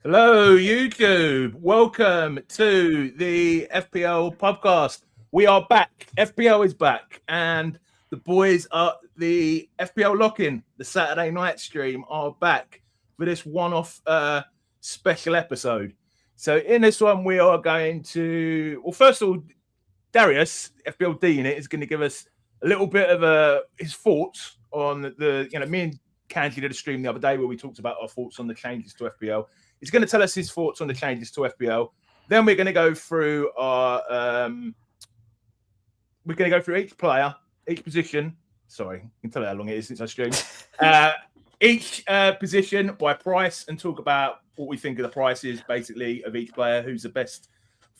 Hello, YouTube. Welcome to the FPL PubCast. We are back. FPL is back, and the boys are the FPL Lock-In, the Saturday night stream, are back for this one-off special episode. So in this one, we are going to, well, first of all, Darius, FPL D in it, is going to give us a little bit of his thoughts on me and Kanji did a stream the other day where we talked about our thoughts on the changes to FPL. He's going to tell us his thoughts on the changes to FPL. Then we're going to go through each player, each position. Sorry, you can tell how long it is since I streamed. Each position by price and talk about what we think of the prices, basically, of each player, who's the best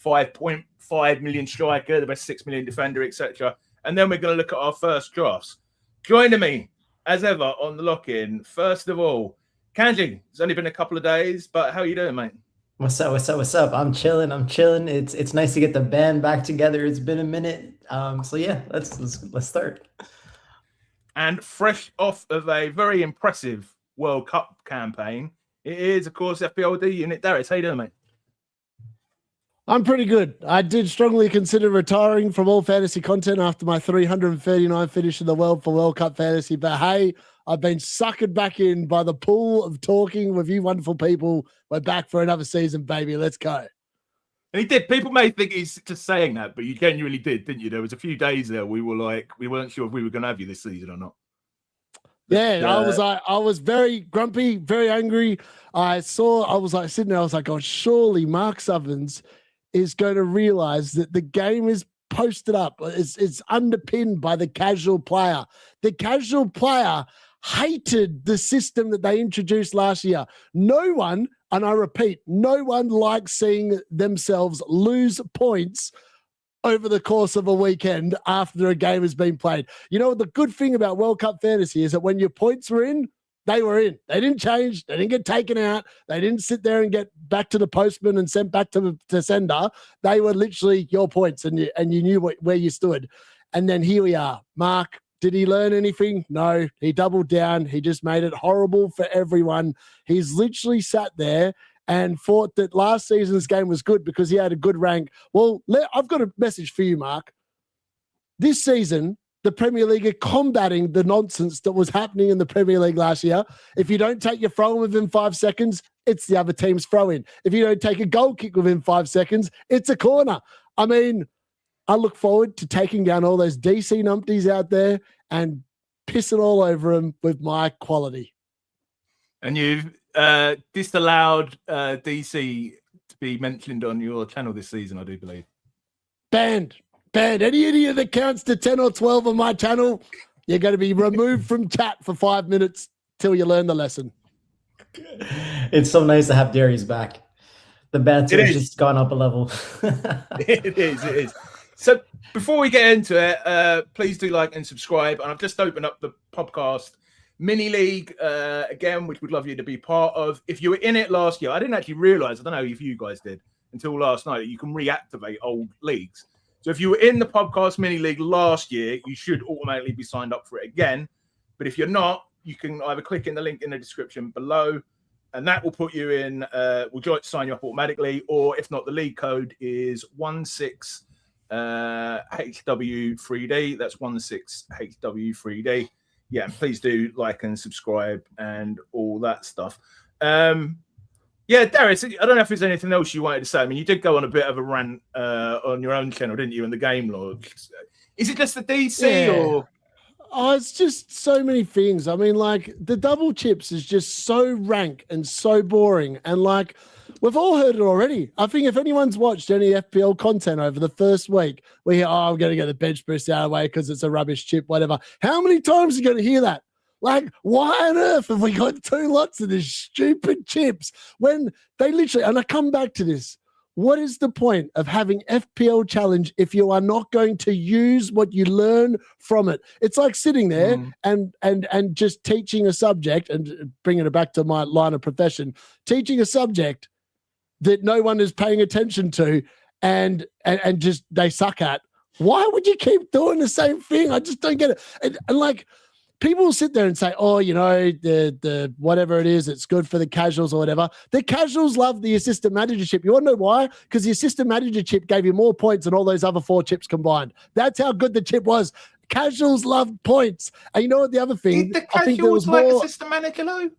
5.5 million striker, the best 6 million defender, etc. And then we're going to look at our first drafts. Joining me, as ever, on the lock-in, first of all, Kanji. It's only been a couple of days, but how are you doing, mate? What's up? I'm chilling. It's nice to get the band back together. It's been a minute. So yeah, let's start. And fresh off of a very impressive World Cup campaign, it is, of course, FPLD unit. Darius, how you doing, mate? I'm pretty good. I did strongly consider retiring from all fantasy content after my 339 finish in the world for World Cup fantasy. But hey, I've been suckered back in by the pool of talking with you wonderful people. We're back for another season, baby. Let's go. And he did. People may think he's just saying that, but you genuinely did, didn't you? There was a few days there we were like, we weren't sure if we were going to have you this season or not. Yeah, I was very grumpy, very angry. I was like sitting there, I was like, oh, surely Mark Southerns is going to realize that the game is posted up. It's underpinned by the casual player. The casual player hated the system that they introduced last year. No one, and I repeat, no one likes seeing themselves lose points over the course of a weekend after a game has been played. You know, the good thing about World Cup fantasy is that when your points were in, they were in. They didn't change. They didn't get taken out. They didn't sit there and get back to the postman and sent back to sender. They were literally your points, and you knew where you stood. And then here we are. Mark, did he learn anything? No. He doubled down. He just made it horrible for everyone. He's literally sat there and thought that last season's game was good because he had a good rank. Well, I've got a message for you, Mark. This season, the Premier League are combating the nonsense that was happening in the Premier League last year. If you don't take your throw in within 5 seconds, it's the other team's throw in. If you don't take a goal kick within 5 seconds, it's a corner. I mean, I look forward to taking down all those DC numpties out there and pissing all over them with my quality. And you've disallowed DC to be mentioned on your channel this season, I do believe. Banned. Any idiot that counts to 10 or 12 on my channel, you're going to be removed from chat for 5 minutes till you learn the lesson. It's so nice to have Darius back. The banter has just gone up a level. It is. So before we get into it, please do like and subscribe. And I've just opened up the podcast mini league again, which we'd love you to be part of. If you were in it last year, I didn't actually realize, I don't know if you guys did until last night, that you can reactivate old leagues. So if you were in the podcast mini league last year, you should automatically be signed up for it again. But if you're not, you can either click in the link in the description below, and that will put you in, will sign you up automatically. Or if not, the league code is 16HW3D. That's 16HW3D. Yeah, and please do like and subscribe and all that stuff. Yeah, Darius, I don't know if there's anything else you wanted to say. I mean, you did go on a bit of a rant on your own channel, didn't you, in the game log? Is it just the DC or? Oh, it's just so many things. I mean, like, the double chips is just so rank and so boring. And, like, we've all heard it already. I think if anyone's watched any FPL content over the first week, we hear, I'm going to get the bench press out of the way because it's a rubbish chip, whatever. How many times are you going to hear that? Like, why on earth have we got 2 lots of these stupid chips when they literally, and I come back to this, what is the point of having FPL Challenge if you are not going to use what you learn from it? It's like sitting there and just teaching a subject, and bringing it back to my line of profession, teaching a subject that no one is paying attention to and just they suck at. Why would you keep doing the same thing? I just don't get it. And like, people sit there and say, oh, the whatever it is, it's good for the casuals or whatever. The casuals love the assistant manager chip. You want to know why? Because the assistant manager chip gave you more points than all those other 4 chips combined. That's how good the chip was. Casuals love points. And you know what the other thing? Did the I think there was casuals like more, assistant manager though?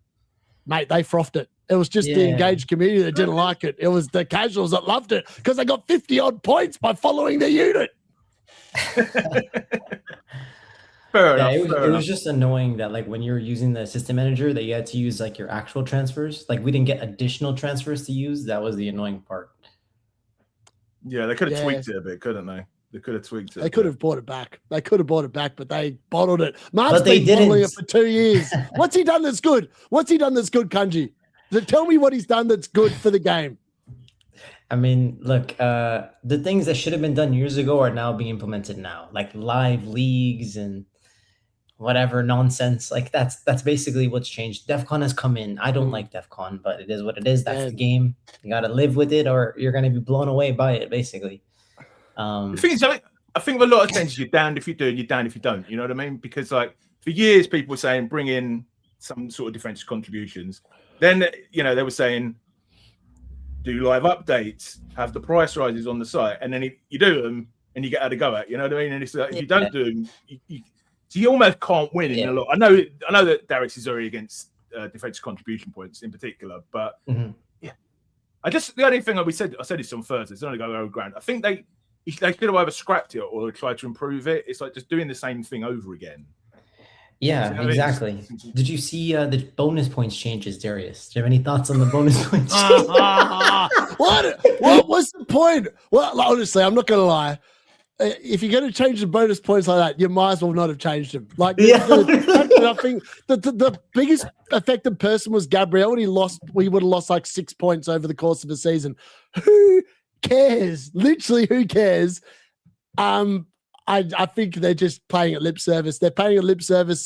mate, they frothed it. It was just the engaged community that didn't like it. It was the casuals that loved it because they got 50-odd points by following the unit. Fair Yeah, enough. it was just annoying that like when you're using the assistant manager that you had to use like your actual transfers. Like we didn't get additional transfers to use. That was the annoying part. Yeah, they could have tweaked it a bit, couldn't they? They could have tweaked it. They could have brought it back. They could have brought it back, but they bottled it. Mark's But they been bottling it didn't. for 2 years. What's he done that's good? What's he done that's good, Kanji? Tell me what he's done that's good for the game. I mean, look, the things that should have been done years ago are now being implemented now, like live leagues and whatever nonsense. Like that's basically what's changed. DEFCON has come in. I don't like DEFCON, but it is what it is. That's the game. You got to live with it, or you're going to be blown away by it, basically. The thing is, I think with a lot of things, you're damned if you do, and you're damned if you don't. You know what I mean? Because like for years, people were saying bring in some sort of defensive contributions. Then they were saying do live updates, have the price rises on the site, and then you do them and you get how to go at. You know what I mean? And it's like if you don't do them, so you almost can't win in a lot. I know that Darius is very against defensive contribution points in particular, but the only thing I said this on Thursday. It's only go over grand. I think they could have either scrapped it or tried to improve it. It's like just doing the same thing over again. Yeah, exactly. Did you see the bonus points changes, Darius? Do you have any thoughts on the bonus points? What was the point? Well, honestly, I'm not going to lie. If you're going to change the bonus points like that, you might as well not have changed them. Like, I think the biggest affected person was Gabriel, and we would have lost like 6 points over the course of the season. Who cares? Literally, who cares? I think they're just playing at lip service. They're paying a lip service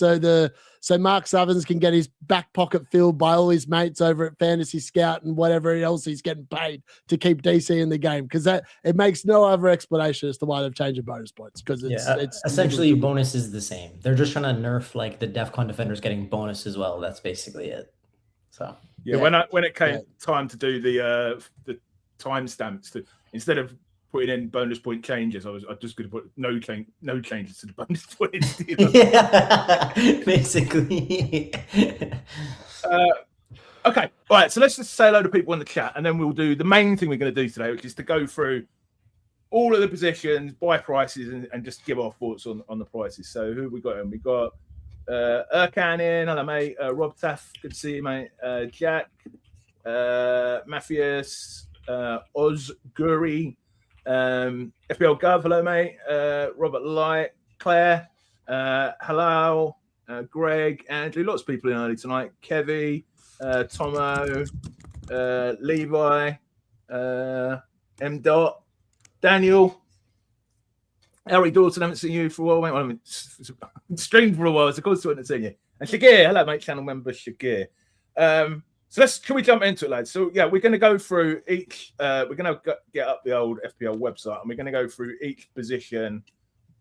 so Mark Southerns can get his back pocket filled by all his mates over at Fantasy Scout and whatever else he's getting paid to keep DC in the game. Because it makes no other explanation as to why they've changed the bonus points. Because it's essentially bonus is the same. They're just trying to nerf like the DEFCON defenders getting bonus as well. That's basically it. So when it came time to do the timestamps, instead of putting in bonus point changes, I was just going to put no changes to the bonus points. Basically. Okay, all right. So let's just say a load of people in the chat, and then we'll do the main thing we're going to do today, which is to go through all of the positions, buy prices, and just give our thoughts on the prices. So who have we got? We got Erkan in. Hello, mate. Rob Taff, good to see you, mate. Jack, Matthias, Oz Guri. FPL Gov, hello mate. Robert Light, Claire, hello, Greg, Andrew, lots of people in early tonight. Kevy, Tomo, Levi, M. Dot, Daniel, Harry Dawson, haven't seen you for a while, mate. Well, I mean, streamed for a while, so of course I haven't seen you. And Shagir, hello mate, channel member Shagir. So can we jump into it, lads? So yeah, we're going to go through each. We're going to get up the old FPL website, and we're going to go through each position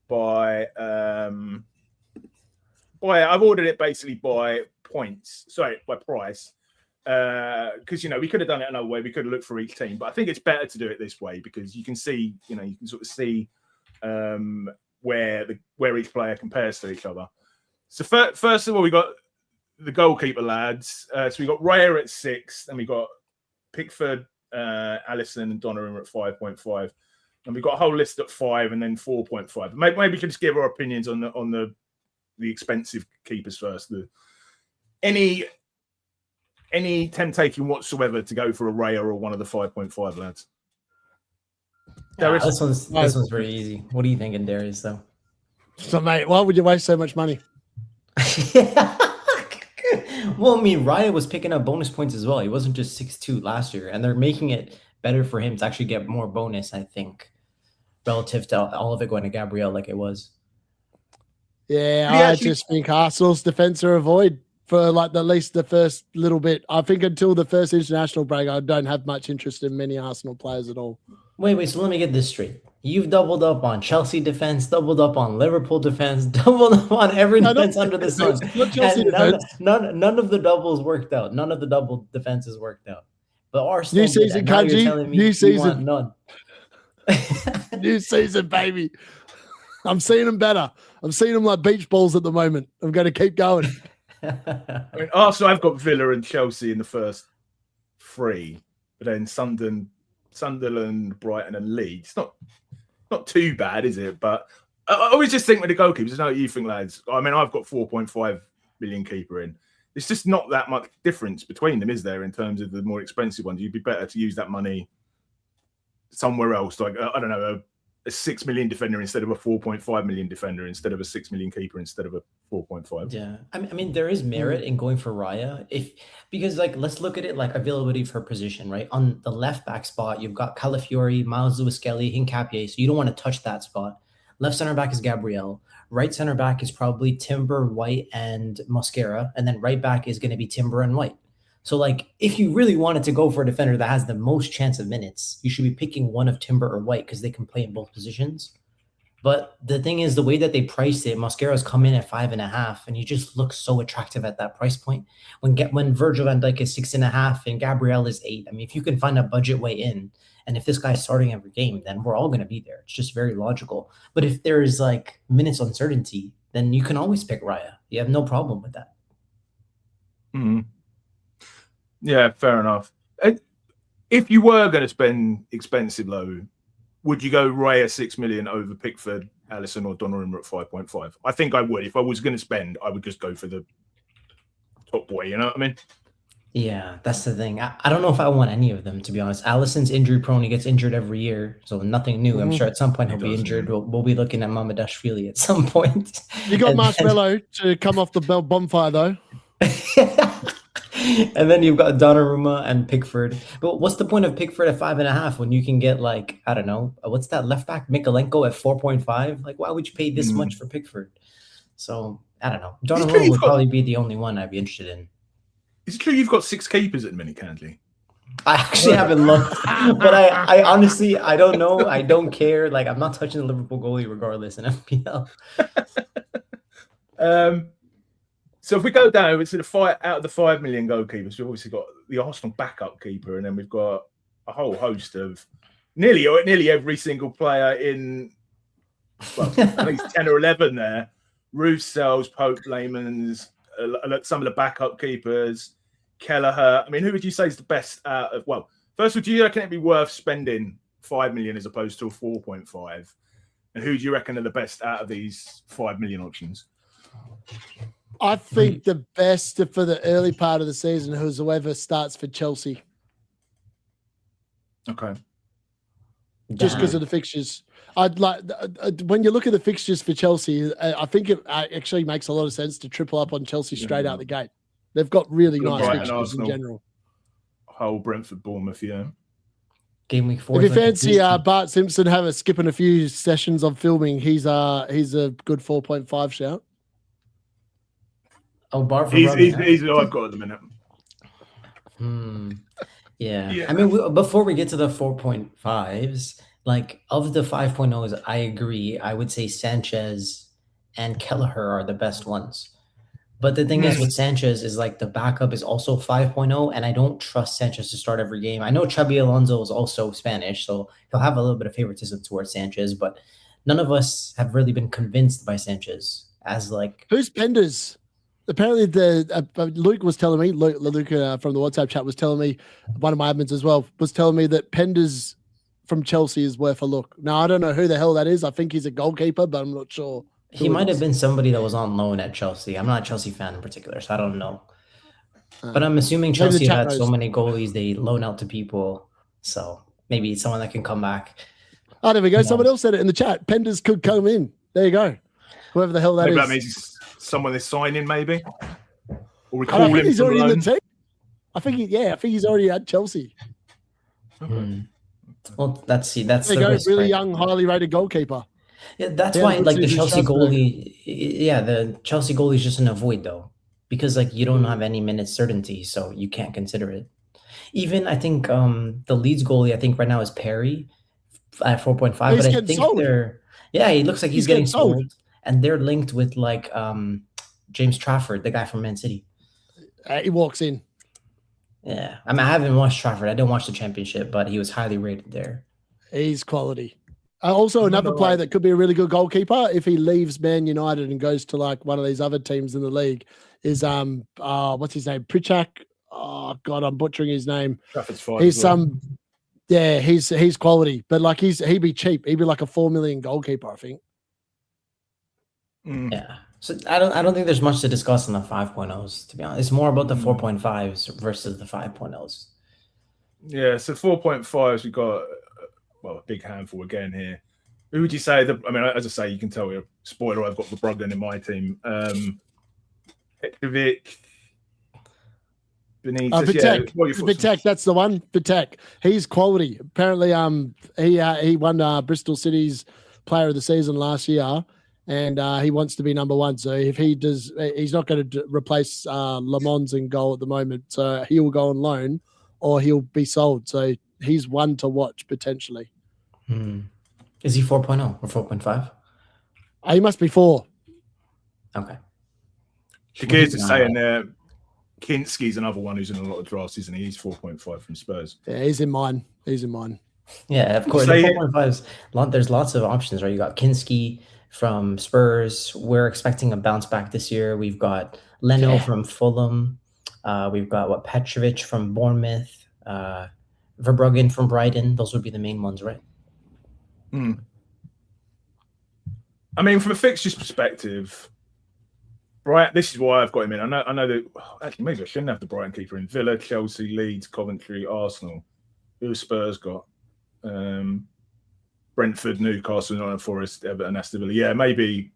by. I've ordered it basically by points. Sorry, by price. Because we could have done it another way. We could have looked for each team, but I think it's better to do it this way because you can see, you can sort of see where each player compares to each other. So first of all, we got the goalkeeper lads. So we got Raya at 6, and we got Pickford, Allison, and Donnarumma at 5.5, and we got a whole list at 5 and then 4.5. Maybe we can just give our opinions on the expensive keepers first. Any temptation whatsoever to go for a Raya or one of the 5.5 lads? This one's very easy. What are you thinking, Darius? Though. So, mate, why would you waste so much money? Well, I mean, Raya was picking up bonus points as well. He wasn't just 6'2" last year, and they're making it better for him to actually get more bonus, I think, relative to all of it going to Gabriel like it was. Yeah, I just think Arsenal's defense are a void for like at least the first little bit. I think until the first international break, I don't have much interest in many Arsenal players at all. Wait, so let me get this straight. You've doubled up on Chelsea defense, doubled up on Liverpool defense, doubled up on every defense under the sun. Not Chelsea And defense. none of the doubles worked out. None of the double defenses worked out. But Arsenal New season, did. And now Kanji. you're telling me New you season. want none. New season, baby. I'm seeing them better. I'm seeing them like beach balls at the moment. I'm going to keep going. I mean, Arsenal, I've got Villa and Chelsea in the first 3, but then Sunderland, Brighton, and Leeds. Not too bad, is it? But I always just think with the goalkeepers, I know what you think, lads. I mean, I've got 4.5 million keeper in. It's just not that much difference between them, is there, in terms of the more expensive ones? You'd be better to use that money somewhere else, like, I don't know, a 6 million defender instead of a 4.5 million defender, instead of a 6 million keeper instead of a 4.5. Yeah, I mean, there is merit in going for Raya because like let's look at it like availability for position, right? On the left back spot, you've got Calafiori, Miles Lewis-Kelly, Hincapié, so you don't want to touch that spot. Left center back is Gabriel. Right center back is probably Timber, White, and Mosquera, and then right back is going to be Timber and White. So like if you really wanted to go for a defender that has the most chance of minutes, you should be picking one of Timber or White because they can play in both positions. But the thing is, the way that they priced it, Mosquera's come in at 5.5, and he just looks so attractive at that price point. When Virgil van Dijk is 6.5 and Gabriel is 8, I mean, if you can find a budget way in, and if this guy's starting every game, then we're all going to be there. It's just very logical. But if there is like minutes uncertainty, then you can always pick Raya. You have no problem with that. Mm-hmm. Yeah, fair enough. If you were going to spend expensive low, would you go Raya 6 million over Pickford, Alisson, or Donnarumma at 5.5? I think I would. If I was going to spend, I would just go for the top boy. You know what I mean? Yeah, that's the thing. I don't know if I want any of them, to be honest. Alisson's injury prone. He gets injured every year, so nothing new. I'm sure at some point he'll be injured. We'll be looking at Mamadashvili at some point. You got Marshmallow to come off the bonfire, though. And then you've got Donnarumma and Pickford. But what's the point of Pickford at 5.5 when you can get like, I don't know, what's that left back Mikalenko at 4.5? Like, why would you pay this much for Pickford? So I don't know. Donnarumma would probably be the only one I'd be interested in. Is it true you've got 6 keepers at the minute, Kanji? I actually haven't looked, but I honestly, I don't know. I don't care. Like, I'm not touching the Liverpool goalie regardless in FPL. So if we go down, it's the fight out of the 5 million goalkeepers. We've obviously got the Arsenal backup keeper, and then we've got a whole host of nearly every single player in, well, at least 10 or 11 there. Roussel's, Pope, Layman's, some of the backup keepers, Kelleher. I mean, who would you say is the best out of, well, first, would you reckon it'd be worth spending 5 million as opposed to a 4.5? And who do you reckon are the best out of these 5 million options? I think the best for the early part of the season is whoever starts for Chelsea. Okay. Just because of the fixtures. I'd like when you look at the fixtures for Chelsea, I think it actually makes a lot of sense to triple up on Chelsea straight out the gate. They've got really nice fixtures in general. Whole Brentford, Bournemouth, yeah. Game week 4. If you fancy Bart Simpson skipping a few sessions of filming, he's a good 4.5 shout. Oh, Bart for he's who I've got at the minute. Yeah. I mean, before we get to the 4.5s, like of the 5.0s, I agree. I would say Sanchez and Kelleher are the best ones. But the thing is with Sanchez is like the backup is also 5.0, and I don't trust Sanchez to start every game. I know Xabi Alonso is also Spanish, so he'll have a little bit of favoritism towards Sanchez, but none of us have really been convinced by Sanchez as like... Who's Penders? Apparently, Luke was telling me, Luke from the WhatsApp chat was telling me, one of my admins as well, was telling me that Penders from Chelsea is worth a look. Now, I don't know who the hell that is. I think he's a goalkeeper, but I'm not sure. He might have been somebody that was on loan at Chelsea. I'm not a Chelsea fan in particular, so I don't know. But I'm assuming Chelsea had so many goalies, they loan out to people. So maybe it's someone that can come back. Oh, there we go. Someone else said it in the chat. Penders could come in. There you go. Whoever the hell that is. That means someone is signing, maybe. Or we I think he's already in the team. I think he's already at Chelsea. Well, that's there the you go. risk, Really right? young, highly rated goalkeeper. Yeah, that's why like the Chelsea goalie. Yeah, the Chelsea goalie is just an avoid though, because like you don't have any minute certainty, so you can't consider it. Even I think the Leeds goalie I think right now is Perry. at 4.5, He's but I getting think sold. he looks like he's getting getting sold. sold, and they're linked with like James Trafford, the guy from Man City. He walks in. Yeah, I mean, I haven't watched Trafford. I didn't watch the championship, but he was highly rated there. He's quality. Also, another player that could be a really good goalkeeper if he leaves Man United and goes to like one of these other teams in the league is what's his name? Pritchak. Oh God, I'm butchering his name. Trafford's fine. He's yeah, he's quality, but like he'd be cheap. He'd be like a 4 million goalkeeper, I think. Yeah. So I don't think there's much to discuss in the 5.0s, to be honest. It's more about the 4.5s versus the 5.0s. Yeah, so 4.5s, we've got a big handful again here. Who would you say? I mean, as I say, you can tell me. Spoiler: I've got the Brogdon in my team. Petrovic, Benitez. Vitek, that's the one. Vitek, he's quality. Apparently, he won Bristol City's Player of the Season last year, and he wants to be number one. So if he does, he's not going to replace Le Mans in goal at the moment. So he will go on loan, or he'll be sold. So he's one to watch potentially. Is he 4.0 or 4.5? He must be 4. Okay. Shakir's is saying there. Kinski's another one who's in a lot of drafts, isn't he? He's 4.5 from Spurs. Yeah, he's in mine. Yeah, of course. The 4.5s, there's lots of options, right? You got Kinski from Spurs. We're expecting a bounce back this year. We've got Leno from Fulham. We've got Petrovic from Bournemouth. Verbruggen from Brighton. Those would be the main ones, right? I mean, from a fixtures perspective, Brighton, this is why I've got him in. I know that actually maybe I shouldn't have the Brighton keeper in. Villa, Chelsea, Leeds, Coventry, Arsenal. Who have Spurs got? Brentford, Newcastle, Nottingham Forest, Everton, Aston Villa. Yeah, maybe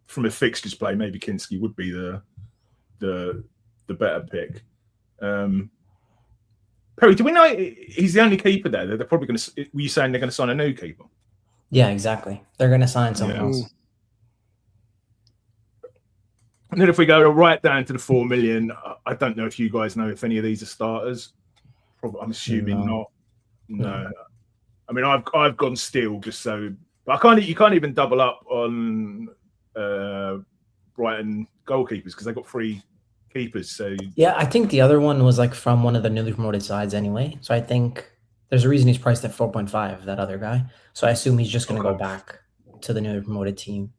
from a fixtures play, maybe Kinski would be the better pick. Perry, do we know he's the only keeper there? They're probably going to. Were you saying they're going to sign a new keeper? Yeah, exactly. They're going to sign someone else. And then if we go right down to the 4 million, I don't know if you guys know if any of these are starters. I'm assuming not. No. I mean, I've gone steel just so. But you can't even double up on Brighton goalkeepers because they got 3 keepers. So yeah, I think the other one was like from one of the newly promoted sides anyway. So I think there's a reason he's priced at 4.5, that other guy. So I assume he's just going to go back to the newly promoted team.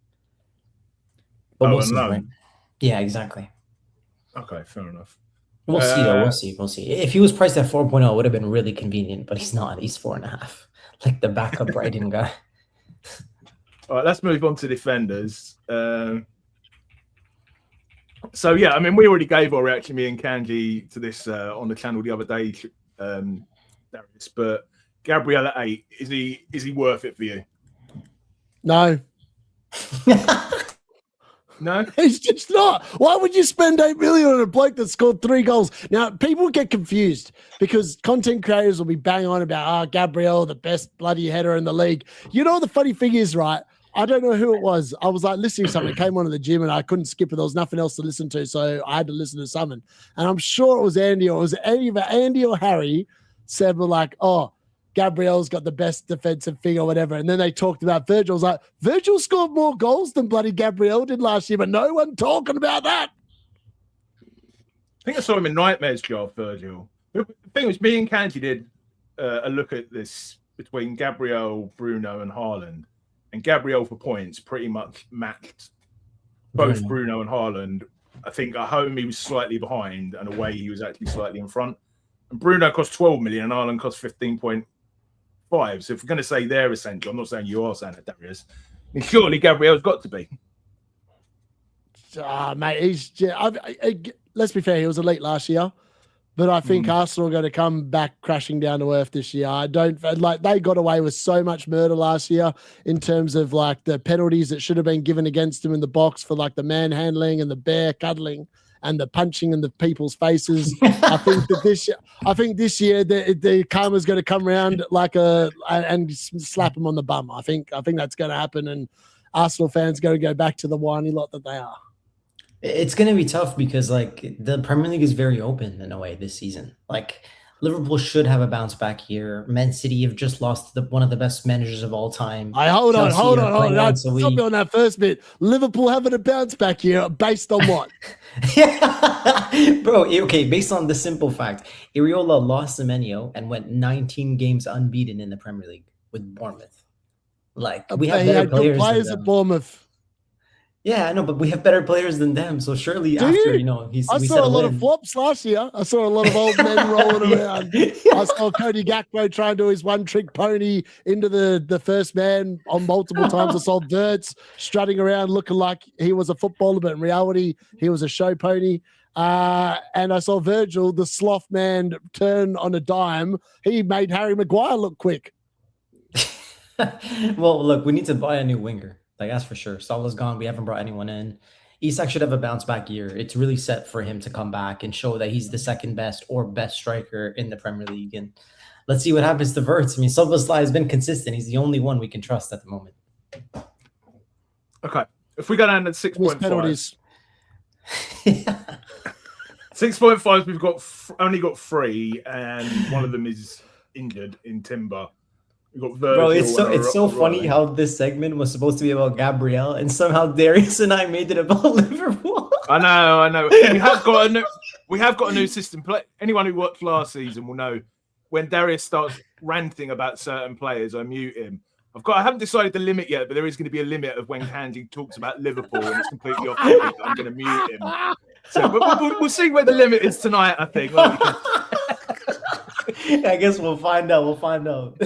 But we'll see, right? Yeah, exactly. Okay, fair enough. We'll see, though. We'll see. If he was priced at 4.0, it would have been really convenient, but he's not. He's 4.5, like the backup Brighton guy. All right, let's move on to defenders. So, yeah, I mean, we already gave our reaction, me and Kanji, to this on the channel the other day, Darius, but Gabriel at 8, is he worth it for you? No. No, he's just not. Why would you spend 8 million on a bloke that scored 3 goals? Now, people get confused because content creators will be bang on about, Gabriel, the best bloody header in the league. You know, the funny thing is, right? I don't know who it was. I was like listening to something. It came on in the gym and I couldn't skip it. There was nothing else to listen to. So I had to listen to something. And I'm sure it was Andy or Andy or Harry said, we're like, Gabriel's got the best defensive thing or whatever. And then they talked about Virgil. I was like, Virgil scored more goals than bloody Gabriel did last year, but no one talking about that. I think I saw him in Nightmares, Joe, Virgil. The thing was, me and Kanji did a look at this between Gabriel, Bruno, and Haaland. And Gabriel for points pretty much matched both Bruno and Haaland. I think at home he was slightly behind, and away he was actually slightly in front. And Bruno cost 12 million, and Haaland cost 15.5. So if we're going to say they're essential, I'm not saying you are saying that, Darius. I mean, surely Gabriel's got to be. Mate, let's be fair, he was elite last year. But I think Arsenal are going to come back crashing down to earth this year. They got away with so much murder last year in terms of like the penalties that should have been given against them in the box for like the manhandling and the bear cuddling and the punching in the people's faces. I think this year the karma's going to come around and slap them on the bum. I think that's going to happen, and Arsenal fans going to go back to the whiny lot that they are. It's going to be tough because like the Premier League is very open in a way this season. Like Liverpool should have a bounce back year. Man City have just lost one of the best managers of all time. Hold on. Once a Stop week. me on that first bit. Liverpool having a bounce back year based on what? Bro, okay, based on the simple fact, Areola lost Semenyo and went 19 games unbeaten in the Premier League with Bournemouth. Like, we have better players at Bournemouth. Yeah, I know, but we have better players than them. So surely I saw a lot of flops last year. I saw a lot of old men rolling around. I saw Cody Gakpo try and do his one-trick pony into the first man on multiple times. I saw Wirtz strutting around looking like he was a footballer, but in reality, he was a show pony. And I saw Virgil, the sloth man, turn on a dime. He made Harry Maguire look quick. Well, look, we need to buy a new winger. Like, that's for sure. Salah's gone. We haven't brought anyone in. Isak should have a bounce back year. It's really set for him to come back and show that he's the second best or best striker in the Premier League. And let's see what happens to Wirtz. I mean, Szoboszlai has been consistent. He's the only one we can trust at the moment. Okay. If we go down to 6.5. Penalties. 6.5, we've only got 3, and one of them is injured in Timber. Bro, it's so funny how this segment was supposed to be about Gabriel, and somehow Darius and I made it about Liverpool. I know. We have got a new system. Anyone who watched last season will know when Darius starts ranting about certain players, I mute him. I haven't decided the limit yet, but there is going to be a limit of when Kanji talks about Liverpool and it's completely off topic. I'm going to mute him. So we'll see where the limit is tonight, I think. I guess we'll find out.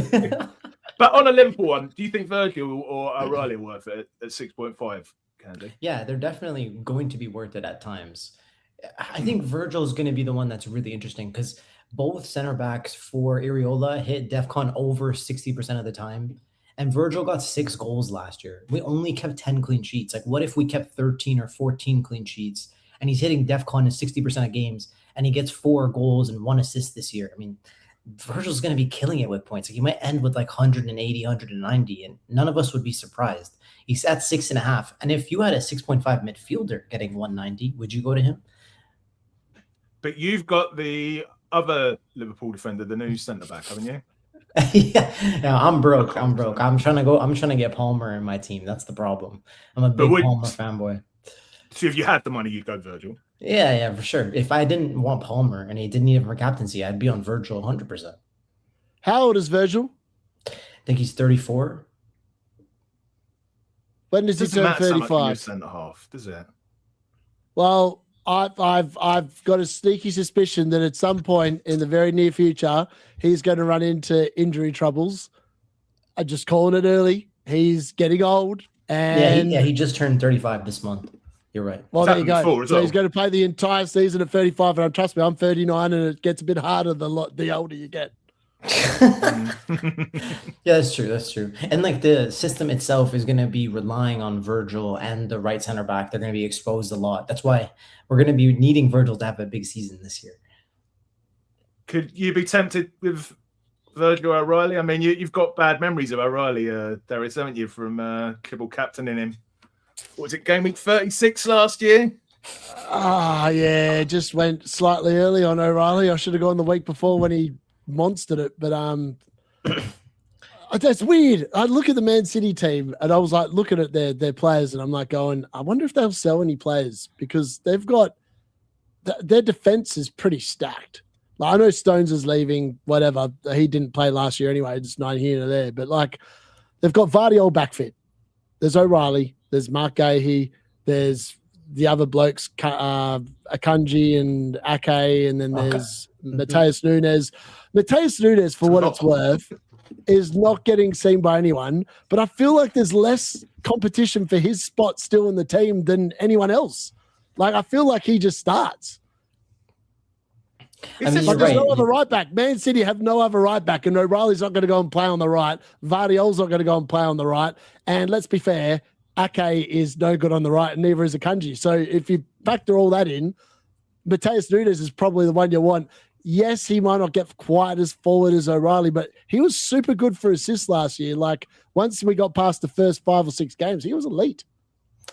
But on a Liverpool one, do you think Virgil or O'Reilly are worth it at 6.5, Kanji? Yeah, they're definitely going to be worth it at times. I think Virgil is going to be the one that's really interesting because both center backs for Areola hit DEFCON over 60% of the time. And Virgil got 6 goals last year. We only kept 10 clean sheets. Like, what if we kept 13 or 14 clean sheets? And he's hitting DEFCON in 60% of games, and he gets 4 goals and 1 assist this year. I mean, Virgil's going to be killing it with points. Like, he might end with like 180, 190, and none of us would be surprised. He's at 6.5. And if you had a 6.5 midfielder getting 190, would you go to him? But you've got the other Liverpool defender, the new centre-back, haven't you? Yeah, I'm broke. I'm trying to get Palmer in my team. That's the problem. I'm a big Palmer fanboy. So if you had the money, you'd go Virgil. Yeah, for sure. If I didn't want Palmer and he didn't need him for captaincy, I'd be on Virgil 100%. How old is Virgil? I think he's 34. When does he turn 35? Centre half, does it? Well, I've got a sneaky suspicion that at some point in the very near future, he's going to run into injury troubles. I'm just calling it early. He's getting old. And he just turned 35 this month. You're right. Well, there you go. So he's going to play the entire season at 35. And trust me, I'm 39, and it gets a bit harder the older you get. Yeah, that's true. And like the system itself is going to be relying on Virgil and the right center back. They're going to be exposed a lot. That's why we're going to be needing Virgil to have a big season this year. Could you be tempted with Virgil O'Reilly? I mean, you've got bad memories of O'Reilly, Darius, haven't you, from triple captaining him? What was it, game week 36 last year? Yeah, just went slightly early on O'Reilly. I should have gone the week before when he monstered it, but that's weird. I look at the Man City team and I was like looking at their players and I'm like going, I wonder if they'll sell any players because they've got their defense is pretty stacked. Like, I know Stones is leaving, whatever. He didn't play last year anyway, just not here or there. But like, they've got Vardy back fit. There's O'Reilly. There's Mark Gahey. There's the other blokes, Kanji and Ake, and then there's Mateus Nunes. Mateus Nunes, for what it's worth, is not getting seen by anyone, but I feel like there's less competition for his spot still in the team than anyone else. Like, I feel like he just starts. There's no other right back. Man City have no other right back, and O'Reilly's not going to go and play on the right. Vardyol's not going to go and play on the right. And let's be fair, Ake is no good on the right, and neither is a Kanji. So if you factor all that in, Mateus Nunes is probably the one you want. Yes, he might not get quite as forward as O'Reilly, but he was super good for assists last year. Like, once we got past the first 5 or 6 games, he was elite.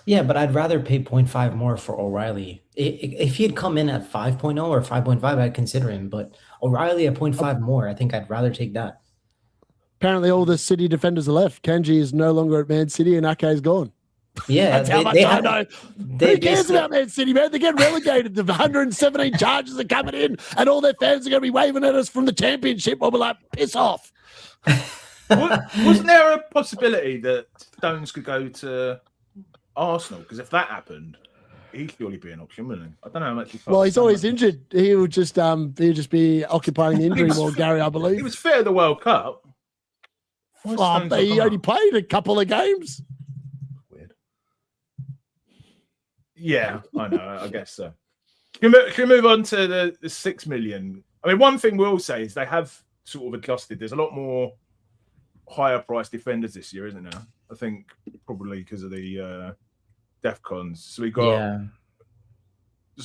Yeah, but I'd rather pay 0.5 more for O'Reilly. If he had come in at 5.0 or 5.5, I'd consider him. But O'Reilly at 0.5 more, I think I'd rather take that. Apparently, all the City defenders are left. Kanji is no longer at Man City, and Ake is gone. Yeah, That's how much I know. They Who cares about Man City, man? They get relegated. The 117 charges are coming in, and all their fans are going to be waving at us from the championship. We'll be like, piss off. Wasn't there a possibility that Stones could go to Arsenal? Because if that happened, he'd surely be an option, wouldn't he? I don't know how much he. Well, he's always injured. He'll just be occupying the injury wall, Gary, I believe. He was fair at the World Cup. He only played a couple of games. Weird. Yeah, I know. I guess so. Can we move on to the 6 million? I mean, one thing we'll say is they have sort of adjusted. There's a lot more higher priced defenders this year, isn't there? I think probably because of the DEFCONs. So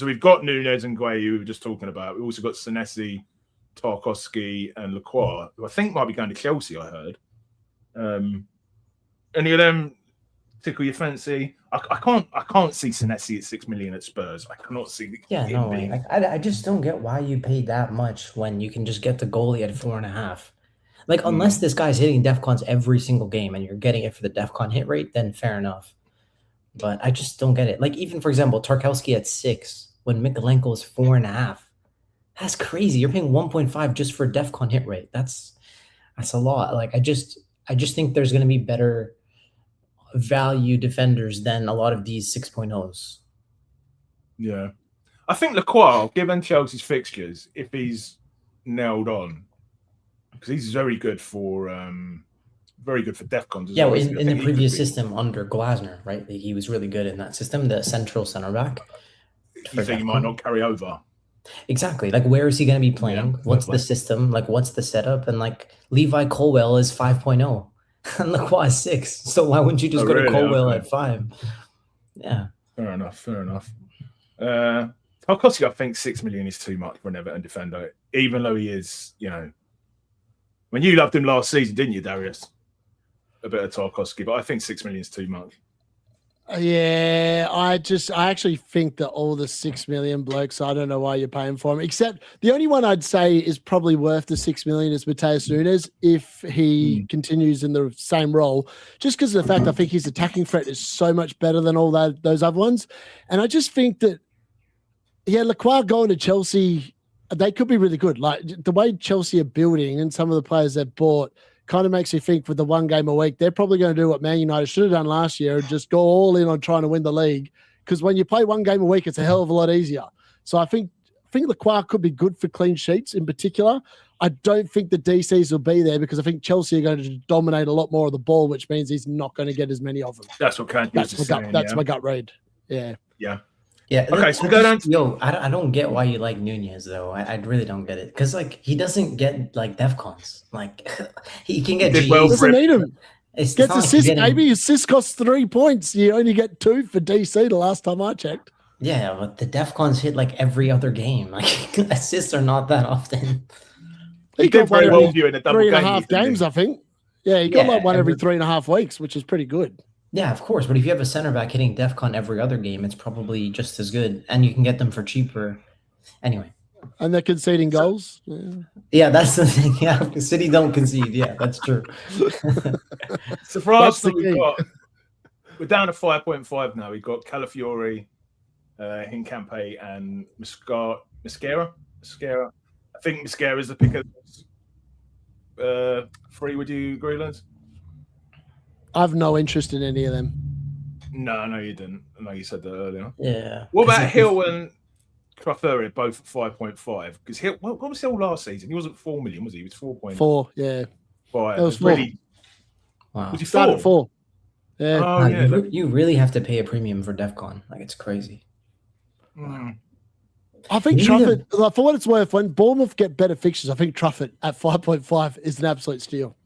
we've got Nunez and Gueye, who we were just talking about. We've also got Senesi, Tarkowski, and Lacroix, who I think might be going to Chelsea, I heard. Any of them tickle your fancy? I can't see Senesi at 6 million at Spurs. I cannot see. Yeah, no way. I just don't get why you paid that much when you can just get the goalie at 4.5. Like, unless this guy's hitting DEFCONs every single game and you're getting it for the DEFCON hit rate, then fair enough. But I just don't get it. Like, even, for example, Tarkowski at 6 when Mikolenko is 4.5. That's crazy. You're paying 1.5 just for DEFCON hit rate. That's a lot. Like, I just think there's going to be better value defenders than a lot of these 6.0s. Yeah. I think Lacroix, given Chelsea's fixtures, if he's nailed on, because he's very good for DEFCONs. Yeah, well, in the previous system under Glasner, right? He was really good in that system, the central center back. You think he might not carry over? Exactly. Like, where is he going to be playing? Yeah, what's the system? Like, what's the setup? And like, Levi Colwell is 5.0 and Lacroix is 6. So why wouldn't you just go to Colwell at 5? Yeah. Fair enough. Tarkowski, I think 6 million is too much for an Everton defender, even though he is, when you loved him last season, didn't you, Darius? A bit of Tarkowski, but I think 6 million is too much. Yeah, I actually think that all the 6 million blokes, I don't know why you're paying for him, except the only one I'd say is probably worth the 6 million is Mateus Nunes if he continues in the same role, just because of the fact I think his attacking threat is so much better than all those other ones. And I just think that, Lacroix going to Chelsea, they could be really good. Like, the way Chelsea are building and some of the players they've bought kind of makes you think with the one game a week, they're probably going to do what Man United should have done last year and just go all in on trying to win the league. Because when you play one game a week, it's a hell of a lot easier. So I think Lacroix could be good for clean sheets in particular. I don't think the DCs will be there because I think Chelsea are going to dominate a lot more of the ball, which means he's not going to get as many of them. That's what Kanji is saying. That's my gut read. Yeah. Yeah. Yeah. Okay, so go down. I don't get why you like Nunez though. I really don't get it because like he doesn't get like DEFCONs. Like he can get. Doesn't need him. Gets assists. Maybe assist costs 3 points. You only get 2 for DC. The last time I checked. Yeah, but the DEFCONs hit like every other game. Like assists are not that often. He got one every 3.5 games, I think. Yeah, he got like one every 3.5 weeks, which is pretty good. Yeah, of course. But if you have a center back hitting DEFCON every other game, it's probably just as good. And you can get them for cheaper. Anyway. And they're conceding goals. Yeah, that's the thing. Yeah, City don't concede. Yeah, that's true. So for us, we're down to 5.5 now. We've got Calafiori, Hincampe, and Mascara. I think Mascara is the pick of those 3. Would you agree, Lance? I've no interest in any of them. No, you didn't. I know you said that earlier. Yeah. What about Hill and Trafferi, both at 5.5? Because Hill, what was Hill last season? He wasn't 4 million, was he? He was 4.4. Yeah. 5. It was 4. Really, wow. Was he 4? 4. Yeah. Oh, yeah. You really have to pay a premium for DEFCON. Like, it's crazy. I think Trafford, for what it's worth, when Bournemouth get better fixtures, I think Trafford at 5.5 is an absolute steal.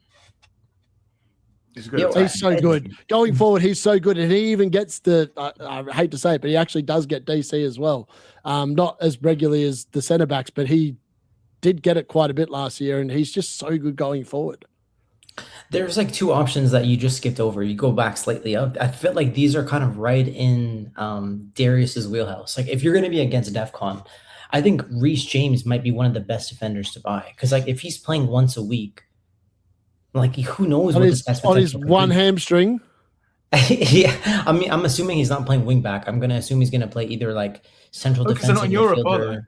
He's so good. Going forward, he's so good. And he even gets I hate to say it, but he actually does get DC as well. Not as regularly as the centre-backs, but he did get it quite a bit last year, and he's just so good going forward. There's like two options that you just skipped over. You go back slightly up. I feel like these are kind of right in Darius's wheelhouse. Like if you're going to be against DEFCON, I think Reece James might be one of the best defenders to buy because like if he's playing once a week, like who knows on what his, the best on his potential could one be. hamstring. Yeah, I mean, I'm assuming he's not playing wing back. I'm going to assume he's going to play either like central Because they're not defensive in Europe, are midfielder. they?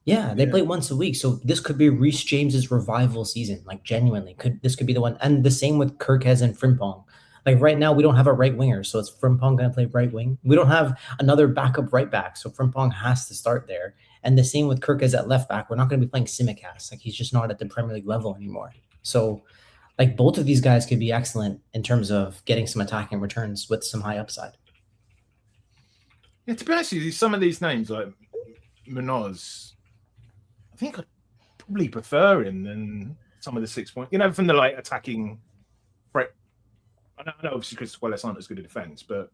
Yeah, they Yeah. play once a week. So this could be Reece James's revival season. Like genuinely, this could be the one. And the same with Kirkhez and Frimpong. Like right now, we don't have a right winger, so it's Frimpong going to play right wing. We don't have another backup right back, so Frimpong has to start there. And the same with Kirkhez at left back. We're not going to be playing Simicast. Like he's just not at the Premier League level anymore. So like both of these guys could be excellent in terms of getting some attacking returns with some high upside. Yeah, to be honest with you, some of these names like Munoz, I think I'd probably prefer him than some of the 6 point. You know, from the like attacking threat. I know obviously Crystal Palace aren't as good at defense, but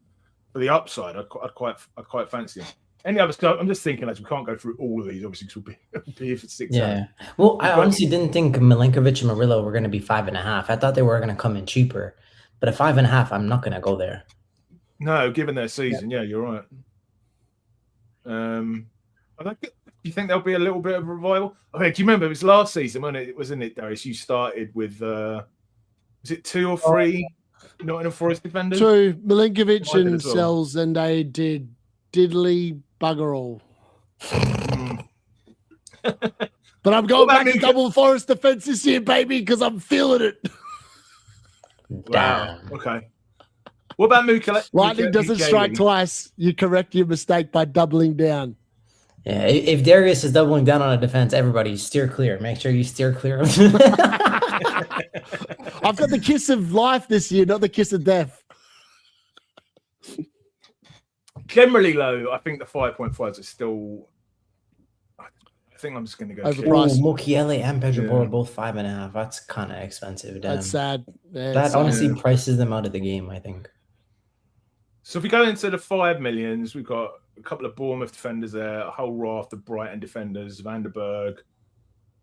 for the upside, I'd quite fancy him. Any others? I'm just thinking, like, we can't go through all of these, obviously, because we'll be here for 6 hours. Well, I honestly didn't think Milinkovic and Murillo were going to be 5.5. I thought they were going to come in cheaper, but at 5.5, I'm not going to go there. No, given their season, yeah, you're right. You think there'll be a little bit of a revival? Okay, do you remember it was last season, wasn't it, Darius? You started with was it 2 or 3 Nottingham Forest defenders? 2, Milinkovic and as well. Sells, and they did diddly bugger all. But I'm going back to double Forest defense this year, baby, because I'm feeling it. Wow. Okay. What about Mukele? Lightning doesn't strike twice. You correct your mistake by doubling down. Yeah, if Darius is doubling down on a defense, everybody steer clear. Make sure you steer clear. I've got the kiss of life this year, not the kiss of death. Generally, though, I think the 5.5s are still. I think I'm just going to go. Overpriced. Mukiele and Pedro Porro both 5.5. That's kind of expensive. Damn. That's sad. Yeah, that honestly prices them out of the game, I think. So if we go into the 5 millions, we've got a couple of Bournemouth defenders there, a whole raft of Brighton defenders, Vanderberg.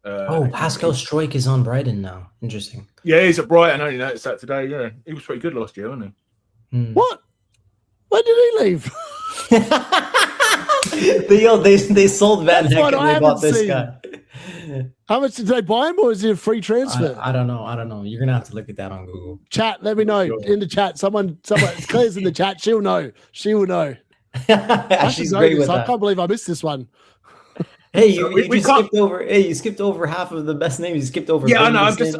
Pascal Struijk is on Brighton now. Interesting. Yeah, he's at Brighton. I only noticed that today. Yeah, he was pretty good last year, wasn't he? What? When did he leave? they sold Van Heck and they bought this guy. How much did they buy him, or is it a free transfer? I don't know. You're gonna have to look at that on Google. Chat, let me know in the chat. Someone, Claire's in the chat. She'll know. She will know. She's great with that. I can't believe I missed this one. Hey, you skipped over. Hey, you skipped over half of the best names. You skipped over. Yeah, I know. I'm just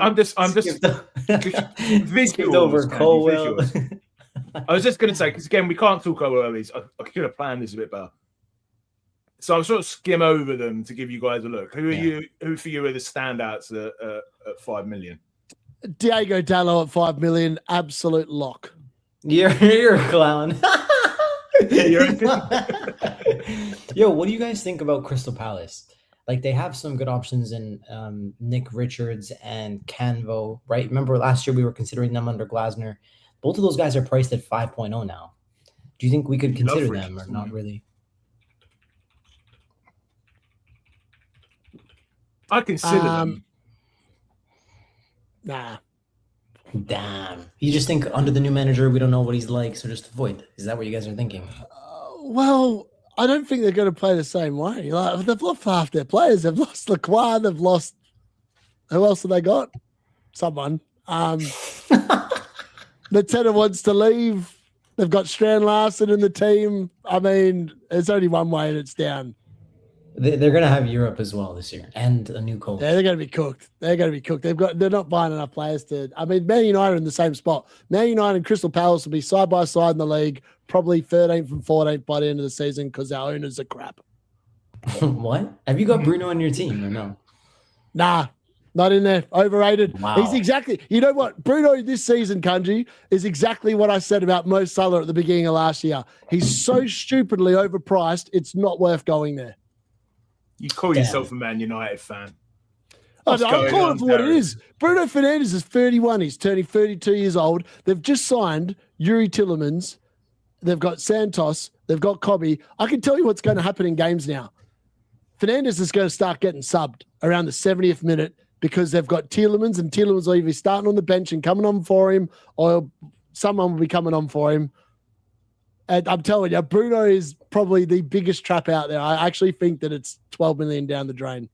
visuals over Colwell. I was just going to say, because again, we can't talk over these. I could have planned this a bit better. So I'll sort of skim over them to give you guys a look. Who for you are the standouts at 5 million? Diego Dallo at 5 million, absolute lock. You're a clown. Yo, what do you guys think about Crystal Palace? Like, they have some good options in Nick Richards and Canvo, right? Remember last year we were considering them under Glasner. Both of those guys are priced at 5.0 now. Do you think we could consider them or not really? I consider them. Nah. Damn. You just think under the new manager, we don't know what he's like, so just avoid. Is that what you guys are thinking? Well, I don't think they're going to play the same way. Like, they've lost half their players. They've lost Lacroix. They've lost. Who else have they got? Someone. Nateta wants to leave. They've got Strand Larson in the team. I mean, there's only one way and it's down. They're going to have Europe as well this year and a new coach. Yeah, they're going to be cooked. They're not buying enough players to. I mean, Man United are in the same spot. Man United and Crystal Palace will be side by side in the league, probably 13th and 14th by the end of the season because our owners are crap. What? Have you got Bruno on your team or no? Nah, not in there. Overrated. Wow. He's exactly. You know what? Bruno this season, Kanji, is exactly what I said about Mo Salah at the beginning of last year. He's so stupidly overpriced. It's not worth going there. You call yourself a Man United fan. I'm calling it for what it is. Bruno Fernandes is 31. He's turning 32 years old. They've just signed Yuri Tillemans. They've got Santos. They've got Cobby. I can tell you what's going to happen in games now. Fernandes is going to start getting subbed around the 70th minute. because they've got Tielemans, and Tielemans will either be starting on the bench and coming on for him, or someone will be coming on for him. And I'm telling you, Bruno is probably the biggest trap out there. I actually think that it's 12 million down the drain.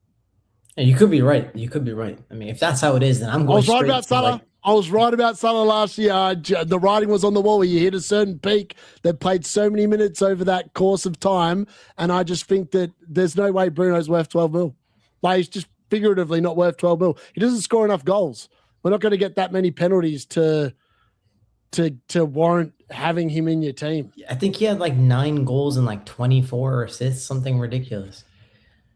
And you could be right. I mean, if that's how it is, then I'm going. I was right about Salah. I was right about Salah last year. The writing was on the wall. You hit a certain peak. They've played so many minutes over that course of time, and I just think that there's no way Bruno's worth 12 mil. Like, he's just figuratively not worth 12 mil. He doesn't score enough goals. We're not going to get that many penalties to warrant having him in your team. I think he had like 9 goals and like 24 assists, something ridiculous.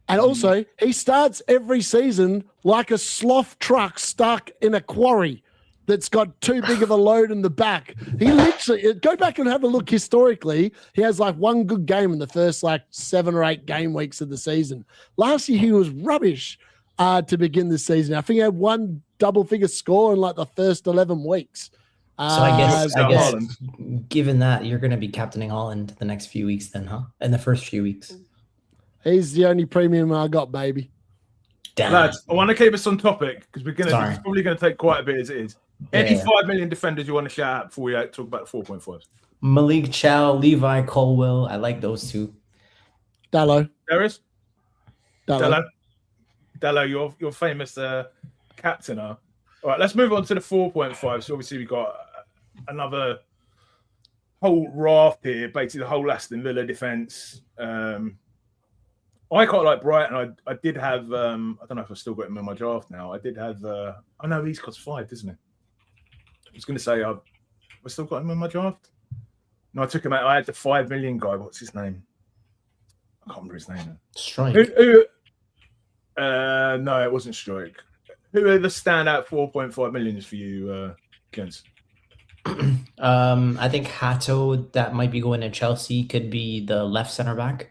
And also, he starts every season like a sloth truck stuck in a quarry that's got too big of a load in the back. He literally, go back and have a look historically. He has like one good game in the first like 7 or 8 game weeks of the season. Last year, he was rubbish to begin the season. I think he had 1 double-figure score in like the first 11 weeks. So I guess given that, you're going to be captaining Haaland the next few weeks then, huh? In the first few weeks. He's the only premium I got, baby. Damn. Lads, I want to keep us on topic because it's probably going to take quite a bit as it is. Any 5 million defenders you want to shout out before we talk about the 4.5s? Malik Chow, Levi Colwell. I like those 2. Dallo. There is? Dallo, your famous captain. All right, let's move on to the 4.5. So obviously we've got another whole raft here, basically the whole Aston Villa defence. I quite like Brighton. I did have, I don't know if I've still got him in my draft now. I did have, I know he's cost 5, doesn't he? I was going to say, I still got him in my draft. No, I took him out. I had the 5 million guy. What's his name? I can't remember his name. Strike. No, it wasn't Strike. Who are the standout 4.5 millions for you, Gents? I think Hato, that might be going to Chelsea, could be the left center back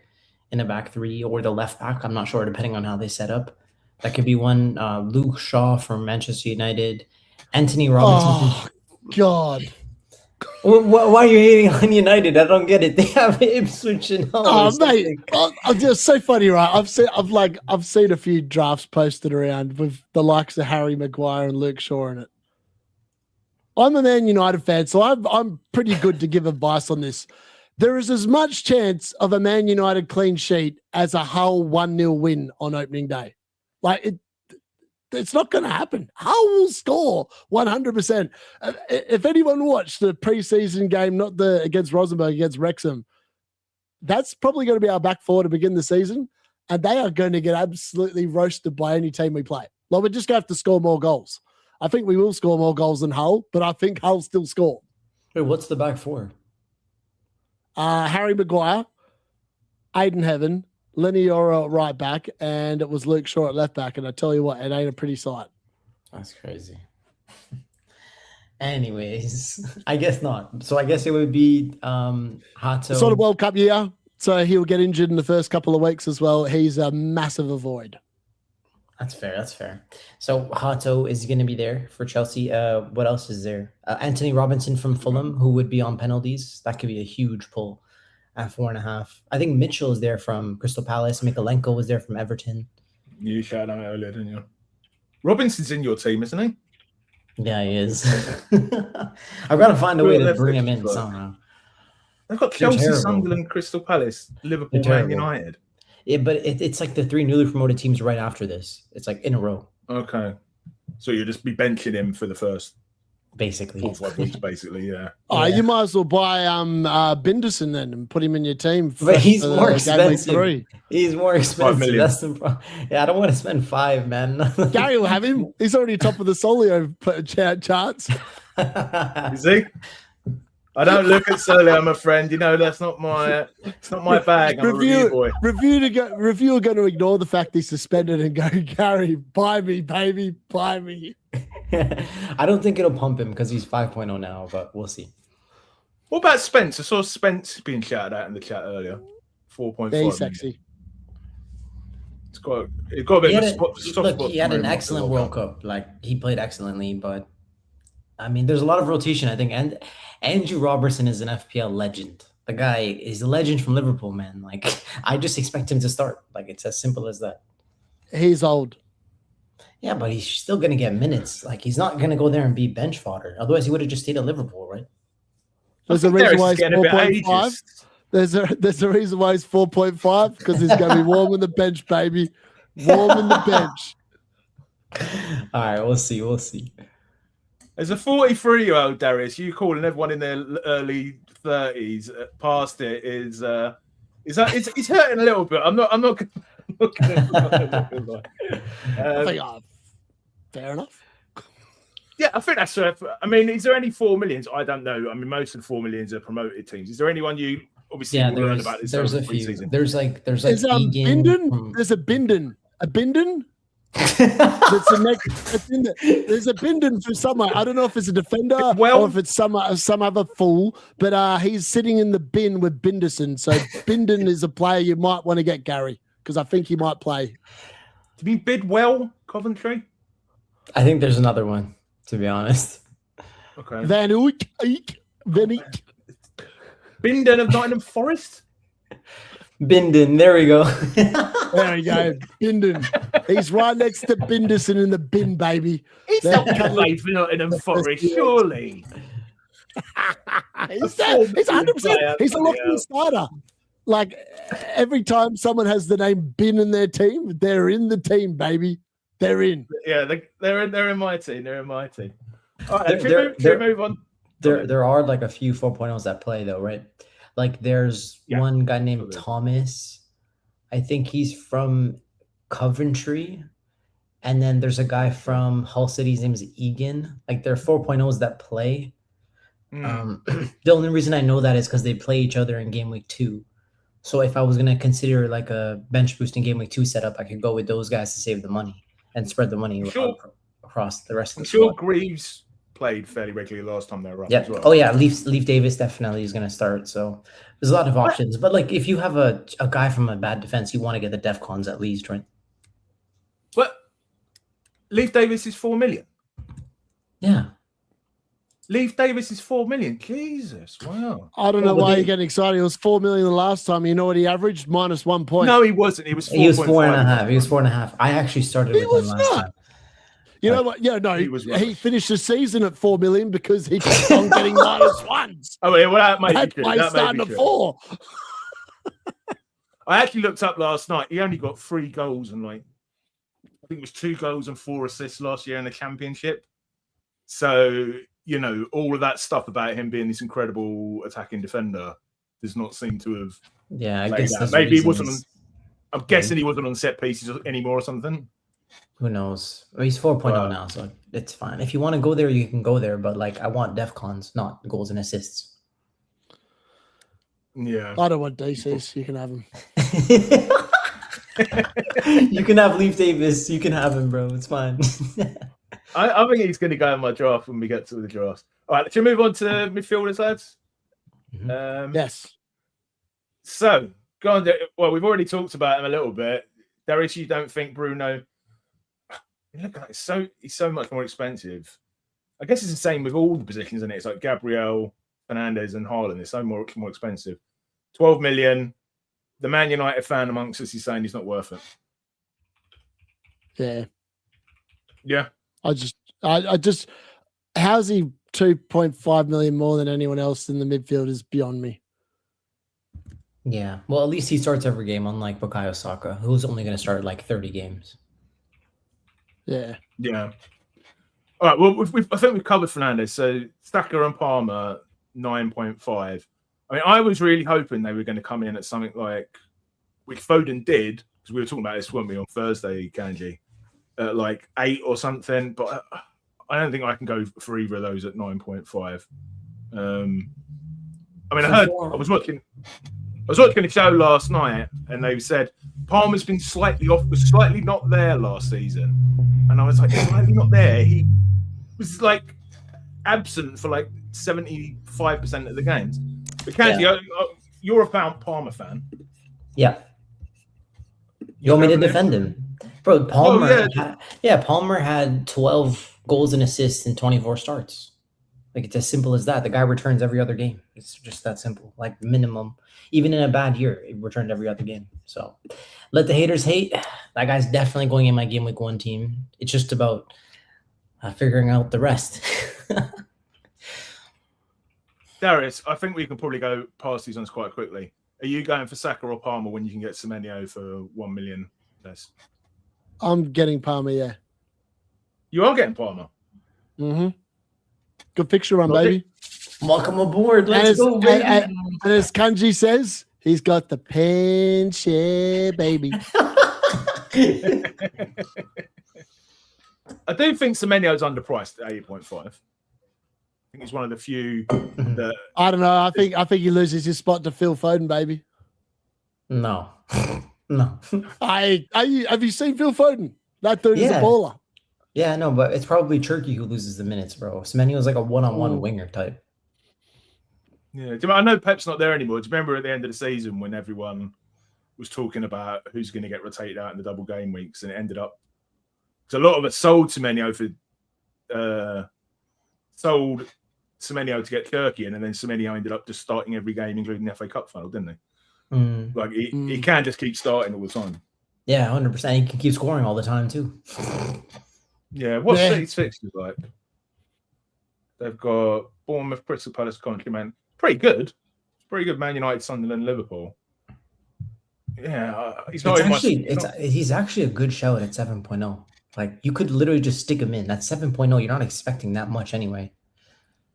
in a back 3 or the left back. I'm not sure, depending on how they set up. That could be one. Luke Shaw from Manchester United. Anthony Robinson. Oh, God. Why are you hating on United? I don't get it. They have Ipswich and Hull. Oh, mate, I'm just so funny, right? I've seen a few drafts posted around with the likes of Harry Maguire and Luke Shaw in it. I'm a Man United fan, so I'm pretty good to give advice on this. There is as much chance of a Man United clean sheet as a Hull 1-0 win on opening day. Like, it's not going to happen. Hull will score 100%. If anyone watched the preseason game, not the against Rosenborg, against Wrexham, that's probably going to be our back four to begin the season, and they are going to get absolutely roasted by any team we play. Like, we're just going to have to score more goals. I think we will score more goals than Hull, but I think Hull still score. Wait, what's the back four? Harry Maguire, Aiden Heaven, Lenny Yoro at right back, and it was Luke Shaw at left back. And I tell you what, it ain't a pretty sight. That's crazy. Anyways, I guess not. So I guess it would be Hato. Sort of World Cup year, so he'll get injured in the first couple of weeks as well. He's a massive avoid. That's fair. That's fair. So Hato is going to be there for Chelsea. What else is there? Anthony Robinson from Fulham, who would be on penalties. That could be a huge pull at 4.5. I think Mitchell is there from Crystal Palace. Mikalenko was there from Everton. You shouted him out earlier, didn't you? Robinson's in your team, isn't he? Yeah, he is. I've got to find a way to bring him in somehow. They've got Chelsea, Sunderland, Crystal Palace, Liverpool, Man United. Yeah, but it's like the 3 newly promoted teams right after this. It's like in a row. Okay. So you'll just be benching him for the first basically 4 or 5 weeks, basically, yeah. Oh, yeah. You might as well buy Binderson then and put him in your team. But he's more expensive. He's more expensive. That's the yeah, I don't want to spend 5, man. Gary will have him. He's already top of the Solio charts. Is he? I don't look at Solio, I'm a friend. You know, it's not my bag. I'm a review boy. Review are going to ignore the fact he's suspended and go, Gary, buy me, baby, buy me. I don't think it'll pump him because he's 5.0 now, but we'll see. What about Spence? I saw Spence being shouted out in the chat earlier. 4.5. Very sexy. It's got a bit of a soft spot. He had an excellent World Cup. Like, he played excellently, but I mean, there's a lot of rotation, I think. And Andrew Robertson is an FPL legend. The guy is a legend from Liverpool, man. Like, I just expect him to start. Like, it's as simple as that. He's old. Yeah, but he's still going to get minutes. Like, he's not going to go there and be bench fodder. Otherwise, he would have just stayed at Liverpool, right? There's a reason why he's 4.5. ageist. There's a reason why he's 4.5 because he's going to be warm in the bench, baby. Warm in the bench. All right, we'll see. As a 43-year-old, Darius, you calling everyone in their early 30s past it is it's hurting a little bit. I'm not gonna lie. I think, fair enough. Yeah, I think that's fair. I mean, is there any 4 millions? I don't know. I mean, most of the 4 millions are promoted teams. Is there anyone you obviously learned about this? There's a few. Season? There's like Binden. There's a Binden. A Binden. There's a Binden for someone. I don't know if it's a defender or if it's some other fool, but he's sitting in the bin with Binderson. So Binden is a player you might want to get, Gary, because I think he might play. Did he bid well, Coventry? I think there's another one, to be honest. Okay. Van Eyck. Binden of Nottingham Forest. Binden, there we go. There we go, Binden. He's right next to Binderson in the bin, baby. He's not played for Nottingham Forest, surely. He's 100%. He's a lock-in starter. Like every time someone has the name Bin in their team, they're in the team, baby. They're in. Yeah, they're in my team. They're in my team. All right, should we move on? There are like a few 4.0s that play though, right? Like there's one guy named Thomas. I think he's from Coventry. And then there's a guy from Hull City. His name is Egan. Like there are 4.0s that play. The only reason I know that is because they play each other in game week 2. So if I was going to consider like a bench boost in game week 2 setup, I could go with those guys to save the money and spread the money across the rest of the squad. Greaves played fairly regularly last time they were up yeah. as well. Oh yeah, Leaf Davis definitely is going to start. So there's a lot of options. But like if you have a guy from a bad defense, you want to get the DEFCONs at least, right? But Leaf Davis is 4 million. Yeah. Leaf Davis is 4 million. Jesus, wow. I don't know why you're getting excited. It was 4 million the last time. You know what he averaged? -1 point. No, he wasn't. He was 4.5. He was 4.5. He was 4.5. I actually started with him last time. You know what? Yeah, no, he finished the season at 4 million because he kept on getting -1s. Oh, yeah, well, that might That's be why he's starting at 4. I actually looked up last night. He only got 3 goals and I think it was 2 goals and 4 assists last year in the championship. So, all of that stuff about him being this incredible attacking defender does not seem to have. Yeah, I guess maybe he wasn't. I'm guessing he wasn't on set pieces anymore or something. Who knows? Well, he's 4.0 now, so it's fine. If you want to go there, you can go there. But like, I want DEFCONs, not goals and assists. Yeah, I don't want DCs. You can have him. You can have Leaf Davis. You can have him, bro. It's fine. I think he's going to go in my draft when we get to the draft. All right, let's move on to midfielders, lads. Yes. So, go on. Well, we've already talked about him a little bit. Darius, you don't think Bruno? Look, he's so much more expensive. I guess it's the same with all the positions, isn't it? It's like Gabriel, Fernandes, and Haaland. They're so more expensive. 12 million. The Man United fan amongst us is saying he's not worth it. Yeah. Yeah. I just, how's he 2.5 million more than anyone else in the midfield is beyond me. Yeah. Well, at least he starts every game, unlike Bukayo Saka, who's only going to start like 30 games. Yeah. Yeah. All right. Well, I think we've covered Fernandes. So Saka and Palmer, 9.5. I mean, I was really hoping they were going to come in at something like, which Foden did, because we were talking about this, weren't we, on Thursday, Kanji, at like 8 or something. But I don't think I can go for either of those at 9.5. I mean, I was watching a show last night, and they said Palmer's been was slightly not there last season, and I was like, slightly not there. He was like absent for like 75% of the games. But Kanji, you're a Palmer fan. Yeah. You want me to defend him? Bro, Palmer. Palmer had 12 goals and assists in 24 starts. Like, it's as simple as that. The guy returns every other game. It's just that simple. Like, minimum. Even in a bad year, it returned every other game. So let the haters hate. That guy's definitely going in my game week 1 team. It's just about figuring out the rest. Darius, I think we can probably go past these ones quite quickly. Are you going for Saka or Palmer when you can get Semenyo for 1 million less? I'm getting Palmer, yeah. You are getting Palmer. Mm-hmm. Good fixture run, baby. Welcome aboard. Let's go, baby. And as Kanji says, he's got the pension, baby. I do think Semenyo's underpriced at 8.5. I think he's one of the few that I don't know. I think he loses his spot to Phil Foden, baby. No. No. Have you seen Phil Foden? That dude is a baller. Yeah, no, but it's probably Turkey who loses the minutes, bro. Semenyo's like a one-on-one winger type. Yeah, I know Pep's not there anymore. Do you remember at the end of the season when everyone was talking about who's going to get rotated out in the double game weeks, and it ended up because a lot of us sold Semenyo to get Turkey, and then Semenyo ended up just starting every game, including the FA Cup final, didn't he? Like he can just keep starting all the time. Yeah, 100%. He can keep scoring all the time too. Yeah, what's City's fixtures like? They've got Bournemouth, Crystal Palace, Coventry, man. Pretty good. It's pretty good. Man United, Sunderland, Liverpool. Yeah, he's actually a good shout at 7.0. Like, you could literally just stick him in. That's 7.0. You're not expecting that much anyway.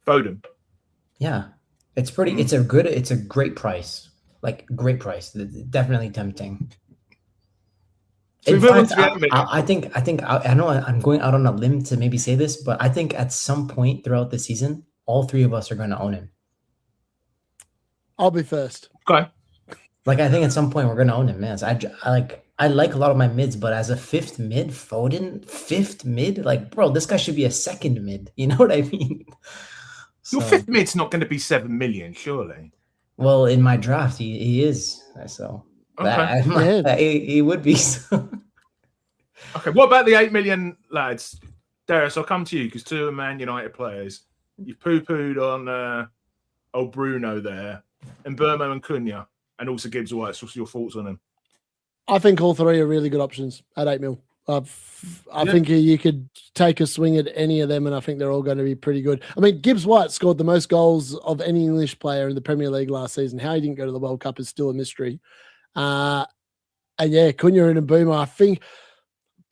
Foden. Yeah, it's pretty. It's a great price. Like, great price. Definitely tempting. In fact, I think I know I'm going out on a limb to maybe say this, but I think at some point throughout the season, all 3 of us are going to own him. I'll be first. Okay. Like, I think at some point we're going to own him, man. So I like a lot of my mids, but as a 5th mid, Foden, 5th mid, like, bro, this guy should be a 2nd mid. You know what I mean? Your 5th mid's not going to be 7 million, surely. Well, in my draft, he is. So. Okay. He would be. So. Okay, what about the 8 million lads? Darius, I'll come to you because 2 are Man United players. You've poo-pooed on old Bruno there, and Burmo and Cunha, and also Gibbs White. So what's your thoughts on them? I think all 3 are really good options at 8 mil. I think you could take a swing at any of them, and I think they're all going to be pretty good. I mean, Gibbs White scored the most goals of any English player in the Premier League last season. How he didn't go to the World Cup is still a mystery. And yeah, Cunha and Mbeumo, I think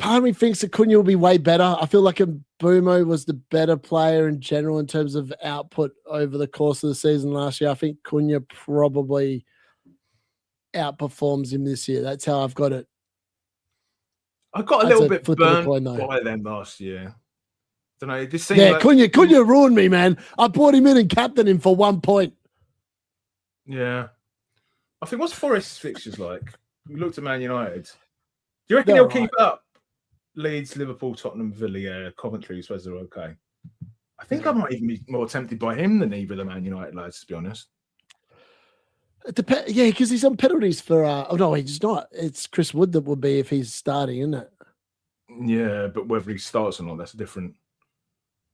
part of me thinks that Cunha will be way better. I feel like Mbeumo was the better player in general in terms of output over the course of the season last year. I think Cunha probably outperforms him this year. That's how I've got it. I got a little bit burned by them last year. Don't know. It just seemed like... Cunha ruined me, man. I brought him in and captained him for 1 point. Yeah. I think what's Forest's fixtures like? We looked at Man United. Do you reckon he'll keep up Leeds, Liverpool, Tottenham, Villa, Coventry, as they're okay? I think I might even be more tempted by him than either of the Man United lads, to be honest. Yeah, because he's on penalties for. Oh no, he's not. It's Chris Wood that would be if he's starting, isn't it? Yeah, but whether he starts or not, that's a different.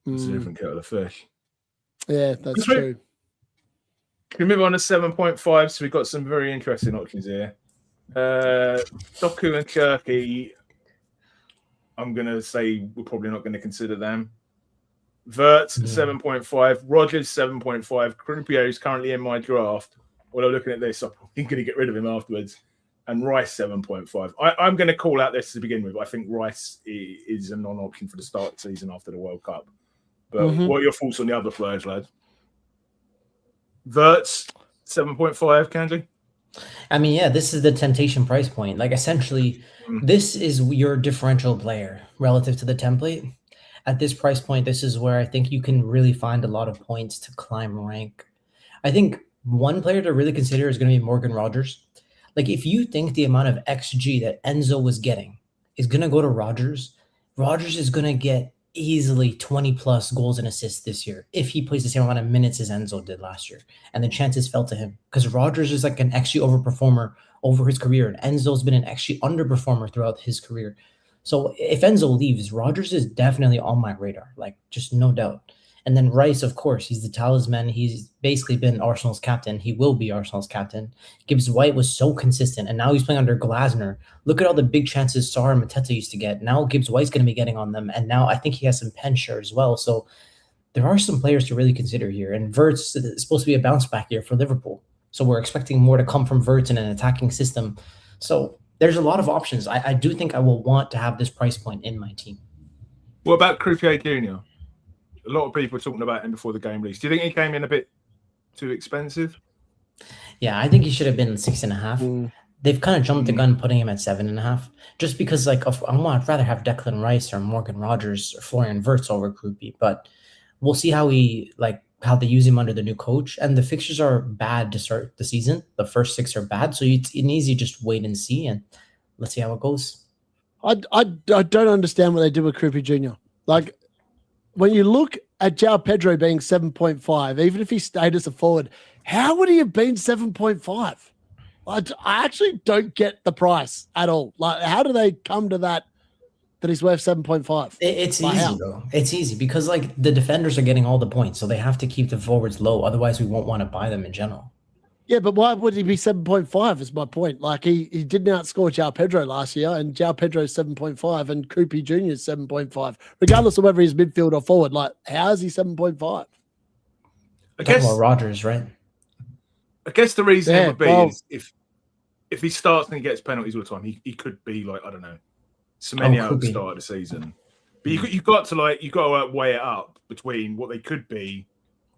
It's a different kettle of fish. Yeah, that's true. Can we move on to 7.5? So we've got some very interesting options here. Doku and Turkey, I'm going to say we're probably not going to consider them. Verts 7.5. Rogers 7.5. Krumpier is currently in my draft. Although looking at this, I'm going to get rid of him afterwards. And Rice 7.5. I'm going to call out this to begin with. I think Rice is a non-option for the start of the season after the World Cup. But what are your thoughts on the other players, lads? Verts 7.5, Kanji? I mean, yeah, this is the temptation price point. Like, essentially, this is your differential player relative to the template. At this price point, this is where I think you can really find a lot of points to climb rank. I think one player to really consider is going to be Morgan Rogers. Like, if you think the amount of XG that Enzo was getting is going to go to Rogers, Rogers is going to get easily 20 plus goals and assists this year if he plays the same amount of minutes as Enzo did last year, and the chances fell to him because Rogers is like an XG overperformer over his career, and Enzo's been an XG underperformer throughout his career. So if Enzo leaves, Rogers is definitely on my radar, like, just no doubt. And then Rice, of course, he's the talisman. He's basically been Arsenal's captain. He will be Arsenal's captain. Gibbs White was so consistent, and now he's playing under Glasner. Look at all the big chances Sarr and Mateta used to get. Now Gibbs White's going to be getting on them, and now I think he has some pen share as well. So there are some players to really consider here. And Wirtz is supposed to be a bounce back year for Liverpool. So we're expecting more to come from Wirtz in an attacking system. So there's a lot of options. I do think I will want to have this price point in my team. What about Croupier Jr.? A lot of people were talking about him before the game release. Do you think he came in a bit too expensive? Yeah, I think he should have been 6.5. They've kind of jumped the gun putting him at 7.5, just because I'd rather have Declan Rice or Morgan Rogers or Florian Wirtz over Krupi. But we'll see how how they use him under the new coach. And the fixtures are bad to start the season. The first 6 are bad, so it's an easy just wait and see, and let's see how it goes. I don't understand what they did with Krupi Jr. Like, when you look at João Pedro being 7.5, even if he stayed as a forward, how would he have been 7.5? I actually don't get the price at all. Like, how do they come to that he's worth 7.5? It's easy, though. It's easy because, like, the defenders are getting all the points, so they have to keep the forwards low. Otherwise, we won't want to buy them in general. Yeah, but why would he be 7.5 is my point. Like, he didn't outscore João Pedro last year, and João Pedro is 7.5, and Krupi Jr. is 7.5. Regardless of whether he's midfield or forward, like, how is he 7.5? I guess Rogers, right? I guess the reason it would be is if he starts and he gets penalties all the time, he could be like, I don't know, Semenyo at the start of the season. But you've got to weigh it up between what they could be,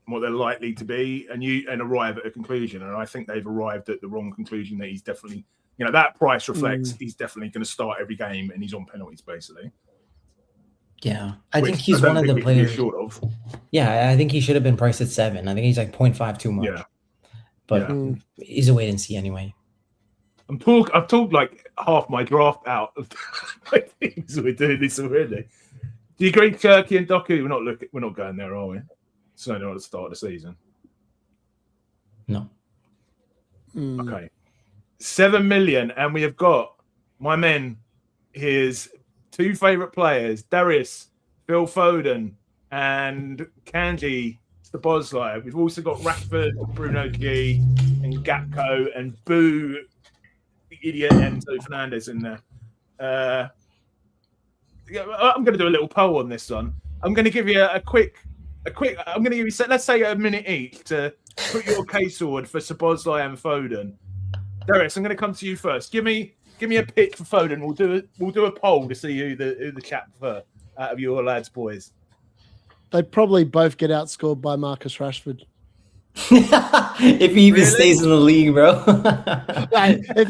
what they're likely to be, and arrive at a conclusion. And I think they've arrived at the wrong conclusion that he's definitely, that price reflects he's definitely going to start every game and he's on penalties, basically. Yeah, I think he's one of the players. Short of. Yeah, I think he should have been priced at 7. I think he's like 0.5 too much. Yeah. But he's a wait and see anyway. I've talked like half my draft out of my teams. We're doing this already. Do you agree, Turkey and Doku? We're not going there, are we? Certainly not at the start of the season. No. Okay. 7 million, and we have got my men, his 2 favourite players, Darius, Phil Foden, and Kanji Szoboszlai. We've also got Rashford, Bruno G, and Gakpo, and Boo, the idiot Enzo Fernandez in there. I'm going to do a little poll on this one. I'm going to give you a quick. I'm going to give you, let's say, a minute each to put your case forward for Szoboszlai and Foden. Darius, I'm going to come to you first. Give me a pick for Foden. We'll do a poll to see who the chap prefer out of your lads, boys. They'd probably both get outscored by Marcus Rashford. If he even stays in the league, bro. if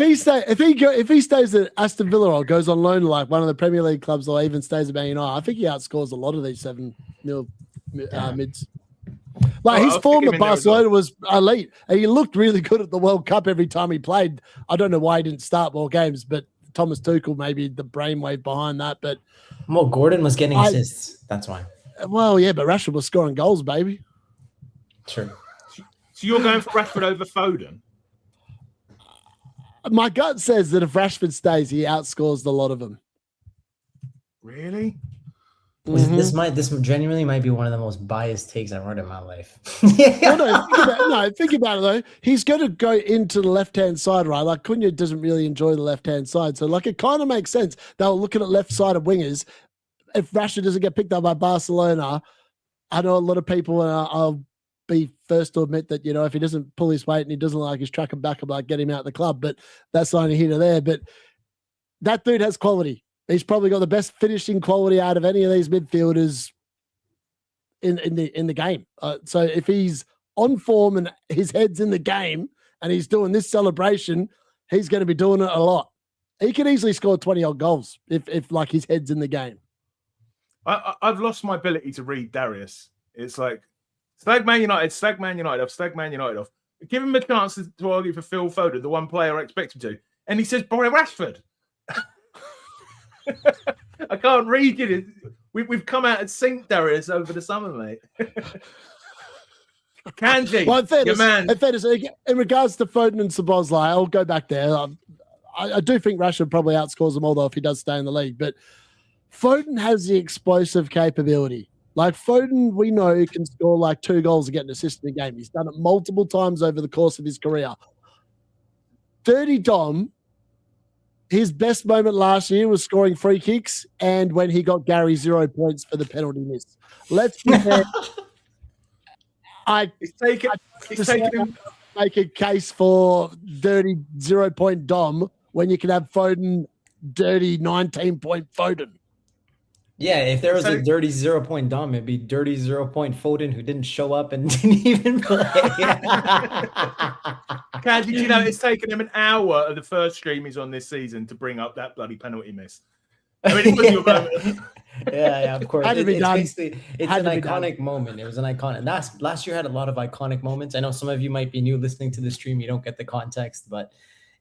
he stays at Aston Villa or goes on loan to like one of the Premier League clubs or even stays at Man United, I think he outscores a lot of these 7 mil mids. Like, his form at Barcelona was elite, and he looked really good at the World Cup every time he played. I don't know why he didn't start more games, but Thomas Tuchel maybe the brainwave behind that. But Gordon was getting assists. That's why. Well, yeah, but Rashford was scoring goals, baby. True. So you're going for Rashford over Foden? My gut says that if Rashford stays, he outscores a lot of them. Really? This genuinely might be one of the most biased takes I've heard in my life. Think about it though. He's going to go into the left-hand side, right? Like, Cunha doesn't really enjoy the left-hand side, so like it kind of makes sense. They were looking at left-sided wingers. If Rashford doesn't get picked up by Barcelona, I know a lot of people. I'll be first to admit that if he doesn't pull his weight and he doesn't like his track and back, I'm like, get him out of the club. But that's neither here nor there. But that dude has quality. He's probably got the best finishing quality out of any of these midfielders in the game. So if he's on form and his head's in the game and he's doing this celebration, he's going to be doing it a lot. He could easily score 20-odd goals if like his head's in the game. I've lost my ability to read Darius. It's like slag Man United off. Give him a chance to argue for Phil Foden, the one player I expect him to. And he says, Brian Rashford. I can't read it. We've come out and synced Darius over the summer, mate. Kanji, your man. In regards to Foden and Szoboszlai, I'll go back there. I do think Rashford probably outscores them, although if he does stay in the league. But Foden has the explosive capability. Like Foden, we know he can score like 2 goals and get an assist in a game. He's done it multiple times over the course of his career. Dirty Dom, his best moment last year was scoring free kicks and when he got Gary 0 points for the penalty miss. Let's be fair. He's taken him. Make a case for dirty 0 point Dom when you can have Foden dirty 19-point Foden. Yeah, if there was a dirty 0 point Dom, it'd be dirty 0 point Foden who didn't show up and didn't even play. Kanji, do you know it's taken him an hour of the first stream he's on this season to bring up that bloody penalty miss? I mean, it was your moment. Yeah, of course. Had to be done. It's an iconic moment. It was an iconic. Last year had a lot of iconic moments. I know some of you might be new listening to the stream. You don't get the context, but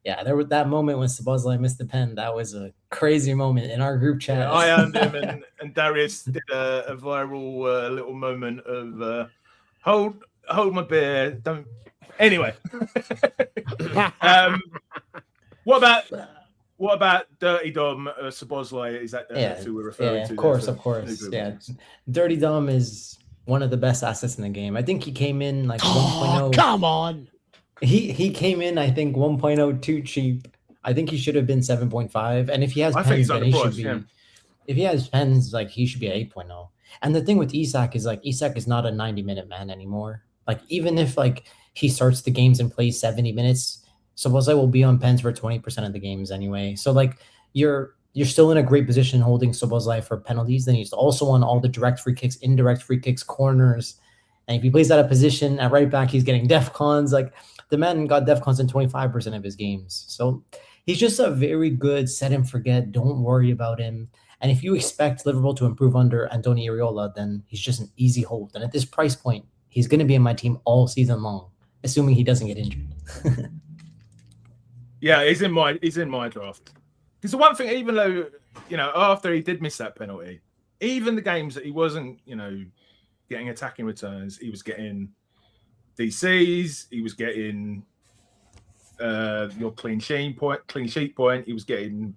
yeah, there was that moment when Szoboszlai missed the pen. That was a crazy moment in our group chat. Yeah, I owned him, and Darius did a viral little moment of hold my beer. Don't. Anyway, what about Dirty Dom Szoboszlai? Is that who we're referring to? Of course. Yeah, Dirty Dom is one of the best assets in the game. I think he came in like 1.0. Come on. He came in, I think, 1.0 too cheap. I think he should have been 7.5. And if he has pens, then he should be. Yeah. If he has pens, like he should be 8.0. And the thing with Isak is like Isak is not a 90-minute man anymore. Like even if like he starts the games and plays 70 minutes, Szoboszlai will be on pens for 20% of the games anyway. So like you're still in a great position holding Szoboszlai for penalties. Then he's also on all the direct free kicks, indirect free kicks, corners. And if he plays out of position at right back, he's getting DEFCONs. Like the man got DEFCONs in 25% of his games. So he's just a very good set and forget. Don't worry about him. And if you expect Liverpool to improve under Andoni Iraola, then he's just an easy hold. And at this price point, he's going to be in my team all season long, assuming he doesn't get injured. Yeah, he's in my draft. Because the one thing, even though, after he did miss that penalty, even the games that he wasn't, getting attacking returns, he was getting DCs, he was getting your clean sheet point, he was getting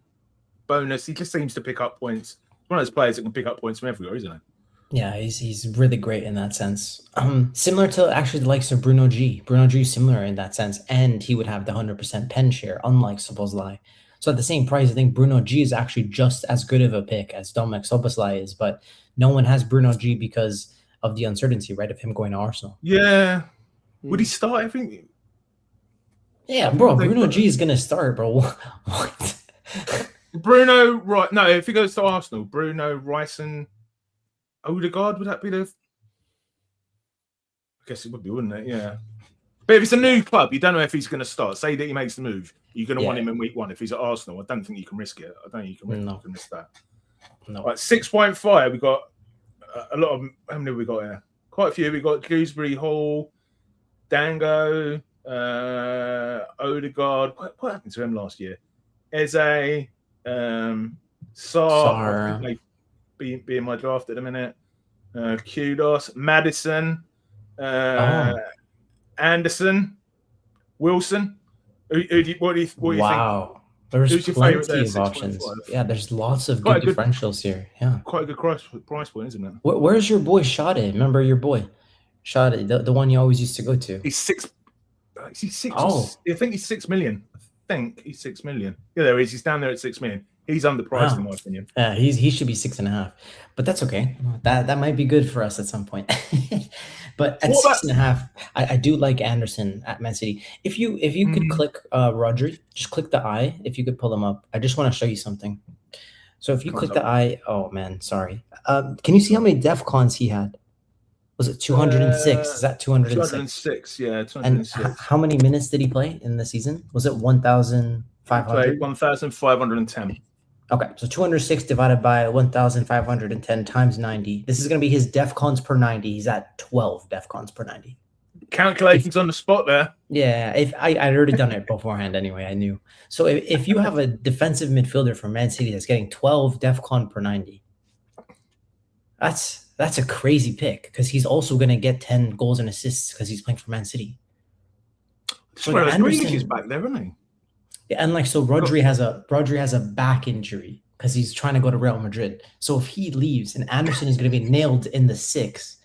bonus. He just seems to pick up points. One of those players that can pick up points from everywhere, isn't he? Yeah, he's really great in that sense. Similar to actually the likes of Bruno G. Bruno G is similar in that sense, and he would have the 100% pen share, unlike Szoboszlai. So at the same price, I think Bruno G is actually just as good of a pick as Dominik Szoboszlai is, but no one has Bruno G because of the uncertainty, right, of him going to Arsenal. Yeah. Would he start everything? Yeah, bro, Bruno G is going to start, bro. What? Bruno, right? No, if he goes to Arsenal, Bruno, Rice, and Odegaard, would that be the? I guess it would be, wouldn't it? Yeah. But if it's a new club, you don't know if he's going to start. Say that he makes the move, you're going to want him in week 1. If he's at Arsenal, I don't think you can risk it. I don't think you can risk that. No. Right, 6.5. We got a lot of. How many have we got here? Quite a few. We got Gooseberry Hall, Dango, Odegaard. What happened to him last year? Eze, Sarr. Be in my draft at a minute. Kudos, Madison, Anderson, Wilson. What do you think? Wow, there's plenty of options. Yeah, there's lots of good differentials here. Yeah, quite a good price point, isn't it? Where's your boy Shade? Remember your boy Shade, the one you always used to go to? He's 6. He's 6. Oh, I think he's 6 million. I think he's 6 million. Yeah, there he is. He's down there at 6 million. He's underpriced in my opinion. Yeah, he should be 6.5, but that's okay. That might be good for us at some point. But at 6.5, I do like Anderson at Man City. If you could click Rodri, just click the eye. If you could pull him up, I just want to show you something. So if you click the eye, oh man, sorry. Can you see how many DEFCONs he had? Was it 206? Is that 206? 206, yeah, 206. And how many minutes did he play in the season? Was it 1,500? 1,510. Okay, so 206 divided by 1,510 times 90. This is going to be his DEFCONs per 90. He's at 12 DEFCONs per 90. Calculations on the spot there. Yeah, if I'd already done it beforehand anyway, I knew. So if you have a defensive midfielder from Man City that's getting 12 DEFCON per 90, that's a crazy pick because he's also going to get 10 goals and assists because he's playing for Man City. So Grealish is back there, isn't he? Yeah, and so Rodri has a back injury. because he's trying to go to Real Madrid. So if he leaves and Anderson is going to be nailed in the 6,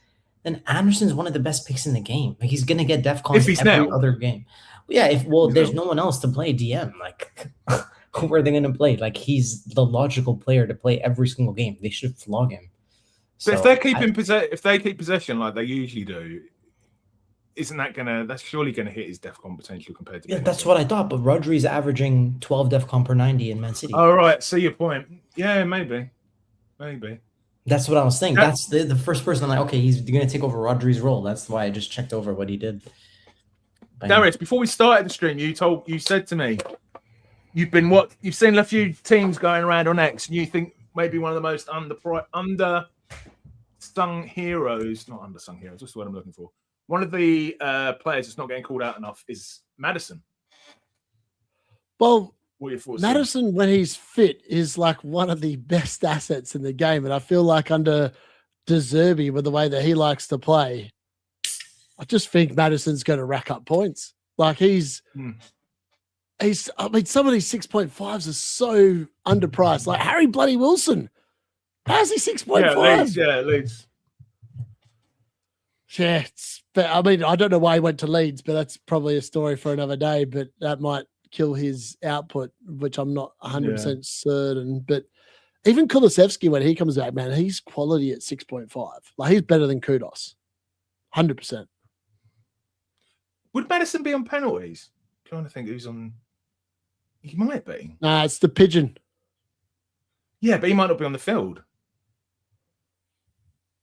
then Anderson's one of the best picks in the game. Like he's going to get DEFCONs every other game. Yeah, there's no one else to play DM. Like, who are they going to play? Like, he's the logical player to play every single game. They should flog him. But if they keep possession like they usually do, isn't that that's surely gonna hit his DEFCON potential compared to? Yeah, that's what I thought. But Rodri's averaging 12 DEFCON per 90 in Man City. Oh right, see your point. Yeah, maybe. That's what I was saying. That's the first person I'm like, okay, he's gonna take over Rodri's role. That's why I just checked over what he did. Darius, before we started the stream, you said to me, you've seen a few teams going around on X, and you think maybe one of the most undersung heroes, not undersung heroes, that's the word I'm looking for. One of the players that's not getting called out enough is Maddison. Well, what are your thoughts? Maddison, when he's fit, is like one of the best assets in the game. And I feel like under De Zerbi, with the way that he likes to play, I just think Maddison's going to rack up points. Like I mean, some of these 6.5s are so underpriced. Like Harry bloody Wilson. How's he 6.5? Yeah, Leeds. Yeah, but I mean, I don't know why he went to Leeds, but that's probably a story for another day. But that might kill his output, which I'm not 100% certain. But even Kulusevski, when he comes back, man, he's quality at 6.5. Like he's better than Kudos, 100%. Would Maddison be on penalties? I'm trying to think who's on. He might be. Nah, it's the pigeon. Yeah, but he might not be on the field.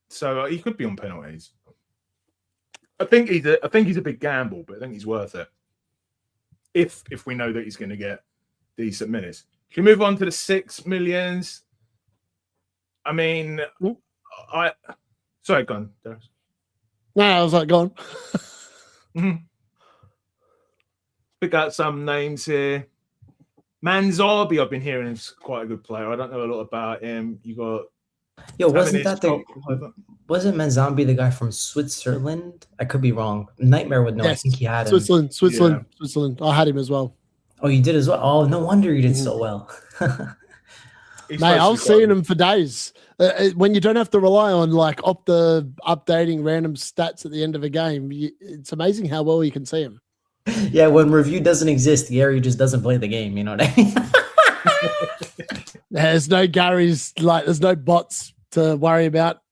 So he could be on penalties. I think he's a big gamble, but I think he's worth it. If we know that he's going to get decent minutes. Can we move on to the 6 millions? I mean, sorry, go on, Darius. No, I was like, go on. Mm-hmm. Pick out some names here. Manzarbi, I've been hearing is quite a good player. I don't know a lot about him. You got wasn't Manzambi the guy from Switzerland? I could be wrong. Nightmare would know. Yes. I think he had him. Switzerland. I had him as well. Oh, you did as well? Oh, no wonder you did so well. Mate, I was seeing him for days. When you don't have to rely on like updating random stats at the end of a game, it's amazing how well you can see him. Yeah, when review doesn't exist, Gary just doesn't play the game. You know what I mean? There's no Gary's, there's no bots to worry about.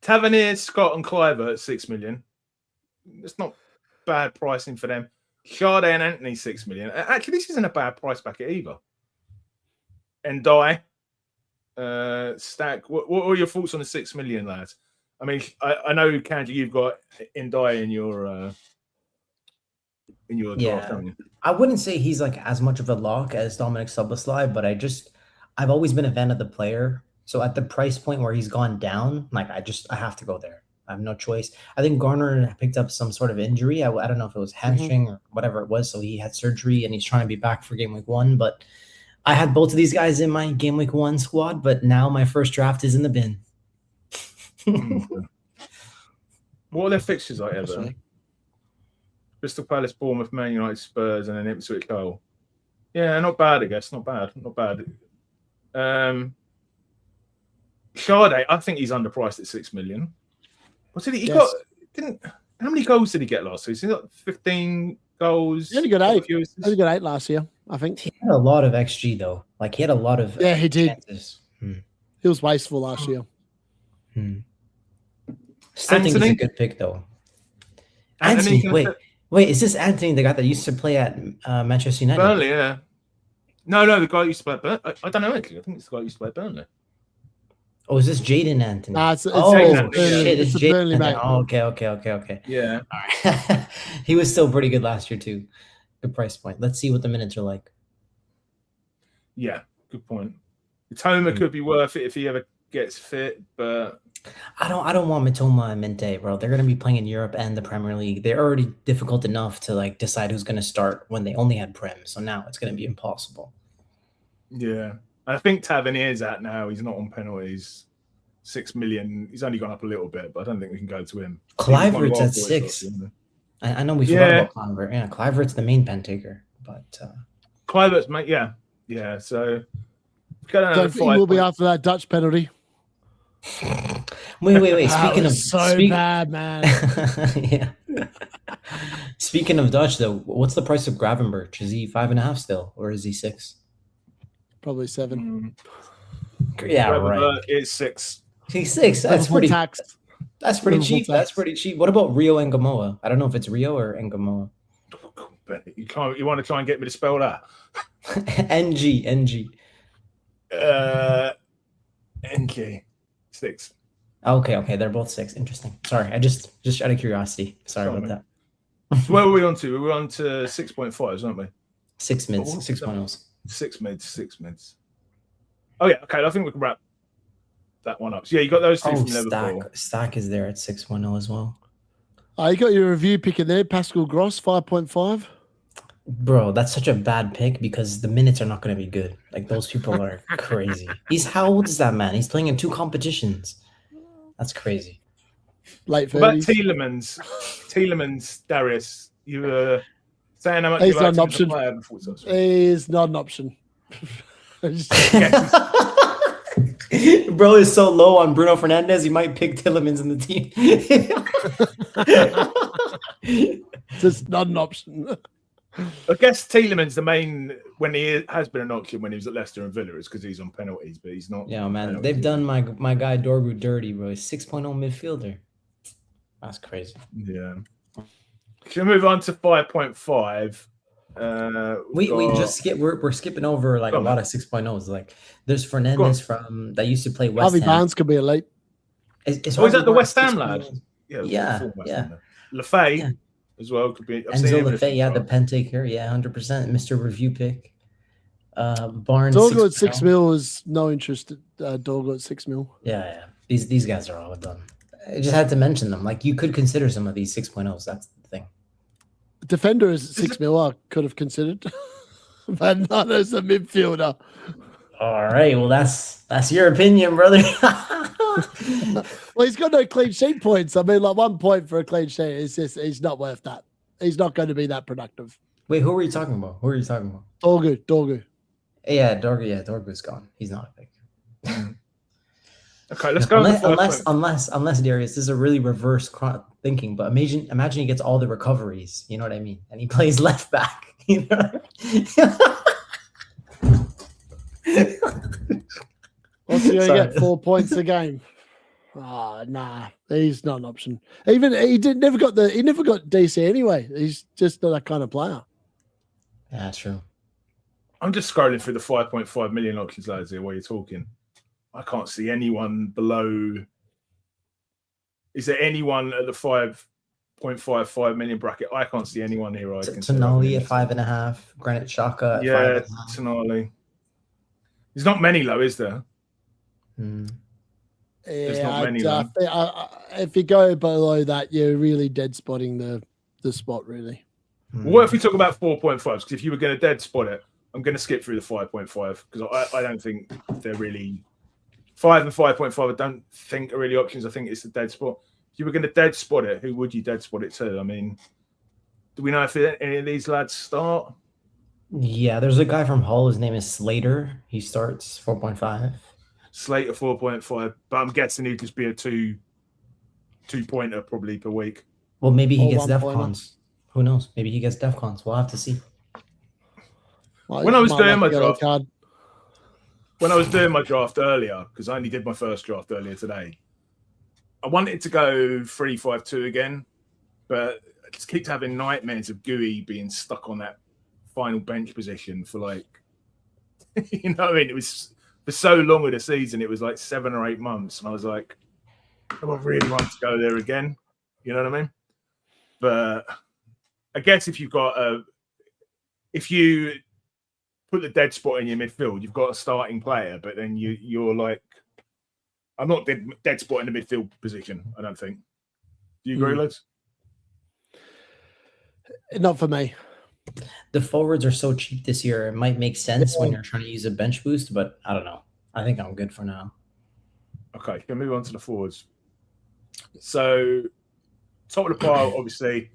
Tavernier, Scott, and Cliver at 6 million. It's not bad pricing for them. Sade and Anthony, 6 million. Actually, this isn't a bad price bracket either. And Stack. What are your thoughts on the 6 million, lads? I mean, I know, Kanji, you've got Ndai in your draft, haven't you? I wouldn't say he's like as much of a lock as Dominic Szoboszlai, but I've always been a fan of the player. So at the price point where he's gone down, like I have to go there. I have no choice. I think Garner picked up some sort of injury. I don't know if it was hamstring or whatever it was. So he had surgery and he's trying to be back for game week 1. But I had both of these guys in my game week 1 squad, but now my first draft is in the bin. What are their fixtures like, Everton? Crystal Palace, Bournemouth, Man United, Spurs, and then Ipswich Hull. Yeah, not bad, I guess. Not bad. Sade, I think he's underpriced at 6 million. What did he got? How many goals did he get last season? He got 15 goals. He only got 8. He only got 8 last year, I think. He had a lot of XG though. Like he had a lot of he did. He was wasteful last year. Still think he's a good pick though. Anthony, wait, is this Anthony, the guy that used to play at Manchester United? Burnley, yeah. No, the guy who used to play at Burnley. I don't know, actually. I think it's the guy who used to play at Burnley. Oh, is this Jaden Anthony? It's Jaden. It's Jaden. Oh, okay. Yeah. All right. He was still pretty good last year, too. Good price point. Let's see what the minutes are like. Yeah, good point. Mitoma could be worth it if he ever gets fit, but... I don't want Mitoma and Mente, bro. They're going to be playing in Europe and the Premier League. They're already difficult enough to like decide who's going to start when they only had Prem. So now it's going to be impossible. Yeah. I think Tavernier's out now. He's not on penalties. 6 million. He's only gone up a little bit, but I don't think we can go to him. Clivert's at 6. I know we forgot about Clivert. Yeah, Clivert's the main pen taker. But Clivert's, mate, yeah. Yeah, so going Don't think he will be after that Dutch penalty. Wait. That Speaking of was so bad, man. yeah. Speaking of Dutch, though, what's the price of Gravenberch? Is he 5.5 still, or is he 6? Probably 7. Yeah, right. It's 6. He's 6. That's Liverpool pretty. tax. That's pretty Liverpool cheap. tax. That's pretty cheap. What about Rio Engamoa? I don't know if it's Rio or Engamoa. You can't. You want to try and get me to spell that? NG. NG 6. Okay. They're both 6. Interesting. Sorry, I just out of curiosity. Sorry about that. Where were we on to? We were on to 6.5s, weren't we? 6 mids, 6.0s. 6 mids. Oh yeah, okay. I think we can wrap that one up. So, yeah, you got those two from Liverpool. Stack is there at 6.0 as well. You got your review pick in there, Pascal Gross, 5.5. Bro, that's such a bad pick because the minutes are not going to be good. Like, those people are crazy. How old is that man? He's playing in 2 competitions. That's crazy. Late 30s. What about Tielemans, Darius? You were saying how much He's you not liked an him as a option. player before. He's not an option. Bro is so low on Bruno Fernandes, he might pick Tielemans in the team. Just not an option. I guess Tielemans, the main, when he has been an option when he was at Leicester and Villa, is because he's on penalties, but he's not. Yeah, man. They've done my guy Dorgu dirty, bro. He's 6.0 midfielder. That's crazy. Yeah. Should we move on to 5.5? We're skipping over like a lot of 6.0s. Like there's Fernandes from that used to play West Harvey Ham. Barnes could be a late. Is that the West Ham lad? Yeah. Lafay as well could be. Enzo Lafay, the pen taker, 100%. Mr. Review pick. Barnes. Dorgo at 6 mil is no interest. Dorgo at 6 mil. Yeah. These guys are all done. I just had to mention them. Like you could consider some of these 6.0s. That's the thing. Defender is at 6 mil. I could have considered, but not as a midfielder. All right. Well, that's your opinion, brother. Well, he's got no clean sheet points. I mean, like 1 point for a clean sheet. It's just he's not worth that. He's not going to be that productive. Wait, who are you talking about? Dorgu. Yeah, Dorgu's gone. He's not a pick. Okay, let's go. Unless Darius, this is a really reverse thinking, but imagine he gets all the recoveries. You know what I mean? And he plays left back. You know. What's he going to get? 4 points a game? Nah, he's not an option. Even he never got DC anyway. He's just not that kind of player. Yeah, true. I'm just scrolling through the 5.5 million options lads here while you're talking. I can't see anyone below. Is there anyone at the 5.55 million bracket? I can't see anyone here. Tonali at 5.5. Granit Xhaka at 5.5. Tonali. There's not many though, is there? There's not many. If you go below that, you're really dead spotting the spot, really. Well, what if we talk about 4.5s? Because if you were going to dead spot it, I'm going to skip through the 5.5 because I don't think they're really 5 and 5.5. I don't think are really options. I think it's a dead spot. If you were going to dead spot it, who would you dead spot it to? I mean, do we know if any of these lads start? Yeah, there's a guy from Hull. His name is Slater. He starts 4.5. Slater 4.5, but I'm guessing he'd just be a two-pointer probably per week. Well, maybe he gets DEFCONs. Who knows? Maybe he gets DEFCONs. We'll have to see. When I was doing my draft earlier, because I only did my first draft earlier today, I wanted to go 3-5-2 again, but I just kept having nightmares of Gooey being stuck on that final bench position for like, you know what I mean? It was for so long of the season, it was like 7 or 8 months, and I was like, do I really want to go there again? You know what I mean? But I guess if you put the dead spot in your midfield, you've got a starting player, but then you're like, I'm not dead spot in the midfield position, I don't think. Do you agree, lads? Not for me. The forwards are so cheap this year. It might make sense when you're trying to use a bench boost, but I don't know. I think I'm good for now. Okay, can we move on to the forwards? So, top of the pile, obviously,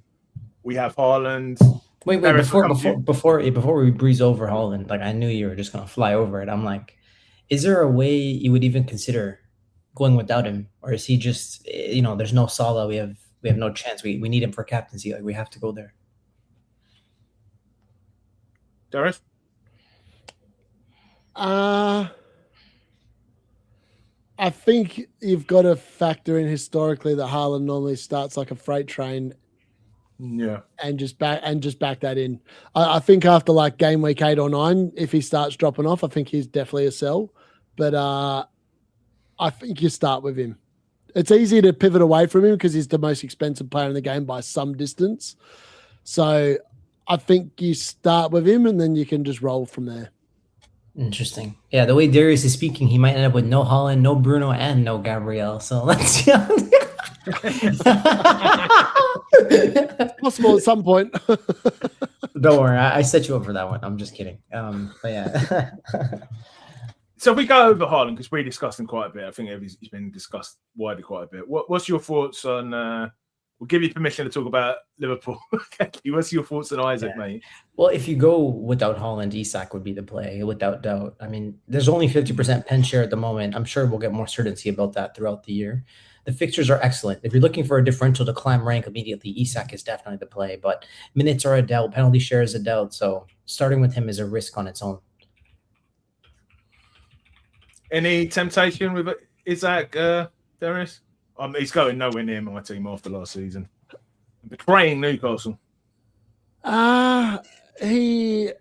we have Haaland, Wait, Darius, we'll come to you. before we breeze over Holland, like I knew you were just gonna fly over it. I'm like, is there a way you would even consider going without him, or is he just there's no Salah, we have no chance. We need him for captaincy. Like we have to go there. Darius? I think you've got to factor in historically that Haaland normally starts like a freight train. Yeah. And just back that in. I think after like game week 8 or 9, if he starts dropping off, I think he's definitely a sell. But I think you start with him. It's easy to pivot away from him because he's the most expensive player in the game by some distance. So I think you start with him and then you can just roll from there. Interesting. Yeah, the way Darius is speaking, he might end up with no Holland, no Bruno, and no Gabriel. So let's see. Possible at some point. Don't worry, I set you up for that one. I'm just kidding. But yeah. So if we go over Haaland, because we discussed him quite a bit. I think he's been discussed widely quite a bit. What's your thoughts on? We'll give you permission to talk about Liverpool. What's your thoughts on Isaac, mate? Well, if you go without Haaland, Isak would be the play, without doubt. I mean, there's only 50% pen share at the moment. I'm sure we'll get more certainty about that throughout the year. The fixtures are excellent. If you're looking for a differential to climb rank immediately, Isak is definitely the play. But minutes are a doubt, penalty share is a doubt. So starting with him is a risk on its own. Any temptation with Isak, Darius? He's going nowhere near my team after last season. Betraying Newcastle. The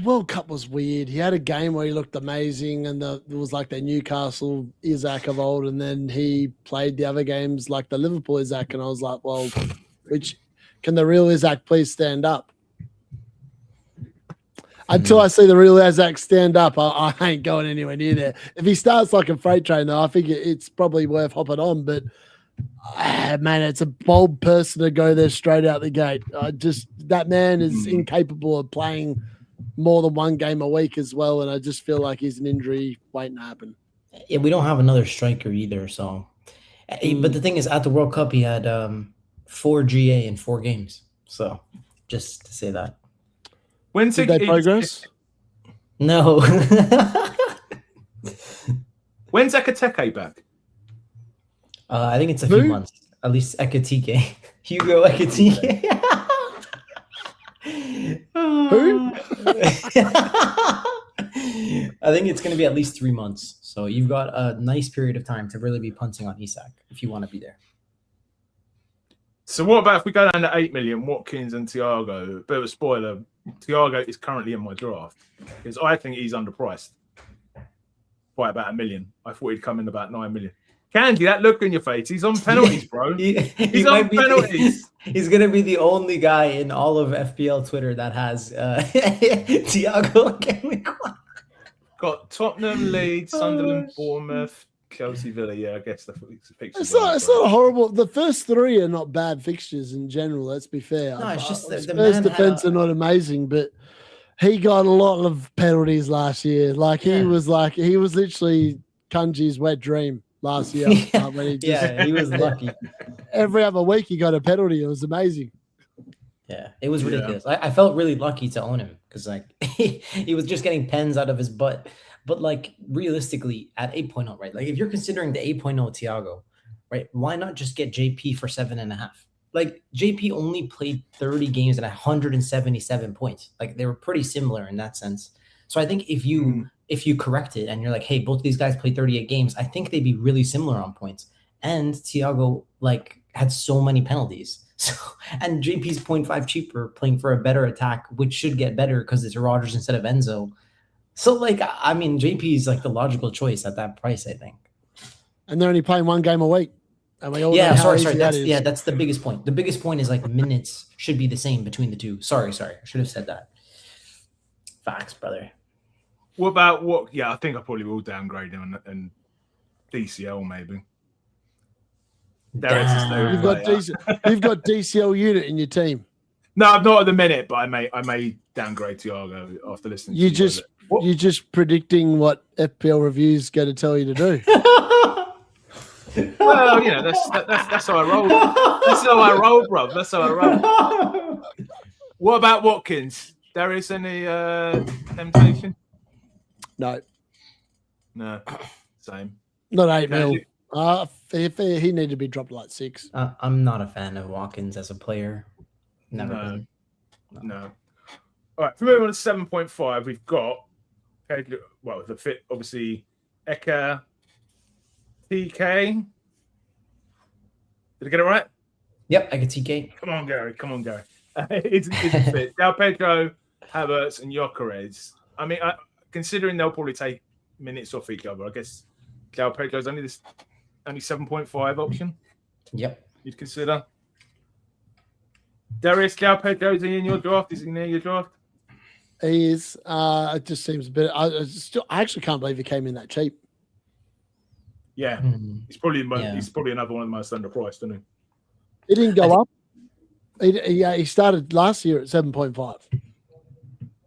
World Cup was weird. He had a game where he looked amazing, and it was like the Newcastle Isak of old, and then he played the other games like the Liverpool Isak, and I was like, well, can the real Isak please stand up? Until I see the real Isak stand up, I ain't going anywhere near there. If he starts like a freight train, though, I think it's probably worth hopping on, but man, it's a bold person to go there straight out the gate. That man is incapable of playing more than one game a week as well, and I just feel like he's an injury waiting to happen. Yeah, we don't have another striker either. So, but the thing is, at the World Cup, he had 4 GA in 4 games. So, just to say that. When's Did they progress? No. When's Ekateke back? I think it's a few months. At least Ekatike. Hugo Ekatike. Who? I think it's going to be at least 3 months. So you've got a nice period of time to really be punting on Isak if you want to be there. So what about if we go down to 8 million, Watkins and Thiago? Bit of a spoiler. Thiago is currently in my draft because I think he's underpriced by about $1 million. I thought he'd come in about 9 million. Kanji, that look in your face. He's on penalties, bro. He's on penalties. He's going to be the only guy in all of FPL Twitter that has Thiago game. Got Tottenham, Leeds, Sunderland, Bournemouth, Chelsea, Villa. Yeah, I guess the fixtures. It's not horrible. The first 3 are not bad fixtures in general. Let's be fair. No, it's just the Spurs defense are not amazing, but he got a lot of penalties last year. He was literally Kanji's wet dream last year. When he was lucky. Every other week he got a penalty. It was amazing. Yeah, it was ridiculous. I felt really lucky to own him because he was just getting pens out of his butt. But realistically, at 8.0, right? If you're considering the 8.0 Thiago, right? Why not just get JP for 7.5? JP only played 30 games and 177 points. They were pretty similar in that sense. So I think if you correct it and you're like, hey, both these guys played 38 games, I think they'd be really similar on points. And Thiago had so many penalties. So and JP's 0.5 cheaper, playing for a better attack, which should get better because it's Rodgers instead of Enzo. So JP is the logical choice at that price, I think. And they're only playing 1 game a week. And we all sorry. That's the biggest point. The biggest point is minutes should be the same between the two. Sorry. I should have said that. Facts, brother. What about Yeah, I think I probably will downgrade him and DCL maybe. You've got DCL unit in your team. No, I'm not at the minute, but I may downgrade Thiago after listening. You're just predicting what FPL reviews going to tell you to do. Well, that's how I roll. That's how I roll, bro. That's how I roll. What about Watkins? Darius, any temptation? No, No, same. not 8 Kanji? mil. If he needed to be dropped like 6. I'm not a fan of Watkins as a player. Never No. been. No. All right, if we move on to 7.5, we've got the fit, obviously, Eka TK. Did I get it right? Yep, I get TK. Come on, Gary. It's fit. Del Pedro, Havertz, and Gyökeres. I mean, considering they'll probably take minutes off each other, I guess Del Pedro's only 7.5 option. Yep. You'd consider. Darius, Del Pedro's in your draft? Is he near your draft? He is. It just seems a bit. I actually can't believe he came in that cheap. Yeah, he's probably another one of the most underpriced, isn't he? He didn't go up. He started last year at 7.5.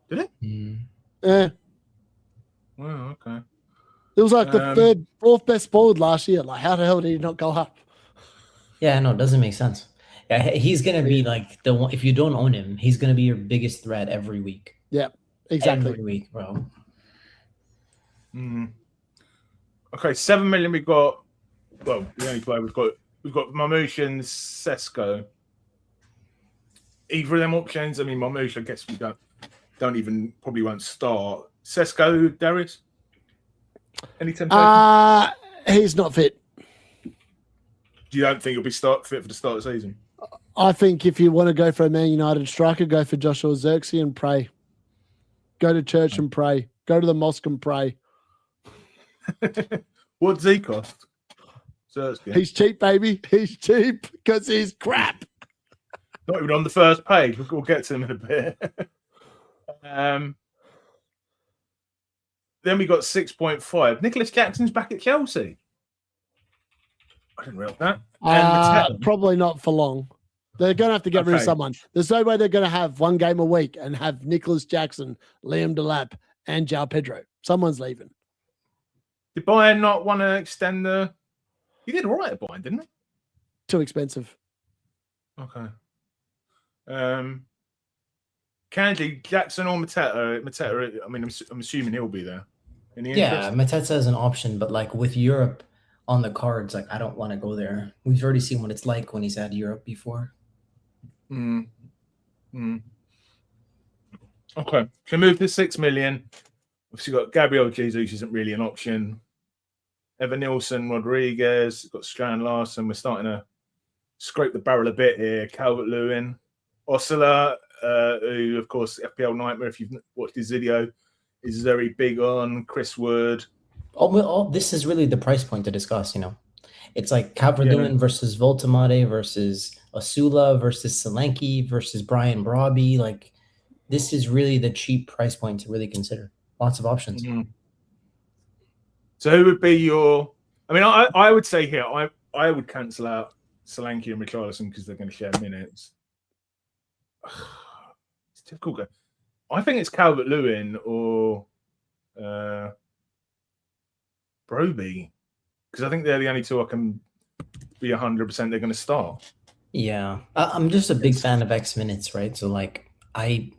Did he? Yeah. Wow, okay. It was like the fourth best forward last year. Like, how the hell did he not go up? Yeah, no, it doesn't make sense. Yeah, he's gonna be like the one. If you don't own him, he's gonna be your biggest threat every week. Yeah, exactly. Every week, bro. Okay, 7 million. We've got. Well, the only player we've got Mamouche and Sesko. Either of them options. I mean, Mamouche, I guess we probably won't start. Sesko, Darius. Any temptation? He's not fit. You don't think he'll be fit for the start of the season? I think if you want to go for a Man United striker, go for Joshua Zirkzee and pray. Go to church and pray. Go to the mosque and pray. What does he cost? Zirkzee. He's cheap, baby. He's cheap because he's crap. Not even on the first page. We'll get to him in a bit. Then we got 6.5. Nicholas Jackson's back at Chelsea. I didn't realize that. Probably not for long. They're going to have to get rid of someone. There's no way they're going to have one game a week and have Nicholas Jackson, Liam Delap, and João Pedro. Someone's leaving. Did Bayern not want to extend the... He did all right at Bayern, didn't he? Too expensive. Okay. Kanji, Jackson or Mateta? I mean, I'm assuming he'll be there. Yeah, Mateta is an option, but like with Europe on the cards, like I don't want to go there. We've already seen what it's like when he's had Europe before. Okay, so move to 6 million. Obviously, got Gabriel Jesus isn't really an option. Evan Nilsson, Rodriguez, got Strand Larson. We're starting to scrape the barrel a bit here. Calvert-Lewin, Osula, who, of course, FPL Nightmare, if you've watched his video, is very big on. Chris Wood. This is really the price point to discuss, you know. It's like Calvert-Lewin versus Voltamade versus Osula versus Solanke versus Brian Brobby. Like, this is really the cheap price point to really consider. Lots of options. So who would be your... I mean, I would say here, I would cancel out Solanke and Richarlison because they're going to share minutes. It's difficult. I think it's Calvert-Lewin or Broby, because I think they're the only two I can be 100% they're going to start. Yeah, I'm just a big fan of X minutes, right? So like,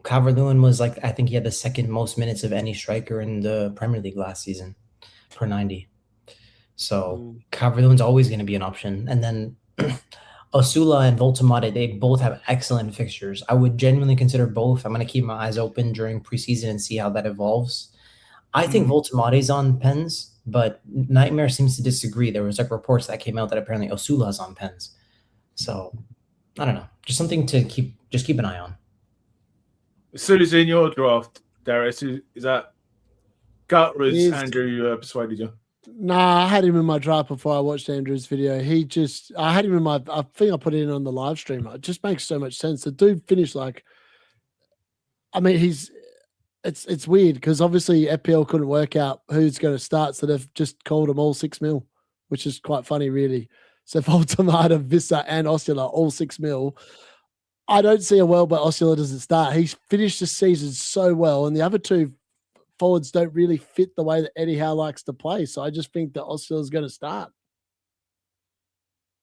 Calvert-Lewin was like, I think he had the second most minutes of any striker in the Premier League last season per 90. So Calvert-Lewin's always going to be an option. And then Osula and Voltamade, they both have excellent fixtures. I would genuinely consider both. I'm going to keep my eyes open during preseason and see how that evolves. I think Voltamade's on pens, but Nightmare seems to disagree. There was like reports that came out that apparently Osula's on pens. So I don't know. Just something to keep an eye on. As soon as in your draft, Darius, is that Gutters Andrew persuaded you? Nah, I had him in my draft before I watched Andrew's video. I had him in my, I think I put it in on the live stream. It just makes so much sense. The dude finished like, I mean, it's weird because obviously FPL couldn't work out who's going to start. So they've just called them all 6 mil, which is quite funny, really. So Voltamada, Vissa, and Osula, all 6 mil. I don't see a world where Osula doesn't start. He's finished the season so well, and the other two forwards don't really fit the way that Eddie Howe likes to play. So I just think that Osula is going to start.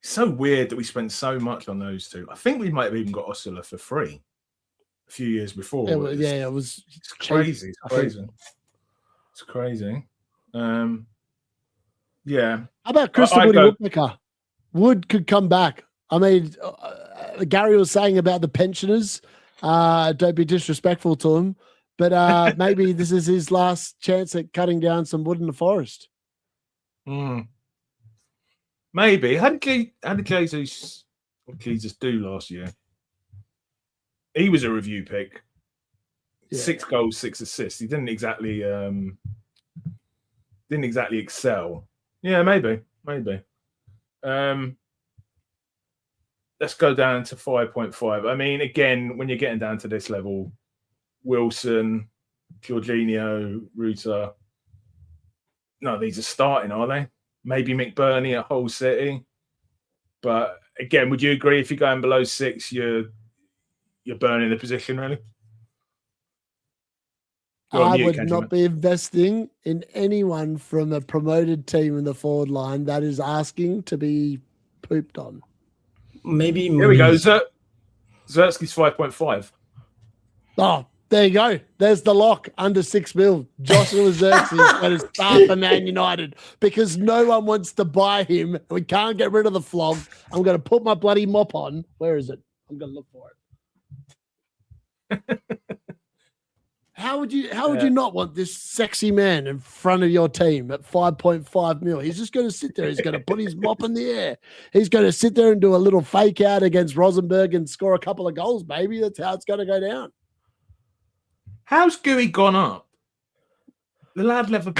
It's so weird that we spent so much on those two. I think we might have even got Osula for free. a few years before. It was It's crazy. It's crazy. It's crazy. Yeah. How about Crystal Woody Woodpecker? Wood could come back. I mean, Gary was saying about the pensioners. Don't be disrespectful to him, but maybe this is his last chance at cutting down some wood in the forest. Maybe. How did Jesus do last year? He was a review pick. Yeah. 6 goals, 6 assists. He didn't exactly excel. Yeah, maybe. Let's go down to 5.5. I mean, again, when you're getting down to this level, Wilson, Jorginho, Ruta. No, these are starting, are they? Maybe McBurney at Hull City. But again, would you agree if you're going below 6, you're burning the position, really? I would not be investing in anyone from a promoted team in the forward line that is asking to be pooped on. Maybe here we go. Zerski's 5.5. Oh, there you go. There's the lock under 6 mil. Joshua Zirkzee is going to start for Man United because no one wants to buy him. We can't get rid of the flog. I'm going to put my bloody mop on. Where is it? I'm going to look for it. How would you not want this sexy man in front of your team at 5.5 mil? He's just going to sit there. He's going to put his mop in the air. He's going to sit there and do a little fake out against Rosenberg and score a couple of goals, baby. That's how it's going to go down. How's Gooey gone up? The lad never.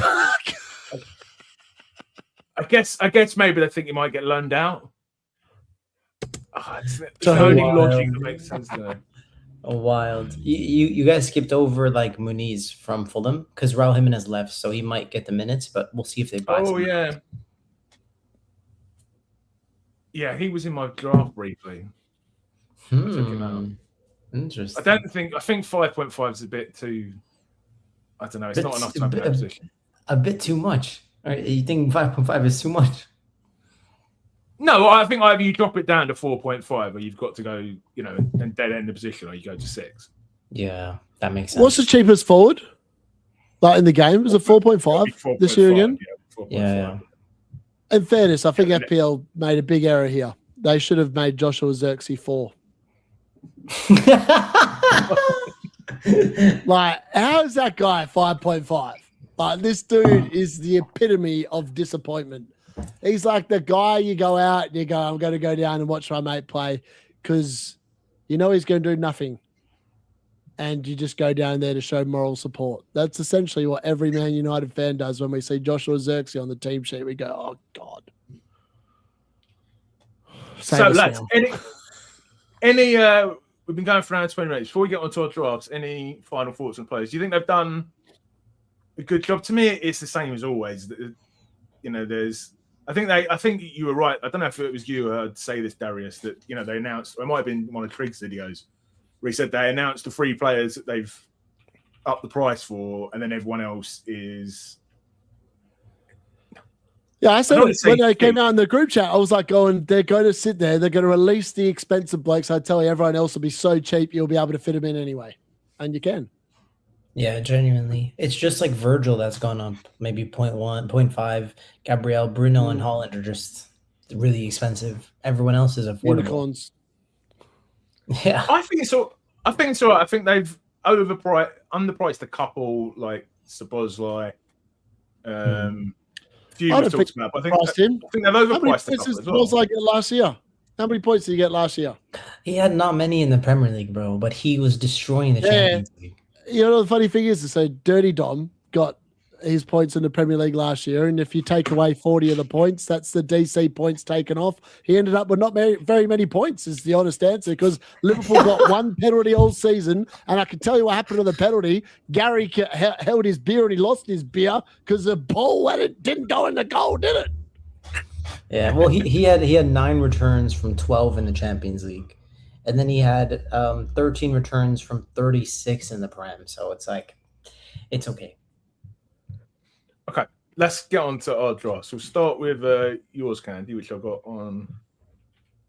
I guess maybe they think he might get loaned out. It's the only logic that makes sense there. Wild. You guys skipped over like Muniz from Fulham because Raul Jimenez left, so he might get the minutes, but we'll see if they buy. Oh yeah, yeah. He was in my draft briefly. I took him out. Interesting. I think 5.5 is a bit too. I don't know. It's not enough time in that position. A bit too much. All right, you think 5.5 is too much? No, I think either you drop it down to 4.5 or you've got to go, and dead end the position, or you go to 6. Yeah, that makes sense. What's the cheapest forward? Like in the game? Is it 4.5 this year again? Yeah. In fairness, I think FPL made a big error here. They should have made Joshua Zirkzee 4. Like, how is that guy 5.5? Like, this dude is the epitome of disappointment. He's like the guy you go out and you go, I'm going to go down and watch my mate play because he's going to do nothing. And you just go down there to show moral support. That's essentially what every Man United fan does when we see Joshua Zirkzee on the team sheet. We go, oh, God. So, lads, any we've been going for around 20 minutes. Before we get on to our drafts, any final thoughts on players? Do you think they've done a good job? To me, it's the same as always. I think you were right. I don't know if it was you who say this, Darius, that they announced. It might have been one of Triggs' videos where he said they announced the 3 players that they've upped the price for, and then everyone else is. Yeah, I said when they came out in the group chat, I was like, they're going to sit there, they're going to release the expensive blokes. I tell you, everyone else will be so cheap, you'll be able to fit them in anyway, and you can. Yeah, genuinely. It's just like Virgil that's gone up maybe 0.1, 0.5. Gabriel, Bruno, and Holland are just really expensive. Everyone else is affordable. Unicorns. Yeah. I think it's all right. I think they've underpriced a couple like Szoboszlai. Few we've talked about, but I think they've overpriced a couple as well. Like last year? How many points did he get last year? He had not many in the Premier League, bro, but he was destroying the Champions League. The funny thing is, so Dirty Dom got his points in the Premier League last year, and if you take away 40 of the points, that's the DC points taken off. He ended up with not very many points, is the honest answer, because Liverpool got 1 penalty all season, and I can tell you what happened to the penalty. Gary held his beer and he lost his beer because the ball didn't go in the goal, did it? Yeah, well, he had 9 returns from 12 in the Champions League. And then he had 13 returns from 36 in the Prem. So it's like, it's okay. Okay, let's get on to our draw. So we'll start with yours, Kanji, which I've got on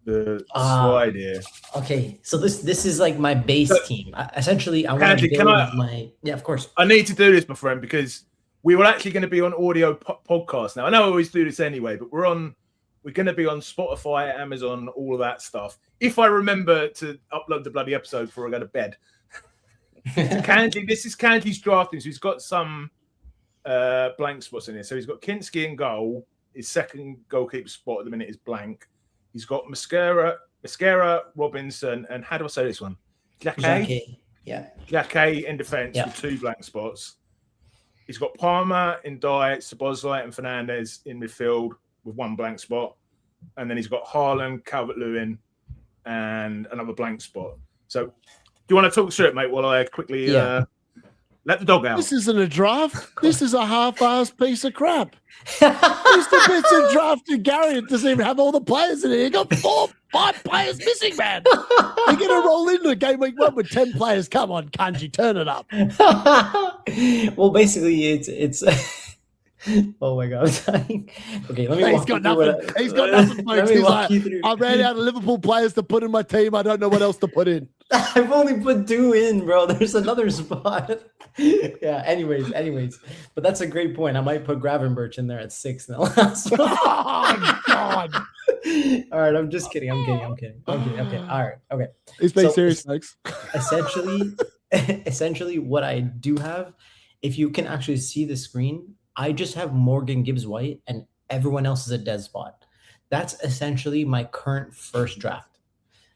the slide here. Okay, so this is like my base team. Essentially, I want to Kanji, build my... Yeah, of course. I need to do this, my friend, because we were actually going to be on audio podcast now. I know I always do this anyway, but we're going to be on Spotify, Amazon, all of that stuff. If I remember to upload the bloody episode before I go to bed. So Kanji, this is Kanji's drafting. So he's got some blank spots in here. So he's got Kinski in goal. His second goalkeeper spot at the minute is blank. He's got Mascara, Robinson, and how do I say this one? Jacquet. Yeah. Jacquet in defence with 2 blank spots. He's got Palmer in Dye, Szoboszlai and Fernandez in midfield with 1 blank spot. And then he's got Haaland, Calvert-Lewin, and another blank spot. So do you want to talk through it, mate, while I quickly let the dog out? This isn't a draft. This is a half-assed piece of crap. It's the bits of drafted Gary. It doesn't even have all the players in it. You got 5 players missing, man. You're going to roll into game week 1 with 10 players. Come on, Kanji, turn it up. Well, basically, it's oh my god. Okay, let me He's got nothing. He's got nothing, folks. He's like, I ran out of Liverpool players to put in my team. I don't know what else to put in. I've only put 2 in, bro. There's another spot. Yeah, anyways. But that's a great point. I might put Gravenberch in there at 6 in the last one. Oh, God. All right, I'm just kidding. I'm kidding. Okay, all right, okay. He's being serious, folks. Essentially, what I do have, if you can actually see the screen, I just have Morgan Gibbs-White and everyone else is a dead spot. That's essentially my current first draft.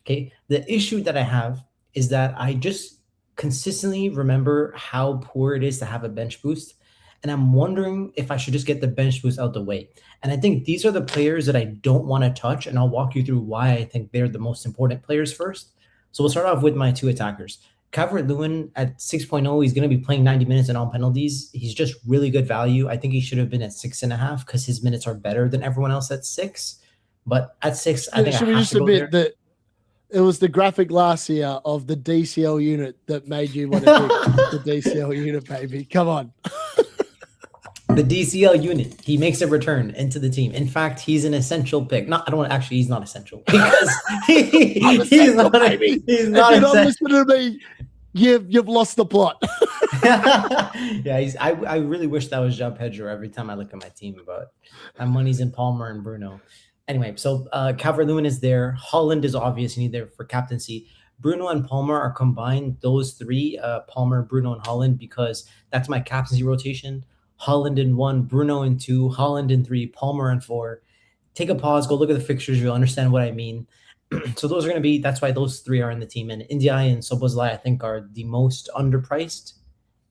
Okay. The issue that I have is that I just consistently remember how poor it is to have a bench boost. And I'm wondering if I should just get the bench boost out the way. And I think these are the players that I don't want to touch. And I'll walk you through why I think they're the most important players first. So we'll start off with my 2 attackers. Calvert-Lewin at 6.0, he's going to be playing 90 minutes and on penalties. He's just really good value. I think he should have been at 6.5 because his minutes are better than everyone else at 6. But at 6, I think should we just admit that it was the graphic last year of the DCL unit that made you want to pick the DCL unit, baby. Come on. The DCL unit, he makes a return into the team. In fact, he's an essential pick. He's not essential because he's not baby. He's not if you're essential. not listening to me, you've lost the plot. Yeah, I really wish that was João Pedro every time I look at my team, but my money's in Palmer and Bruno. Anyway, so Calvert-Lewin is there. Haaland is obvious. You need there for captaincy. Bruno and Palmer are combined, those 3, Palmer, Bruno, and Haaland, because that's my captaincy rotation. Haaland in 1, Bruno in 2, Haaland in 3, Palmer in 4. Take a pause, go look at the fixtures. You'll understand what I mean. So those are going to be, that's why those 3 are in the team. And Ndiaye and Szoboszlai, I think, are the most underpriced.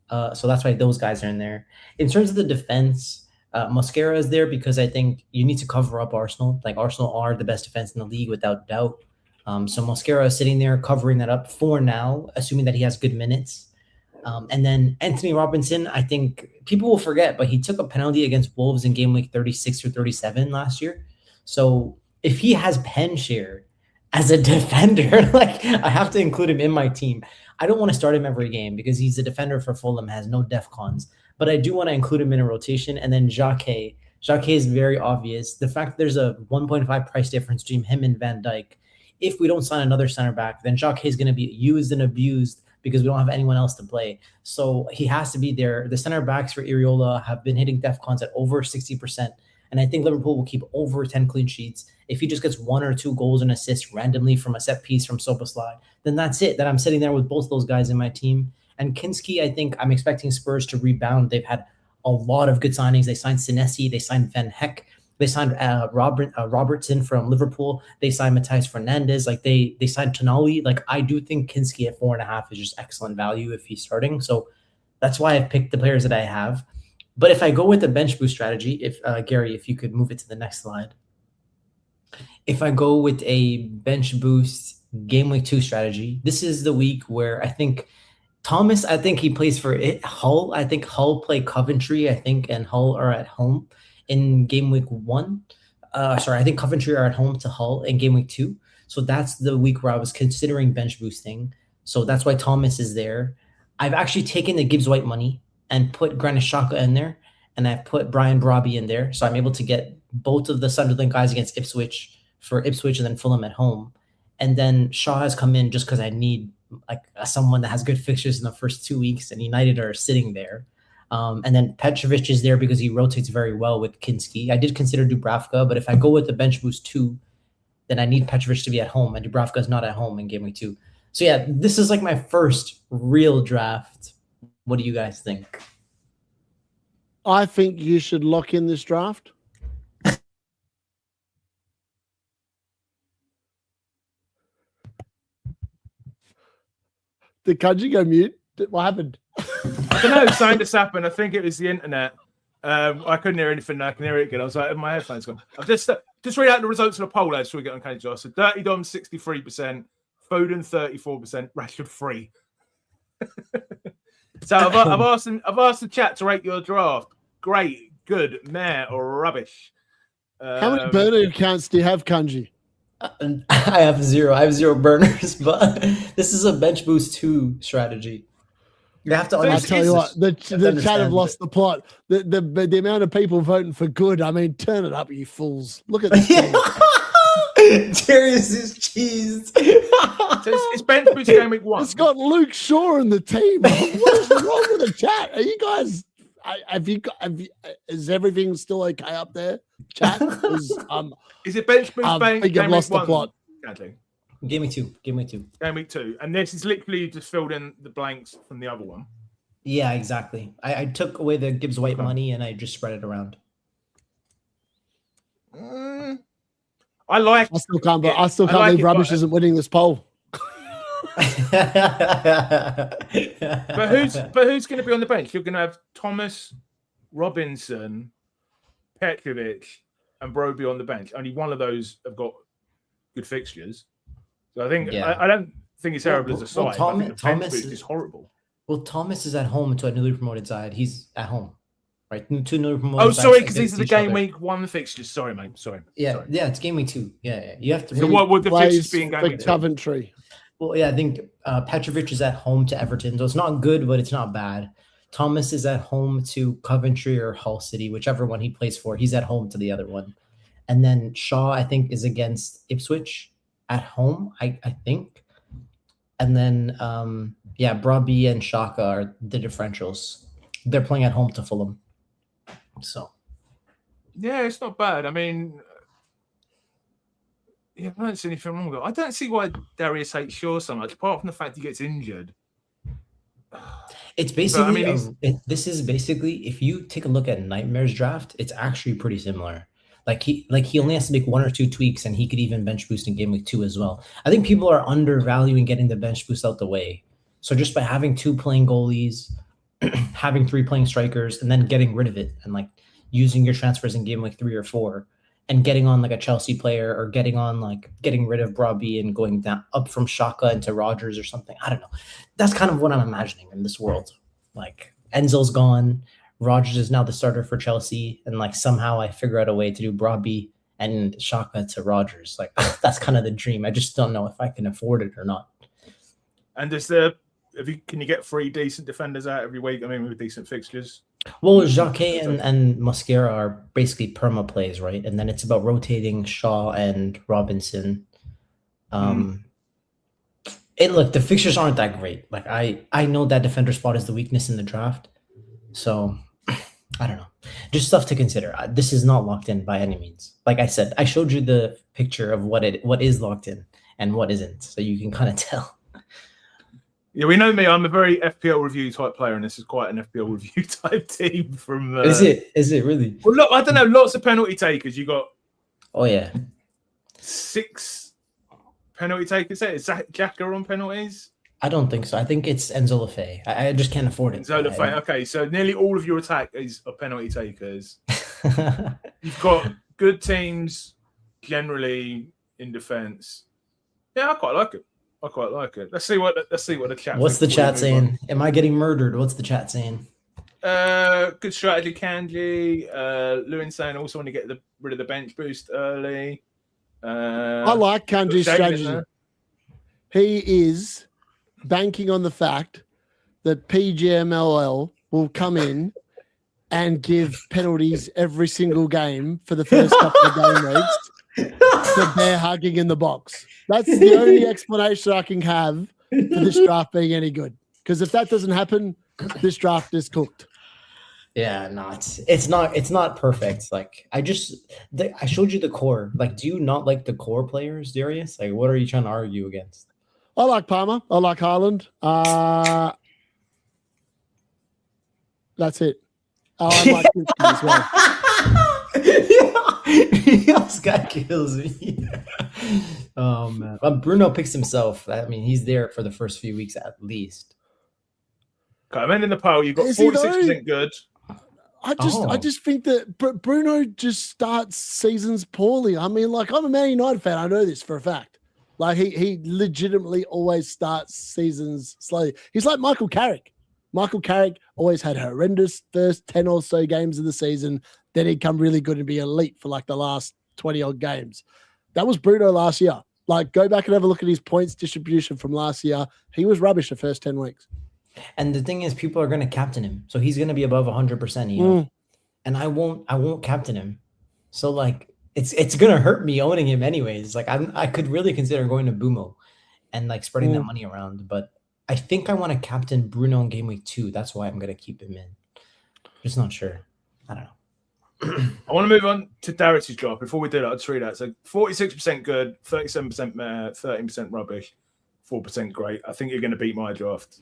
So that's why those guys are in there. In terms of the defense, Mosquera is there because I think you need to cover up Arsenal. Like, Arsenal are the best defense in the league without doubt. So Mosquera is sitting there covering that up for now, assuming that he has good minutes. And then Anthony Robinson, I think people will forget, but he took a penalty against Wolves in game week 36 or 37 last year. So if he has pen share as a defender, like, I have to include him in my team. I don't want to start him every game because he's a defender for Fulham, has no def cons, but I do want to include him in a rotation. And then Jacquet is very obvious. The fact that there's a 1.5 price difference between him and Van Dijk. If we don't sign another center back, then Jacquet is going to be used and abused because we don't have anyone else to play. So he has to be there. The center backs for Iriola have been hitting def cons at over 60%. And I think Liverpool will keep over 10 clean sheets. If he just gets 1 or 2 goals and assists randomly from a set piece from Szoboszlai, then that's it. That I'm sitting there with both those guys in my team. And Kinski, I think I'm expecting Spurs to rebound. They've had a lot of good signings. They signed Senesi. They signed Van Heck. They signed Robertson from Liverpool. They signed Matthias Fernandez. Like, they signed Tonali. Like, I do think Kinski at 4.5 is just excellent value if he's starting. So that's why I've picked the players that I have. But if I go with the bench boost strategy, if Gary, if you could move it to the next slide. If I go with a bench boost game week 2 strategy, this is the week where I think Thomas, I think he plays for Hull. I think Hull play Coventry, and Hull are at home in game week 1. I think Coventry are at home to Hull in game week 2. So that's the week where I was considering bench boosting. So that's why Thomas is there. I've actually taken the Gibbs-White money and put Granit Xhaka in there, and I've put Brian Brobby in there. So I'm able to get both of the Sunderland guys against Ipswich for Ipswich and then Fulham at home. And then Shaw has come in just because I need like someone that has good fixtures in the first 2 weeks, and United are sitting there. And then Petrovic is there because he rotates very well with Kinski. I did consider Dubravka, but if I go with the bench boost 2, then I need Petrovic to be at home, and Dubravka is not at home in game week 2. So yeah, this is like my first real draft. What do you guys think? I think you should lock in this draft. Did Kanji go mute? What happened? I don't know. Something just happened. I think it was the internet. I couldn't hear anything. Now I can hear it again. I was like, my headphones gone. I've just read out the results of the poll before we get on Kanji Josh. So Dirty Dom 63%, Foden 34%, Rashford 3. So I've asked the chat to rate your draft. Great, good, meh, or rubbish. How many burner accounts do you have, Kanji? I have 0. I have 0 burners, but this is a bench boost 2 strategy. You have to. I'll tell you what, the chat have lost the plot. The amount of people voting for good. I mean, turn it up, you fools! Look at this. Darius is cheesed. So it's bench boost game week 1. It's got Luke Shaw in the team. What is wrong with the chat? Are you guys? Is everything still okay up there? Chat is it bench boost? I think I've lost the plot. Game week 2. Game week 2, and this is literally just filled in the blanks from the other one. Yeah, exactly. I took away the Gibbs White money and I just spread it around. I still can't believe Rubbish isn't winning this poll. But who's going to be on the bench? You're going to have Thomas, Robinson, Petrovic, and Broby on the bench. Only one of those have got good fixtures. So I think I don't think it's terrible as a side. Thomas is horrible. Well, Thomas is at home to a newly promoted side. He's at home, right? 2 newly promoted. Oh, sorry, because these are the game week 1 fixtures. Sorry, mate. Sorry. Yeah, it's game week 2. Yeah. You have to. So what would the fixtures be in game week 2? Coventry. Well, yeah, I think Petrovic is at home to Everton, so it's not good, but it's not bad. Thomas is at home to Coventry or Hull City, whichever one he plays for. He's at home to the other one. And then Shaw, I think, is against Ipswich at home, I think. And then, Broadby and Shaka are the differentials. They're playing at home to Fulham. So. Yeah, it's not bad. I mean, I don't see anything wrong with it. I don't see why Darius hates Shaw so much, apart from the fact he gets injured. It's basically, this is basically, if you take a look at Nightmare's draft, it's actually pretty similar. Like he only has to make 1 or 2 tweaks, and he could even bench boost in game week 2 as well. I think people are undervaluing getting the bench boost out the way. So just by having 2 playing goalies, having 3 playing strikers, and then getting rid of it, and like using your transfers in game week 3 or 4, and getting on like a Chelsea player, or getting rid of Broadby and going down up from Shaka into Rodgers or something. I don't know. That's kind of what I'm imagining in this world. Like Enzo's gone. Rodgers is now the starter for Chelsea, and like somehow I figure out a way to do Broadby and Shaka to Rodgers. Like that's kind of the dream. I just don't know if I can afford it or not. And can you get 3 decent defenders out every week? I mean, with decent fixtures. Well, Jacquet and Mosquera are basically perma plays, right? And then it's about rotating Shaw and Robinson. The fixtures aren't that great. Like I know that defender spot is the weakness in the draft, so I don't know. Just stuff to consider. This is not locked in by any means. Like I said, I showed you the picture of what is locked in and what isn't, so you can kind of tell. Yeah, we know me. I'm a very FPL review type player, and this is quite an FPL review type team. From Is it really? Well, look, I don't know. Lots of penalty takers. You got. Oh yeah. 6 penalty takers. Is that Jacker on penalties? I don't think so. I think it's Enzo Lefebvre. I just can't afford it. Enzo Lefebvre. Okay, so nearly all of your attack is penalty takers. You've got good teams generally in defense. Yeah, I quite like it. Let's see what the chat. What's the chat saying? Am I getting murdered? What's the chat saying? Good strategy, Kanji. Lewin saying also want to get rid of the bench boost early. I like Kanji's strategy. He is banking on the fact that PGMLL will come in and give penalties every single game for the first couple of game weeks. the bear hugging in the box. That's the only explanation I can have for this draft being any good. Because if that doesn't happen, this draft is cooked. Yeah, no, it's not perfect. Like I showed you the core. Like, do you not like the core players, Darius? Like, what are you trying to argue against? I like Palmer. I like Haaland. That's it. I like Hippie as well. This guy kills me. Oh man, but Bruno picks himself. I mean, he's there for the first few weeks at least. Okay, I'm in the poll. You've got 46% good. I just think that Bruno just starts seasons poorly. I mean, like, I'm a Man United fan. I know this for a fact. Like, he legitimately always starts seasons slowly. He's like Michael Carrick. Michael Carrick always had horrendous first 10 or so games of the season. Then he'd come really good and be elite for like the last 20 odd games. That was Bruno last year. Like, go back and have a look at his points distribution from last year. He was rubbish the first 10 weeks. And the thing is, people are going to captain him. So he's going to be above 100%. You know? And I won't captain him. So like, it's going to hurt me owning him anyways. Like I could really consider going to Bumo and like spreading that money around. But I think I want to captain Bruno in game week 2. That's why I'm going to keep him in. Just not sure. I don't know. I want to move on to Darius's draft. Before we do that, I'll just read that. So 46% good, 37% meh, 13% rubbish, 4% great. I think you're going to beat my draft.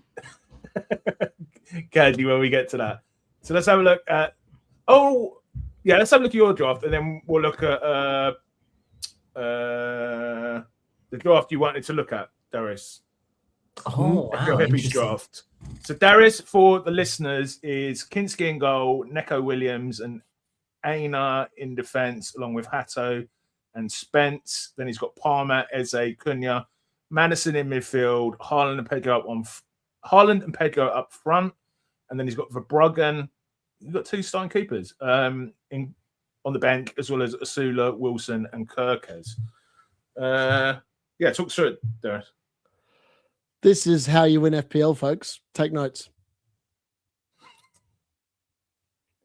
Kanji, when we get to that. So let's have a look at let's have a look at your draft, and then we'll look at the draft you wanted to look at, Darius. Oh, wow. Your Hippie's draft. So Darius, for the listeners, is Kinski in goal, Neco Williams and Aina in defence, along with Hato and Spence. Then he's got Palmer, Eze, Cunha, Madison in midfield, Haaland and Pedro up front, and then he's got Verbruggen. He's got 2 starting keepers on the bench, as well as Asula, Wilson, and Kirkes. Talk through it, Darius. This is how you win FPL, folks. Take notes.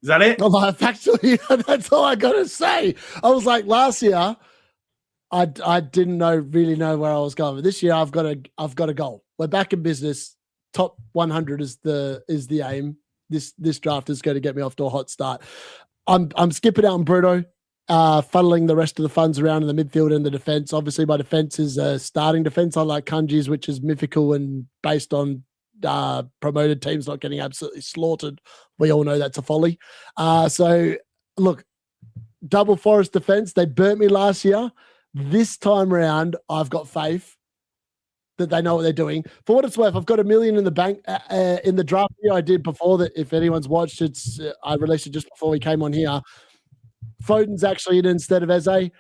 Is that it? Actually, that's all I got to say. I was like, last year, I didn't really know where I was going. But this year, I've got a goal. We're back in business. Top 100 is the aim. This draft is going to get me off to a hot start. I'm skipping out on Bruno, funneling the rest of the funds around in the midfield and the defense. Obviously, my defense is a starting defense. I like Kanji's, which is mythical and based on promoted teams not getting absolutely slaughtered. We all know that's a folly. So look, double Forest defense. They burnt me last year. This time around, I've got faith that they know what they're doing. For what it's worth, I've got $1 million in the bank in the draft video I did before that. If anyone's watched it, I released it just before we came on here. Foden's actually in instead of Eze, and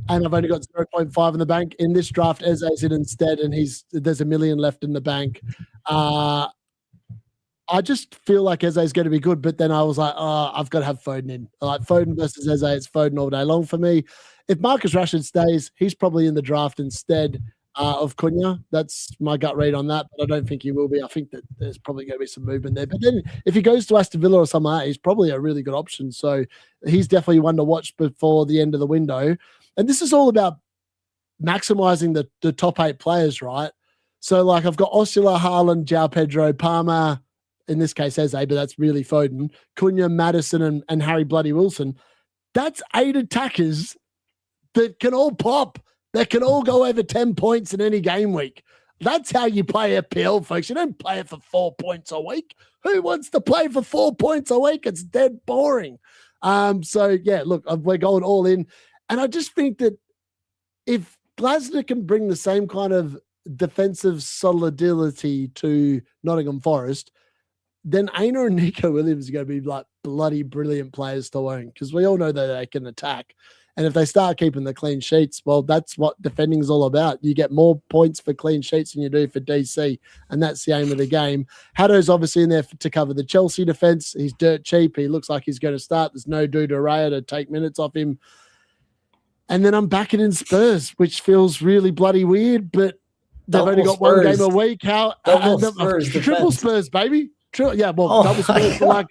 I've only got 0.5 in the bank. In this draft, Eze's in instead, and there's $1 million left in the bank. I just feel like Eze's going to be good, but then I was like, I've got to have Foden in. Like Foden versus Eze, it's Foden all day long for me. If Marcus Rashford stays, he's probably in the draft instead of Cunha. That's my gut read on that, but I don't think he will be. I think that there's probably going to be some movement there. But then if he goes to Aston Villa or something like that, he's probably a really good option. So he's definitely one to watch before the end of the window. And this is all about maximizing the top 8 players, right? So like I've got Osula, Haaland, João Pedro, Palmer, in this case Eze, but that's really Foden, Cunha, Madison, and Harry Bloody Wilson. That's 8 attackers that can all pop. That can all go over 10 points in any game week. That's how you play FPL, folks. You don't play it for 4 points a week. Who wants to play for 4 points a week? It's dead boring. So, yeah, look, we're going all in. And I just think that if Glasner can bring the same kind of defensive solidity to Nottingham Forest, then Aina and Neco Williams are going to be like bloody brilliant players to own because we all know that they can attack. And if they start keeping the clean sheets, well, that's what defending is all about. You get more points for clean sheets than you do for DC, and that's the aim of the game. Hato's obviously in there to cover the Chelsea defense. He's dirt cheap. He looks like he's going to start. There's no Duda Raya to take minutes off him. And then I'm backing in Spurs, which feels really bloody weird, but they've only got one game a week. Triple Spurs, baby. Double Spurs. Like,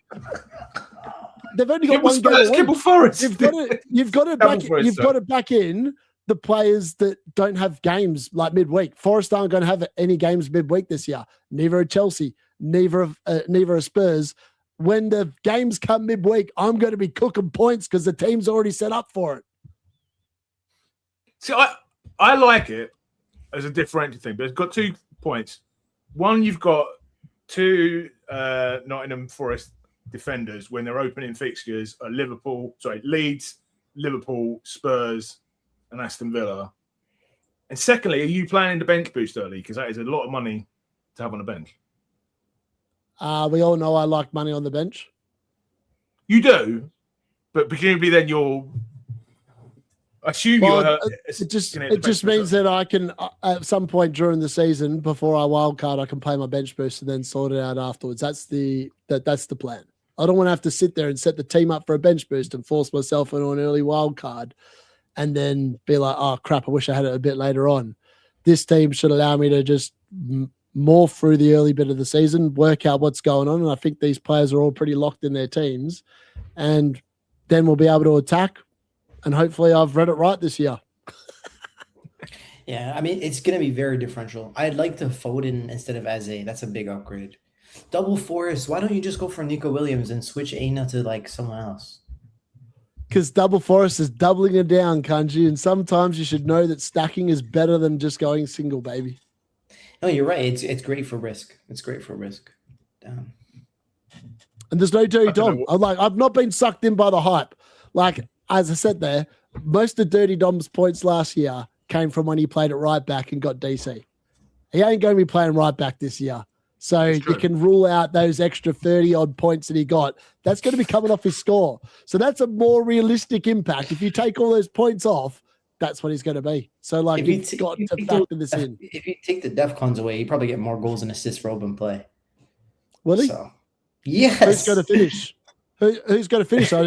they've only got one game. Forest. You've got to back in the players that don't have games like midweek. Forest aren't going to have any games midweek this year. Neither are Chelsea. Neither are Spurs. When the games come midweek, I'm going to be cooking points because the team's already set up for it. See, I like it as a differential thing, but it's got 2 points. One, you've got 2 Nottingham Forest defenders when they're opening fixtures are Leeds, Liverpool, Spurs, and Aston Villa. And secondly, are you planning the bench boost early? Because that is a lot of money to have on the bench. We all know I like money on the bench. You do, but presumably then you'll assume it just means that I can at some point during the season before I wildcard, I can play my bench boost and then sort it out afterwards. That's the plan. I don't want to have to sit there and set the team up for a bench boost and force myself into an early wildcard and then be like, oh crap, I wish I had it a bit later on. This team should allow me to just morph through the early bit of the season, work out what's going on. And I think these players are all pretty locked in their teams. And then we'll be able to attack. And hopefully I've read it right this year. Yeah, I mean, it's going to be very differential. I'd like to Foden instead of Eze. That's a big upgrade. Double Forest, why don't you just go for Nico Williams and switch Aina to like someone else? Because Double Forest is doubling it down, Kanji. And sometimes you should know that stacking is better than just going single, baby. No, you're right. It's great for risk. It's great for risk. Damn. And there's no Dirty Dom. I've not been sucked in by the hype. Like, as I said there, most of Dirty Dom's points last year came from when he played at right back and got DC. He ain't going to be playing right back this year. So you can rule out those extra 30-odd points that he got. That's going to be coming off his score. So that's a more realistic impact. If you take all those points off, that's what he's going to be. So, like, you've got to factor this in. If you take the DEFCONs away, you probably get more goals and assists for open play. Will he? So, yes. Who's going to finish? Who's going to finish? I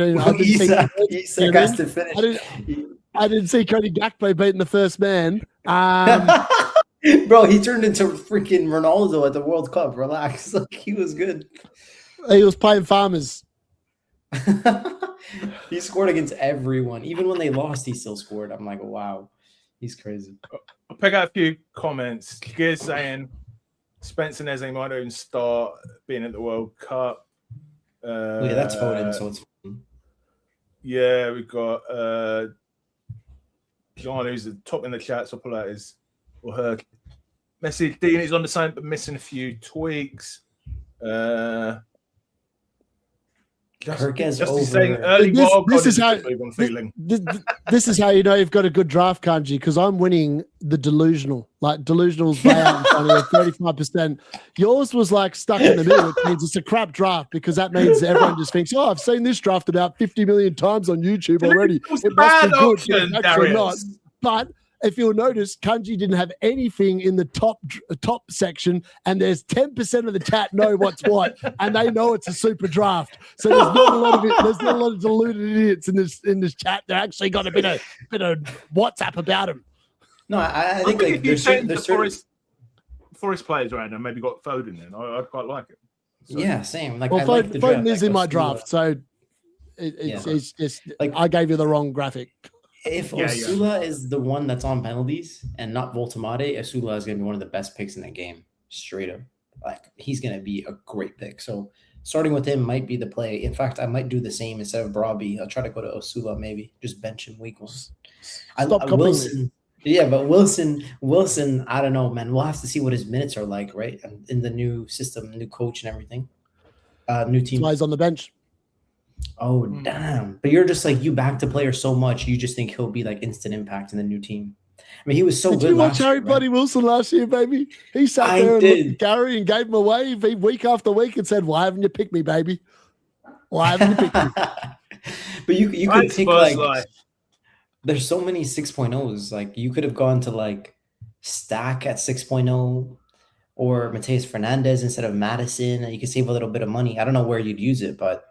didn't see Cody Gakpo beating the first man. Bro, he turned into freaking Ronaldo at the World Cup. Relax. Like, he was good. He was playing farmers. He scored against everyone. Even when they lost, he still scored. I'm like, wow. He's crazy. I'll pick out a few comments. Gears saying Spence and Eze might even start being at the World Cup. Yeah, that's Foden, so it's fine. Yeah, we've got John, who's the top in the chat, so I'll pull out his or her message. Dean is on the same, but missing a few tweaks. Just saying early this is how you know you've got a good draft, Kanji, because I'm winning the delusional. Like, delusional's way out in front of you, 35%. Yours was like stuck in the middle, which means it's a crap draft because that means everyone just thinks, oh, I've seen this draft about 50 million times on YouTube already. It must be good. It's actually not. But if you'll notice, Kanji didn't have anything in the top section, and there's 10% of the chat know what's what, and they know it's a super draft. So there's not a lot of it. There's not a lot of deluded idiots in this chat. They actually got a bit of WhatsApp about them. No, I think like there's Forest players right now maybe got Foden in. I'd quite like it. So. Yeah, same. Like, well, Foden is in my Osula. draft, so it's just like I gave you the wrong graphic. If Osula is the one that's on penalties and not Voltemade, Osula is going to be one of the best picks in the game. Straight up. Like, he's going to be a great pick. So starting with him might be the play. In fact, I might do the same instead of Broby. I'll try to go to Osula maybe. Just bench him week one. Wilson. Yeah, but Wilson, I don't know, man. We'll have to see what his minutes are like, right? In the new system, new coach and everything. New team. He's on the bench. Oh, damn. But you're just like, you back the player so much, you just think he'll be like instant impact in the new team. I mean, he was so good. Did you watch Harry Bloody Wilson last year, baby? He sat there and looked at Gary and gave him a wave week after week and said, why haven't you picked me, baby? Why haven't you picked me? But you could pick like there's so many 6.0s. Like, you could have gone to like Stack at 6.0 or Mateus Fernandez instead of Madison, and you could save a little bit of money. I don't know where you'd use it, but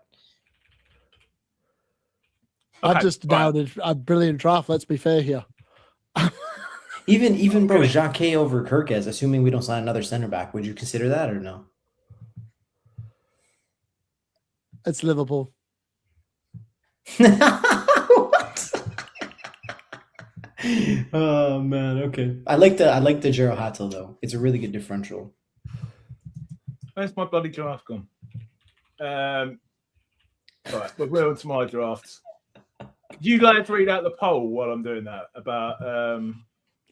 I just nailed a brilliant draft. Let's be fair here. even bro, Jacques over Kirkes, assuming we don't sign another center back, would you consider that or no? It's Liverpool. What? Oh man, okay. I like the Jiro Hato though. It's a really good differential. Where's my bloody draft gone? Right, we're on to my drafts. Could you guys read out the poll while I'm doing that about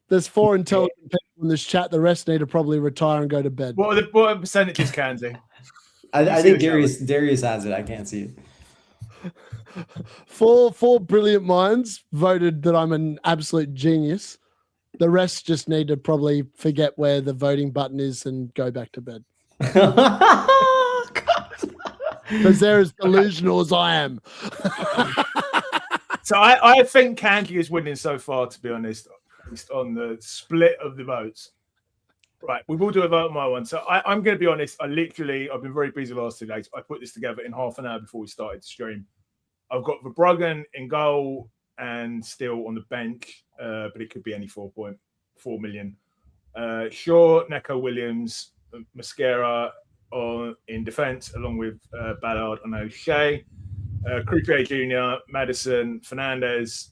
There's 4 intelligent people in this chat. The rest need to probably retire and go to bed. what are percentages, Kanji? I think Darius has it. I can't see it. Four brilliant minds voted that I'm an absolute genius. The rest just need to probably forget where the voting button is and go back to bed. Because they're as delusional as I am. So I think Kanji is winning so far, to be honest, based on the split of the votes. Right, we will do a vote on my one. So I'm going to be honest. I've been very busy the last 2 days. I put this together in half an hour before we started the stream. I've got Verbruggen in goal and still on the bench, but it could be any 4.4 million. Shaw, Neco Williams, Mascara in defence, along with Ballard and O'Shea. Croupier Jr., Madison, Fernandez,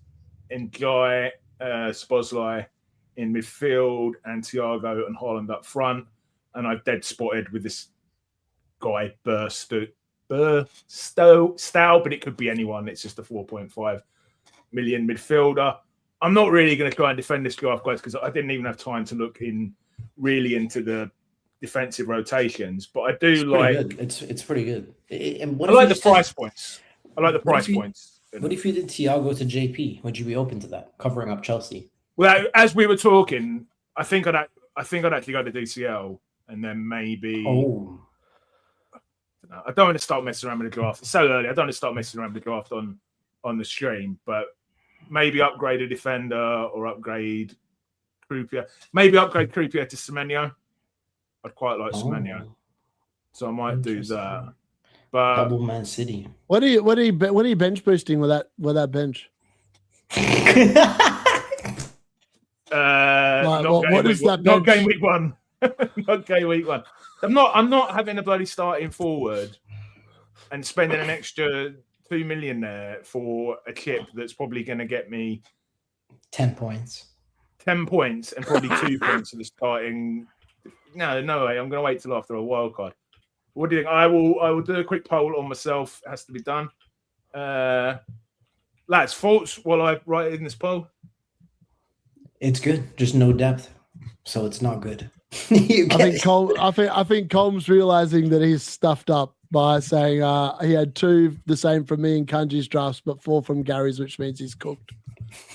Njai, Szoboszlai in midfield, and Thiago and Haaland up front. And I've dead spotted with this guy, Burstow, but it could be anyone. It's just a 4.5 million midfielder. I'm not really going to try and defend this draft, guys, because I didn't even have time to look really into the defensive rotations. But I do like it's pretty good. And I like the price points. I like the price points. What if you did Thiago to JP? Would you be open to that, covering up Chelsea? Well, as we were talking, I think I'd actually go to DCL and then maybe. Oh. I don't want to start messing around with the draft. It's so early. I don't want to start messing around with the draft on the stream, but maybe upgrade a defender or upgrade Croupier. Maybe upgrade Croupier to Semenyo. I'd quite like Semenyo, so I might do that. But double Man City. What are you bench boosting with that bench? What is that? Not game week one. Not game week one. I'm not having a bloody starting forward and spending an extra 2 million there for a chip that's probably going to get me 10 points. 10 points and probably 2 points of the starting. No way. I'm going to wait till after a wild card. What do you think? I will do a quick poll on myself. It has to be done. Lads, thoughts while I write in this poll? It's good, just no depth, so it's not good. I think Colm's realizing that he's stuffed up by saying he had 2 the same from me and Kanji's drafts, but 4 from Gary's, which means he's cooked.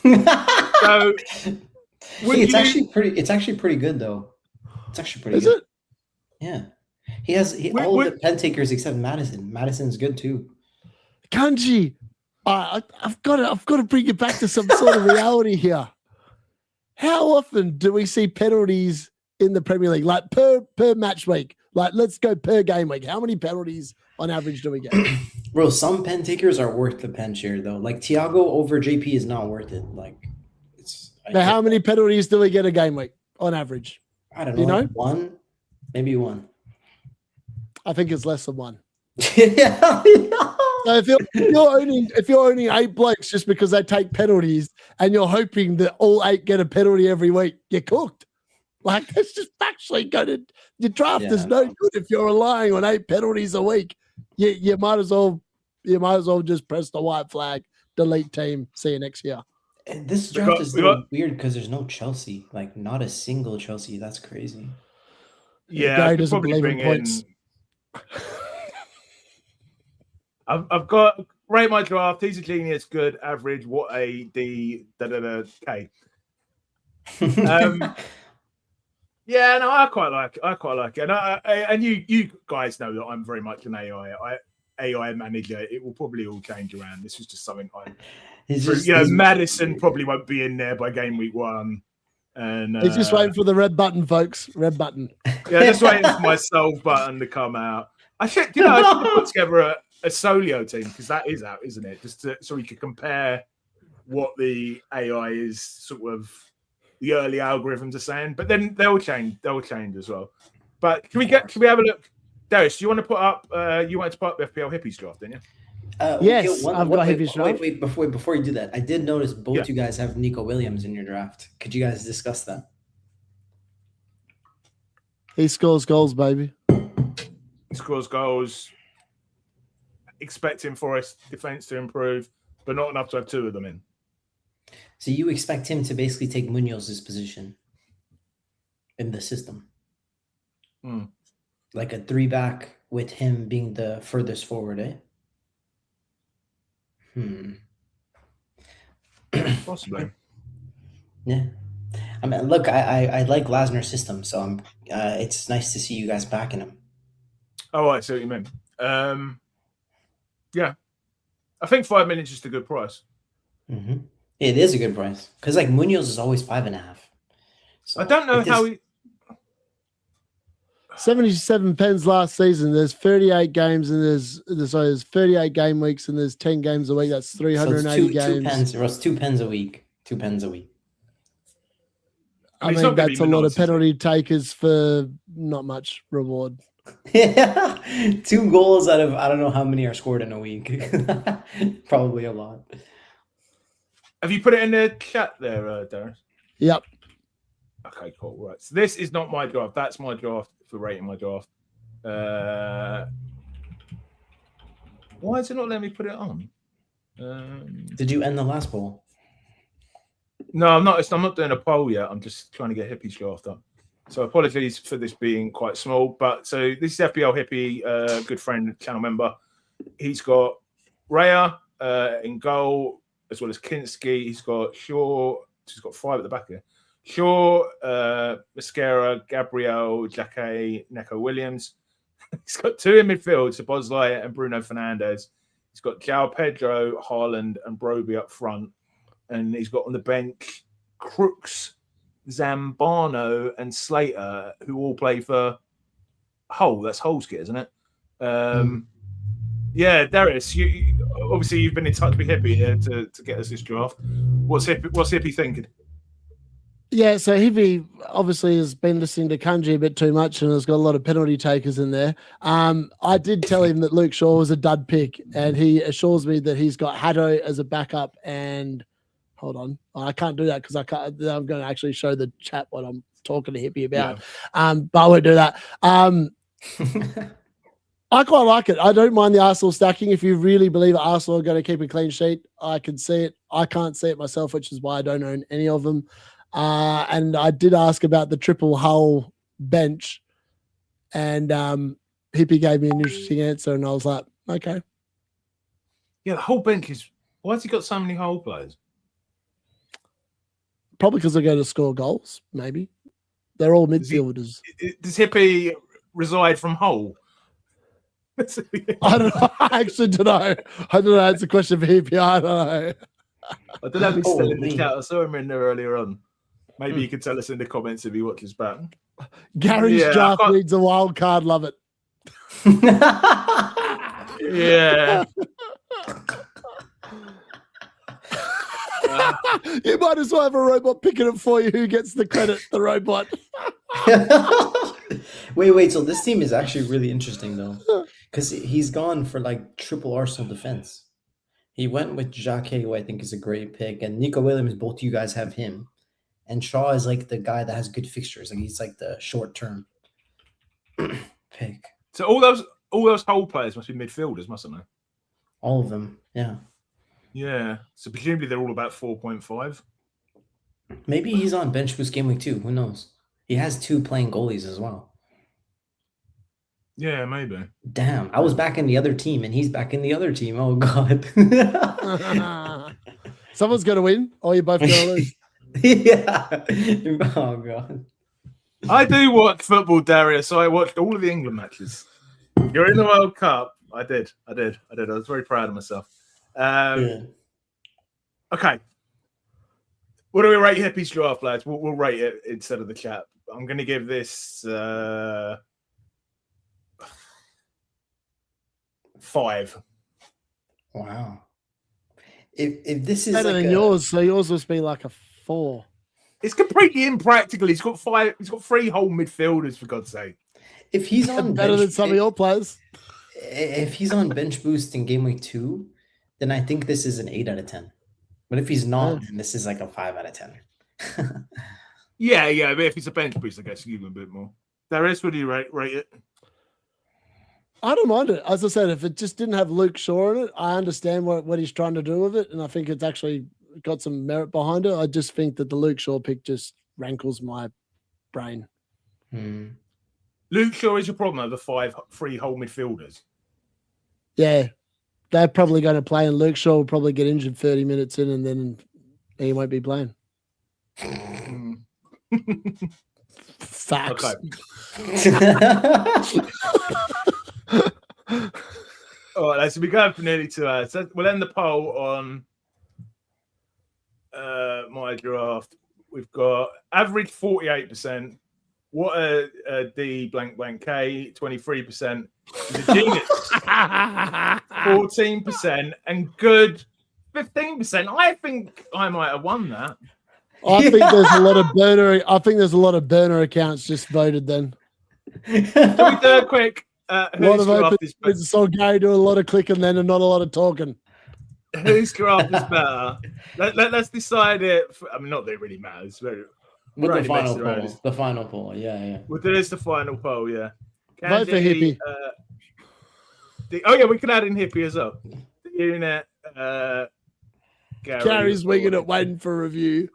So it's actually pretty good though. It's actually pretty good. Is it? Yeah. He has all of the pen takers except Madison. Madison's good too. Kanji, I've got to bring it back to some sort of reality here. How often do we see penalties in the Premier League? Like per match week? Like, let's go per game week. How many penalties on average do we get? Bro, some pen takers are worth the pen share though. Like Thiago over JP is not worth it. Like now, how many penalties do we get a game week on average? I don't know. You know? One, maybe one. I think it's less than 1. Yeah. So if you're owning 8 blokes just because they take penalties and you're hoping that all 8 get a penalty every week, you're cooked. Like, it's just factually your draft is no good if you're relying on 8 penalties a week. You might as well just press the white flag, delete team, see you next year. And this draft is weird because there's no Chelsea, like not a single Chelsea. That's crazy. Yeah, Gary doesn't believe in points. I've got rate my draft. He's a genius. Good average. What a D. K. Yeah, no, I quite like it. And you guys know that I'm very much an AI manager. It will probably all change around. This was just something Madison probably won't be in there by game week 1. And he's just waiting for the red button, folks. Red button. Yeah, just waiting for my solve button to come out. I should put together a Solio team because that is out, isn't it? Just so we could compare what the AI is sort of the early algorithms are saying, but then they'll change as well. But can we have a look? Darius, do you want to put up? You wanted to put up FPL Hippies draft, didn't you? Yes, I've got Hippie's draft. Wait, before you do that, I did notice both Yeah. you guys have Nico Williams in your draft. Could you guys discuss that? He scores goals, baby. He scores goals. Expecting Forest defense to improve, but not enough to have two of them in. So you expect him to basically take Munoz's position in the system? Like a 3-back with him being the furthest forward, eh? Possibly. Yeah. I mean, look, I like Glasner's system, so I'm. It's nice to see you guys backing him. Oh, I see what you mean. Yeah, I think 5 million is just a good price. Mm-hmm. It is a good price because like Munoz is always 5.5. So I don't know how he. 77 pens last season. There's 38 games and there's 38 game weeks and there's 10 games a week. That's 380 games. 2 pens. It was 2 pens a week. 2 pens a week. I mean, that's a lot of penalty takers for not much reward. Yeah, 2 goals out of I don't know how many are scored in a week. Probably a lot. Have you put it in the chat there, Darius? Yep. Okay, cool. Right. So this is not my draft. That's my draft for rating my draft. Why is it not letting me put it on? Did you end the last poll? No, I'm not. I'm not doing a poll yet. I'm just trying to get Hippie's draft up. So apologies for this being quite small. But so this is FPL Hippie, good friend, channel member. He's got Raya in goal, as well as Kinski. He's got Shaw. He's got 5 at the back here. Shaw, Mascara, Gabriel, Jacquet, Neco Williams. He's got 2 in midfield, so Bosley and Bruno Fernandes. He's got João Pedro, Haaland, and Broby up front. And he's got on the bench Crooks, Zambano, and Slater, who all play for Hull. That's Hull's kit, isn't it? Yeah, Darius, obviously you've been in touch with Hippie here to get us this draft. What's Hippie thinking? Yeah, so Hippie obviously has been listening to Kanji a bit too much and has got a lot of penalty takers in there. I did tell him that Luke Shaw was a dud pick, and he assures me that he's got Haddo as a backup. And hold on, I can't do that because I'm going to actually show the chat what I'm talking to Hippie about. Yeah. But I won't do that. I quite like it. I don't mind the Arsenal stacking. If you really believe Arsenal are going to keep a clean sheet, I can see it. I can't see it myself, which is why I don't own any of them. And I did ask about the triple Hull bench, and Hippie gave me an interesting answer, and I was like, okay. Yeah, the whole bench is. Why has he got so many Hull players? Probably because they're going to score goals. Maybe they're all midfielders. Does Hippie reside from Hull? I don't know. I actually don't know. I don't know. That's a question for Hippie. I don't know. I don't know if he's still in the chat. I saw him in there earlier on. Maybe you could tell us in the comments if he watches back. Gary's draft needs a wild card. Love it. Yeah. You might as well have a robot picking it for you. Who gets the credit? The robot. Wait. So this team is actually really interesting, though, because he's gone for like triple Arsenal defense. He went with Jacquet, who I think is a great pick, and Nico Williams. Both you guys have him. And Shaw is like the guy that has good fixtures. Like he's like the short-term pick. So all those Hull players must be midfielders, mustn't they? All of them, yeah. Yeah. So presumably they're all about 4.5. Maybe he's on bench boost game week 2. Who knows? He has 2 playing goalies as well. Yeah, maybe. Damn, I was back in the other team, and he's back in the other team. Oh God. Someone's gonna win, or you're both gonna lose. Yeah. Oh God. I do watch football, Darius. So I watched all of the England matches. You're in the World Cup. I did. I was very proud of myself. Yeah. Okay. What do we rate Hippie's draft, lads? We'll rate it instead of the chat. I'm going to give this 5. Wow. If this is better like than yours, so yours must be like a 4. It's completely impractical. He's got 3 whole midfielders, for God's sake. If he's on better than some of your players. If he's on bench boost in game week 2, then I think this is an 8 out of 10. But if he's not, then this is like a 5 out of 10. Yeah. But if he's a bench boost, I guess you give him a bit more. Darius, what do you rate it? I don't mind it. As I said, if it just didn't have Luke Shaw in it, I understand what he's trying to do with it, and I think it's actually got some merit behind it. I just think that the Luke Shaw pick just rankles my brain. Luke Shaw is your problem of the 5 freehold midfielders. Yeah, they're probably going to play, and Luke Shaw will probably get injured 30 minutes in, and then he won't be playing. Facts. All right, so we're going for nearly 2 hours. So we'll end the poll on my draft. We've got average 48%. What a D blank blank K, 23%. He's a genius. 14% and good 15%. I think I might have won that. I think there's a lot of burner. I think there's a lot of burner accounts just voted then. So we do a quick. Who's draft is better? Saw Gary doing a lot of clicking then and not a lot of talking. Whose draft is better? Let's decide it. Not that it really matters. With the final poll. Yeah. Well, there is the final poll, yeah. Vote for Hippie. We can add in Hippie as well. The unit. Gary's winging it, waiting for review.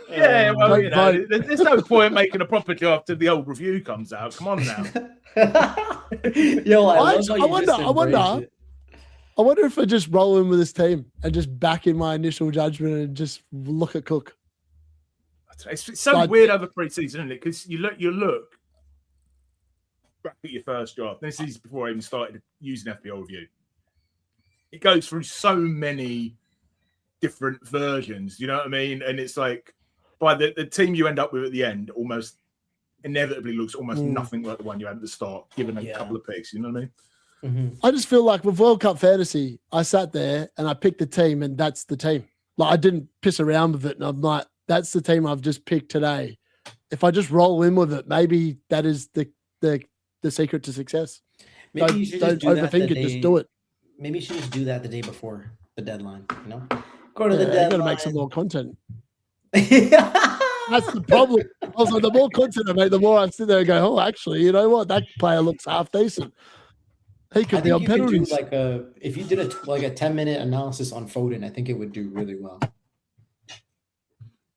Yeah, well, there's no point making a proper draft till the old review comes out. Come on now. Yo, I wonder if I just roll in with this team and just back in my initial judgment and just look at Cook. It's so weird over pre-season, isn't it? Because you look back at your first draft. This is before I even started using FPL Review. It goes through so many different versions, you know what I mean? And it's like by the team you end up with at the end almost inevitably looks almost nothing like the one you had at the start, given a couple of picks, you know what I mean? I just feel like with World Cup Fantasy, I sat there and I picked the team and that's the team. Like I didn't piss around with it and I'm like, that's the team I've just picked today. If I just roll in with it, maybe that is the secret to success. Maybe you should don't overthink it, just do it. Maybe you should just do that the day before the deadline, you know? Go to the deadline. You got to make some more content. That's the problem. Also, the more content I make, the more I sit there and go, oh, actually, you know what? That player looks half decent. He could be on penalties. If you did a 10-minute analysis on Foden, I think it would do really well.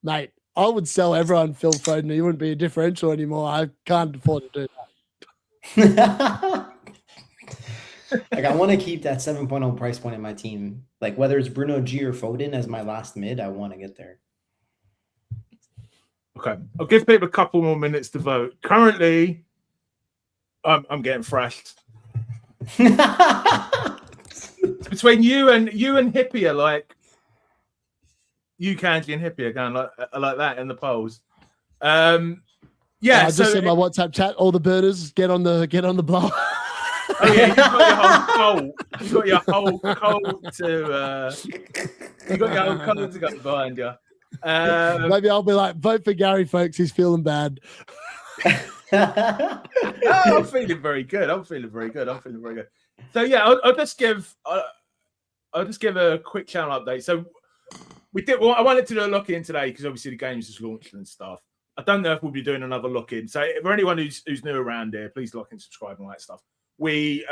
Mate, I would sell everyone Phil Foden. He wouldn't be a differential anymore. I can't afford to do that. I want to keep that 7.0 price point in my team. Like whether it's Bruno G or Foden as my last mid, I want to get there. Okay, I'll give people a couple more minutes to vote. Currently, I'm getting thrashed. Between you and Hippie are like you, Kanji, and Hippie are going like that in the polls. I just said my WhatsApp chat. All the birders get on the blower. Oh yeah, you've got your whole cold to go behind you. Maybe I'll be like, vote for Gary, folks. He's feeling bad. I'm feeling very good. So yeah, I'll just give a quick channel update. So I wanted to do a lock-in today because obviously the game's just launched and stuff. I don't know if we'll be doing another lock-in. So for anyone who's new around here, please like and subscribe and all that stuff. We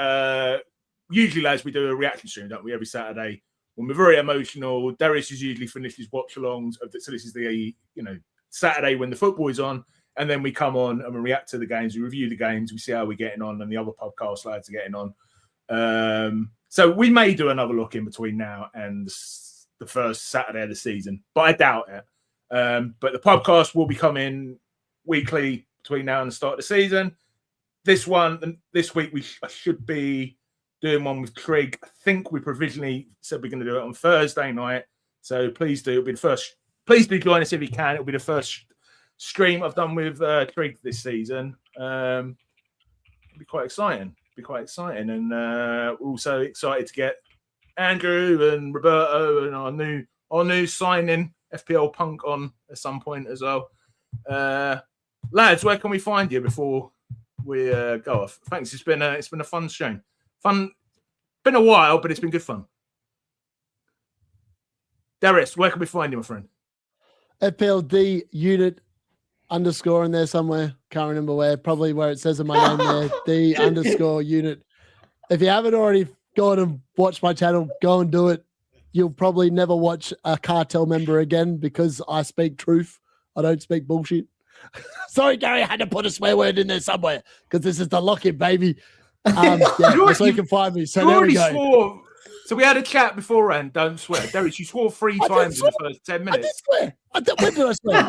usually, lads, we do a reaction stream, don't we, every Saturday when we're very emotional. Darius has usually finished his watch-alongs. So this is the Saturday when the football is on, and then we come on and we react to the games. We review the games. We see how we're getting on, and the other podcast lads are getting on. So we may do another look in between now and the first Saturday of the season, but I doubt it. But the podcast will be coming weekly between now and the start of the season. This week I should be doing one with Trig. I think we provisionally said we're going to do it on Thursday night. So please do. It'll be the first. Please do join us if you can. It'll be the first stream I've done with Trig this season. It'll be quite exciting. And we're also excited to get Andrew and Roberto and our new signing FPL Punk on at some point as well. Lads, where can we find you before we go off? Thanks. It's been a fun show. Fun. Been a while, but it's been good fun. Darius, where can we find you, my friend? FPLD unit _ in there somewhere. Can't remember where. Probably where it says in my name there. The _ unit. If you haven't already gone and watched my channel, go and do it. You'll probably never watch a cartel member again because I speak truth. I don't speak bullshit. Sorry, Gary, I had to put a swear word in there somewhere because this is the Lock-In, baby. Yeah, that's where you can find me. So there we go. Swore. So we had a chat beforehand. Don't swear, Darius. You swore 3 times in the first 10 minutes. I did swear. When did I swear?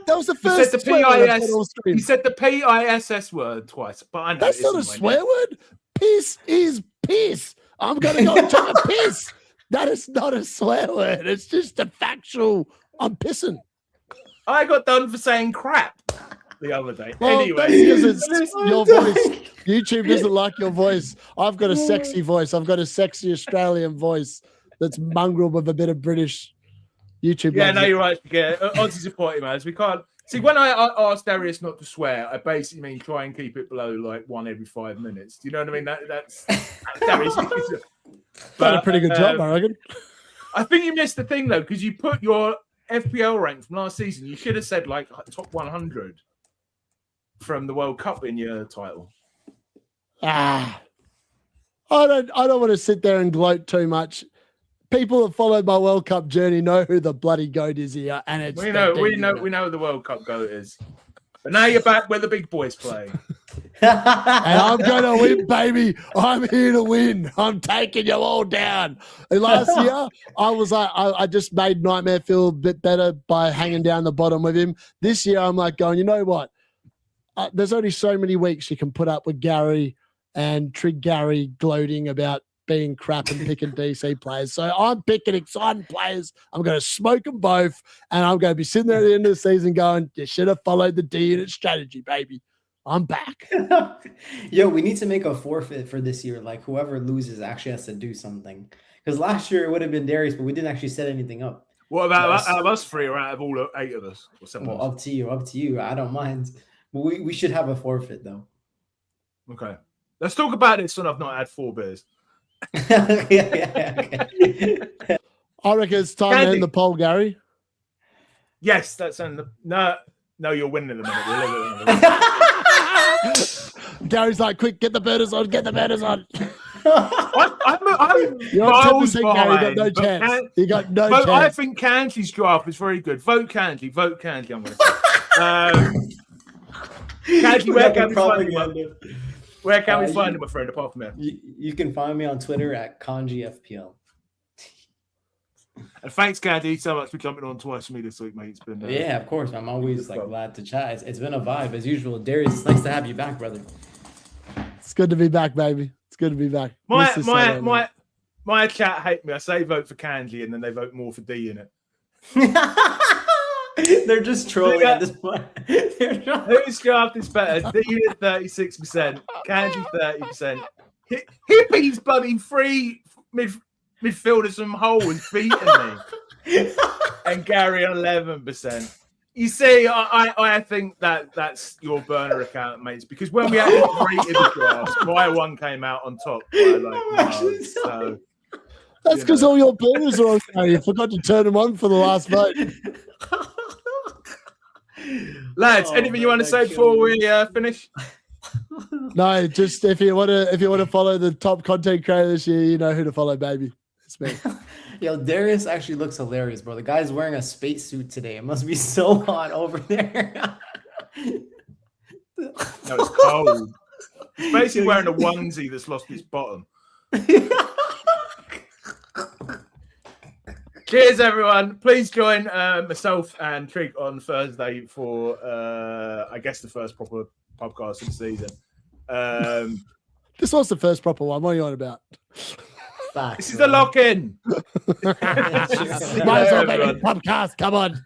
That was the first. You said the PIS. You said the PISS word twice, but I know that's not a swear word. Piss is piss. I'm gonna go take a piss. That is not a swear word. It's just a factual. I'm pissing. I got done for saying crap the other day. Well, anyway, that's because it's your voice. YouTube doesn't like your voice. I've got a sexy voice. I've got a sexy Australian voice that's mongrel with a bit of British YouTube. Yeah, no, you're right. Yeah, Aussies are party man. We can't see when I asked Darius not to swear. I basically mean try and keep it below like 1 every 5 minutes. Do you know what I mean? That's Darius. Done a pretty good job, I reckon. I think you missed the thing though because you put your FPL rank from last season. You should have said like top 100 from the World Cup in your title. I don't want to sit there and gloat too much. People that followed my World Cup journey know who the bloody GOAT is here, and it's we know who the World Cup GOAT is. But now you're back where the big boys play. And I'm going to win, baby. I'm here to win. I'm taking you all down. And last year, I was like, I just made Nightmare feel a bit better by hanging down the bottom with him. This year, I'm like going, you know what? There's only so many weeks you can put up with Gary and Trig Gary gloating about being crap and picking DC players. So I'm picking exciting players. I'm going to smoke them both. And I'm going to be sitting there at the end of the season going, you should have followed the D unit strategy, baby. I'm back. Yo, we need to make a forfeit for this year. Like whoever loses actually has to do something. Because last year it would have been Darius, but we didn't actually set anything up. What about out of us 3 or out of all 8 of us? Or 7 well, up to you. I don't mind. But we should have a forfeit though. Okay. Let's talk about this when I've not had 4 beers. Okay. I reckon it's time to end the poll, Gary. Yes, that's no, you're winning in a minute. Gary's like, quick, get the burners on, get the burners on. You're miles behind. You got no chance. You got no chance. I think Kanji's draft is very good. Vote Kanji. I'm going to say. Kanji, where can we find you? Where can we find him, my friend, apart from there? You can find me on Twitter at Kanji FPL. And thanks, Kanji, so much for jumping on twice for me this week, mate. It's been yeah, of course. I'm always glad to chat. It's been a vibe as usual. Darius, it's nice to have you back, brother. It's good to be back, baby. It's good to be back. My chat hate me. I say vote for Kanji, and then they vote more for D Unit. They're just trolling at this point. Whose draft is better? D Unit 36%, Kanji 30%. Hippie's bloody 3 midfielders from Hull has beaten me, and Gary 11%. You see, I think that's your burner account, mates, because when we actually rated the draft, my one came out on top. So that's because all your burners are on. You forgot to turn them on for the last vote. Lads, anything you want to say before we finish? No, just if you want to follow the top content creator this year, you know who to follow, baby. It's me. Yo, Darius actually looks hilarious, bro. The guy's wearing a spacesuit today. It must be so hot over there. No, it's cold. He's basically wearing a onesie that's lost its bottom. Cheers, everyone. Please join myself and Trig on Thursday for, I guess, the first proper podcast of the season. This was the first proper one. What are you on about? This is the Lock-In. Might as well make a podcast. Come on.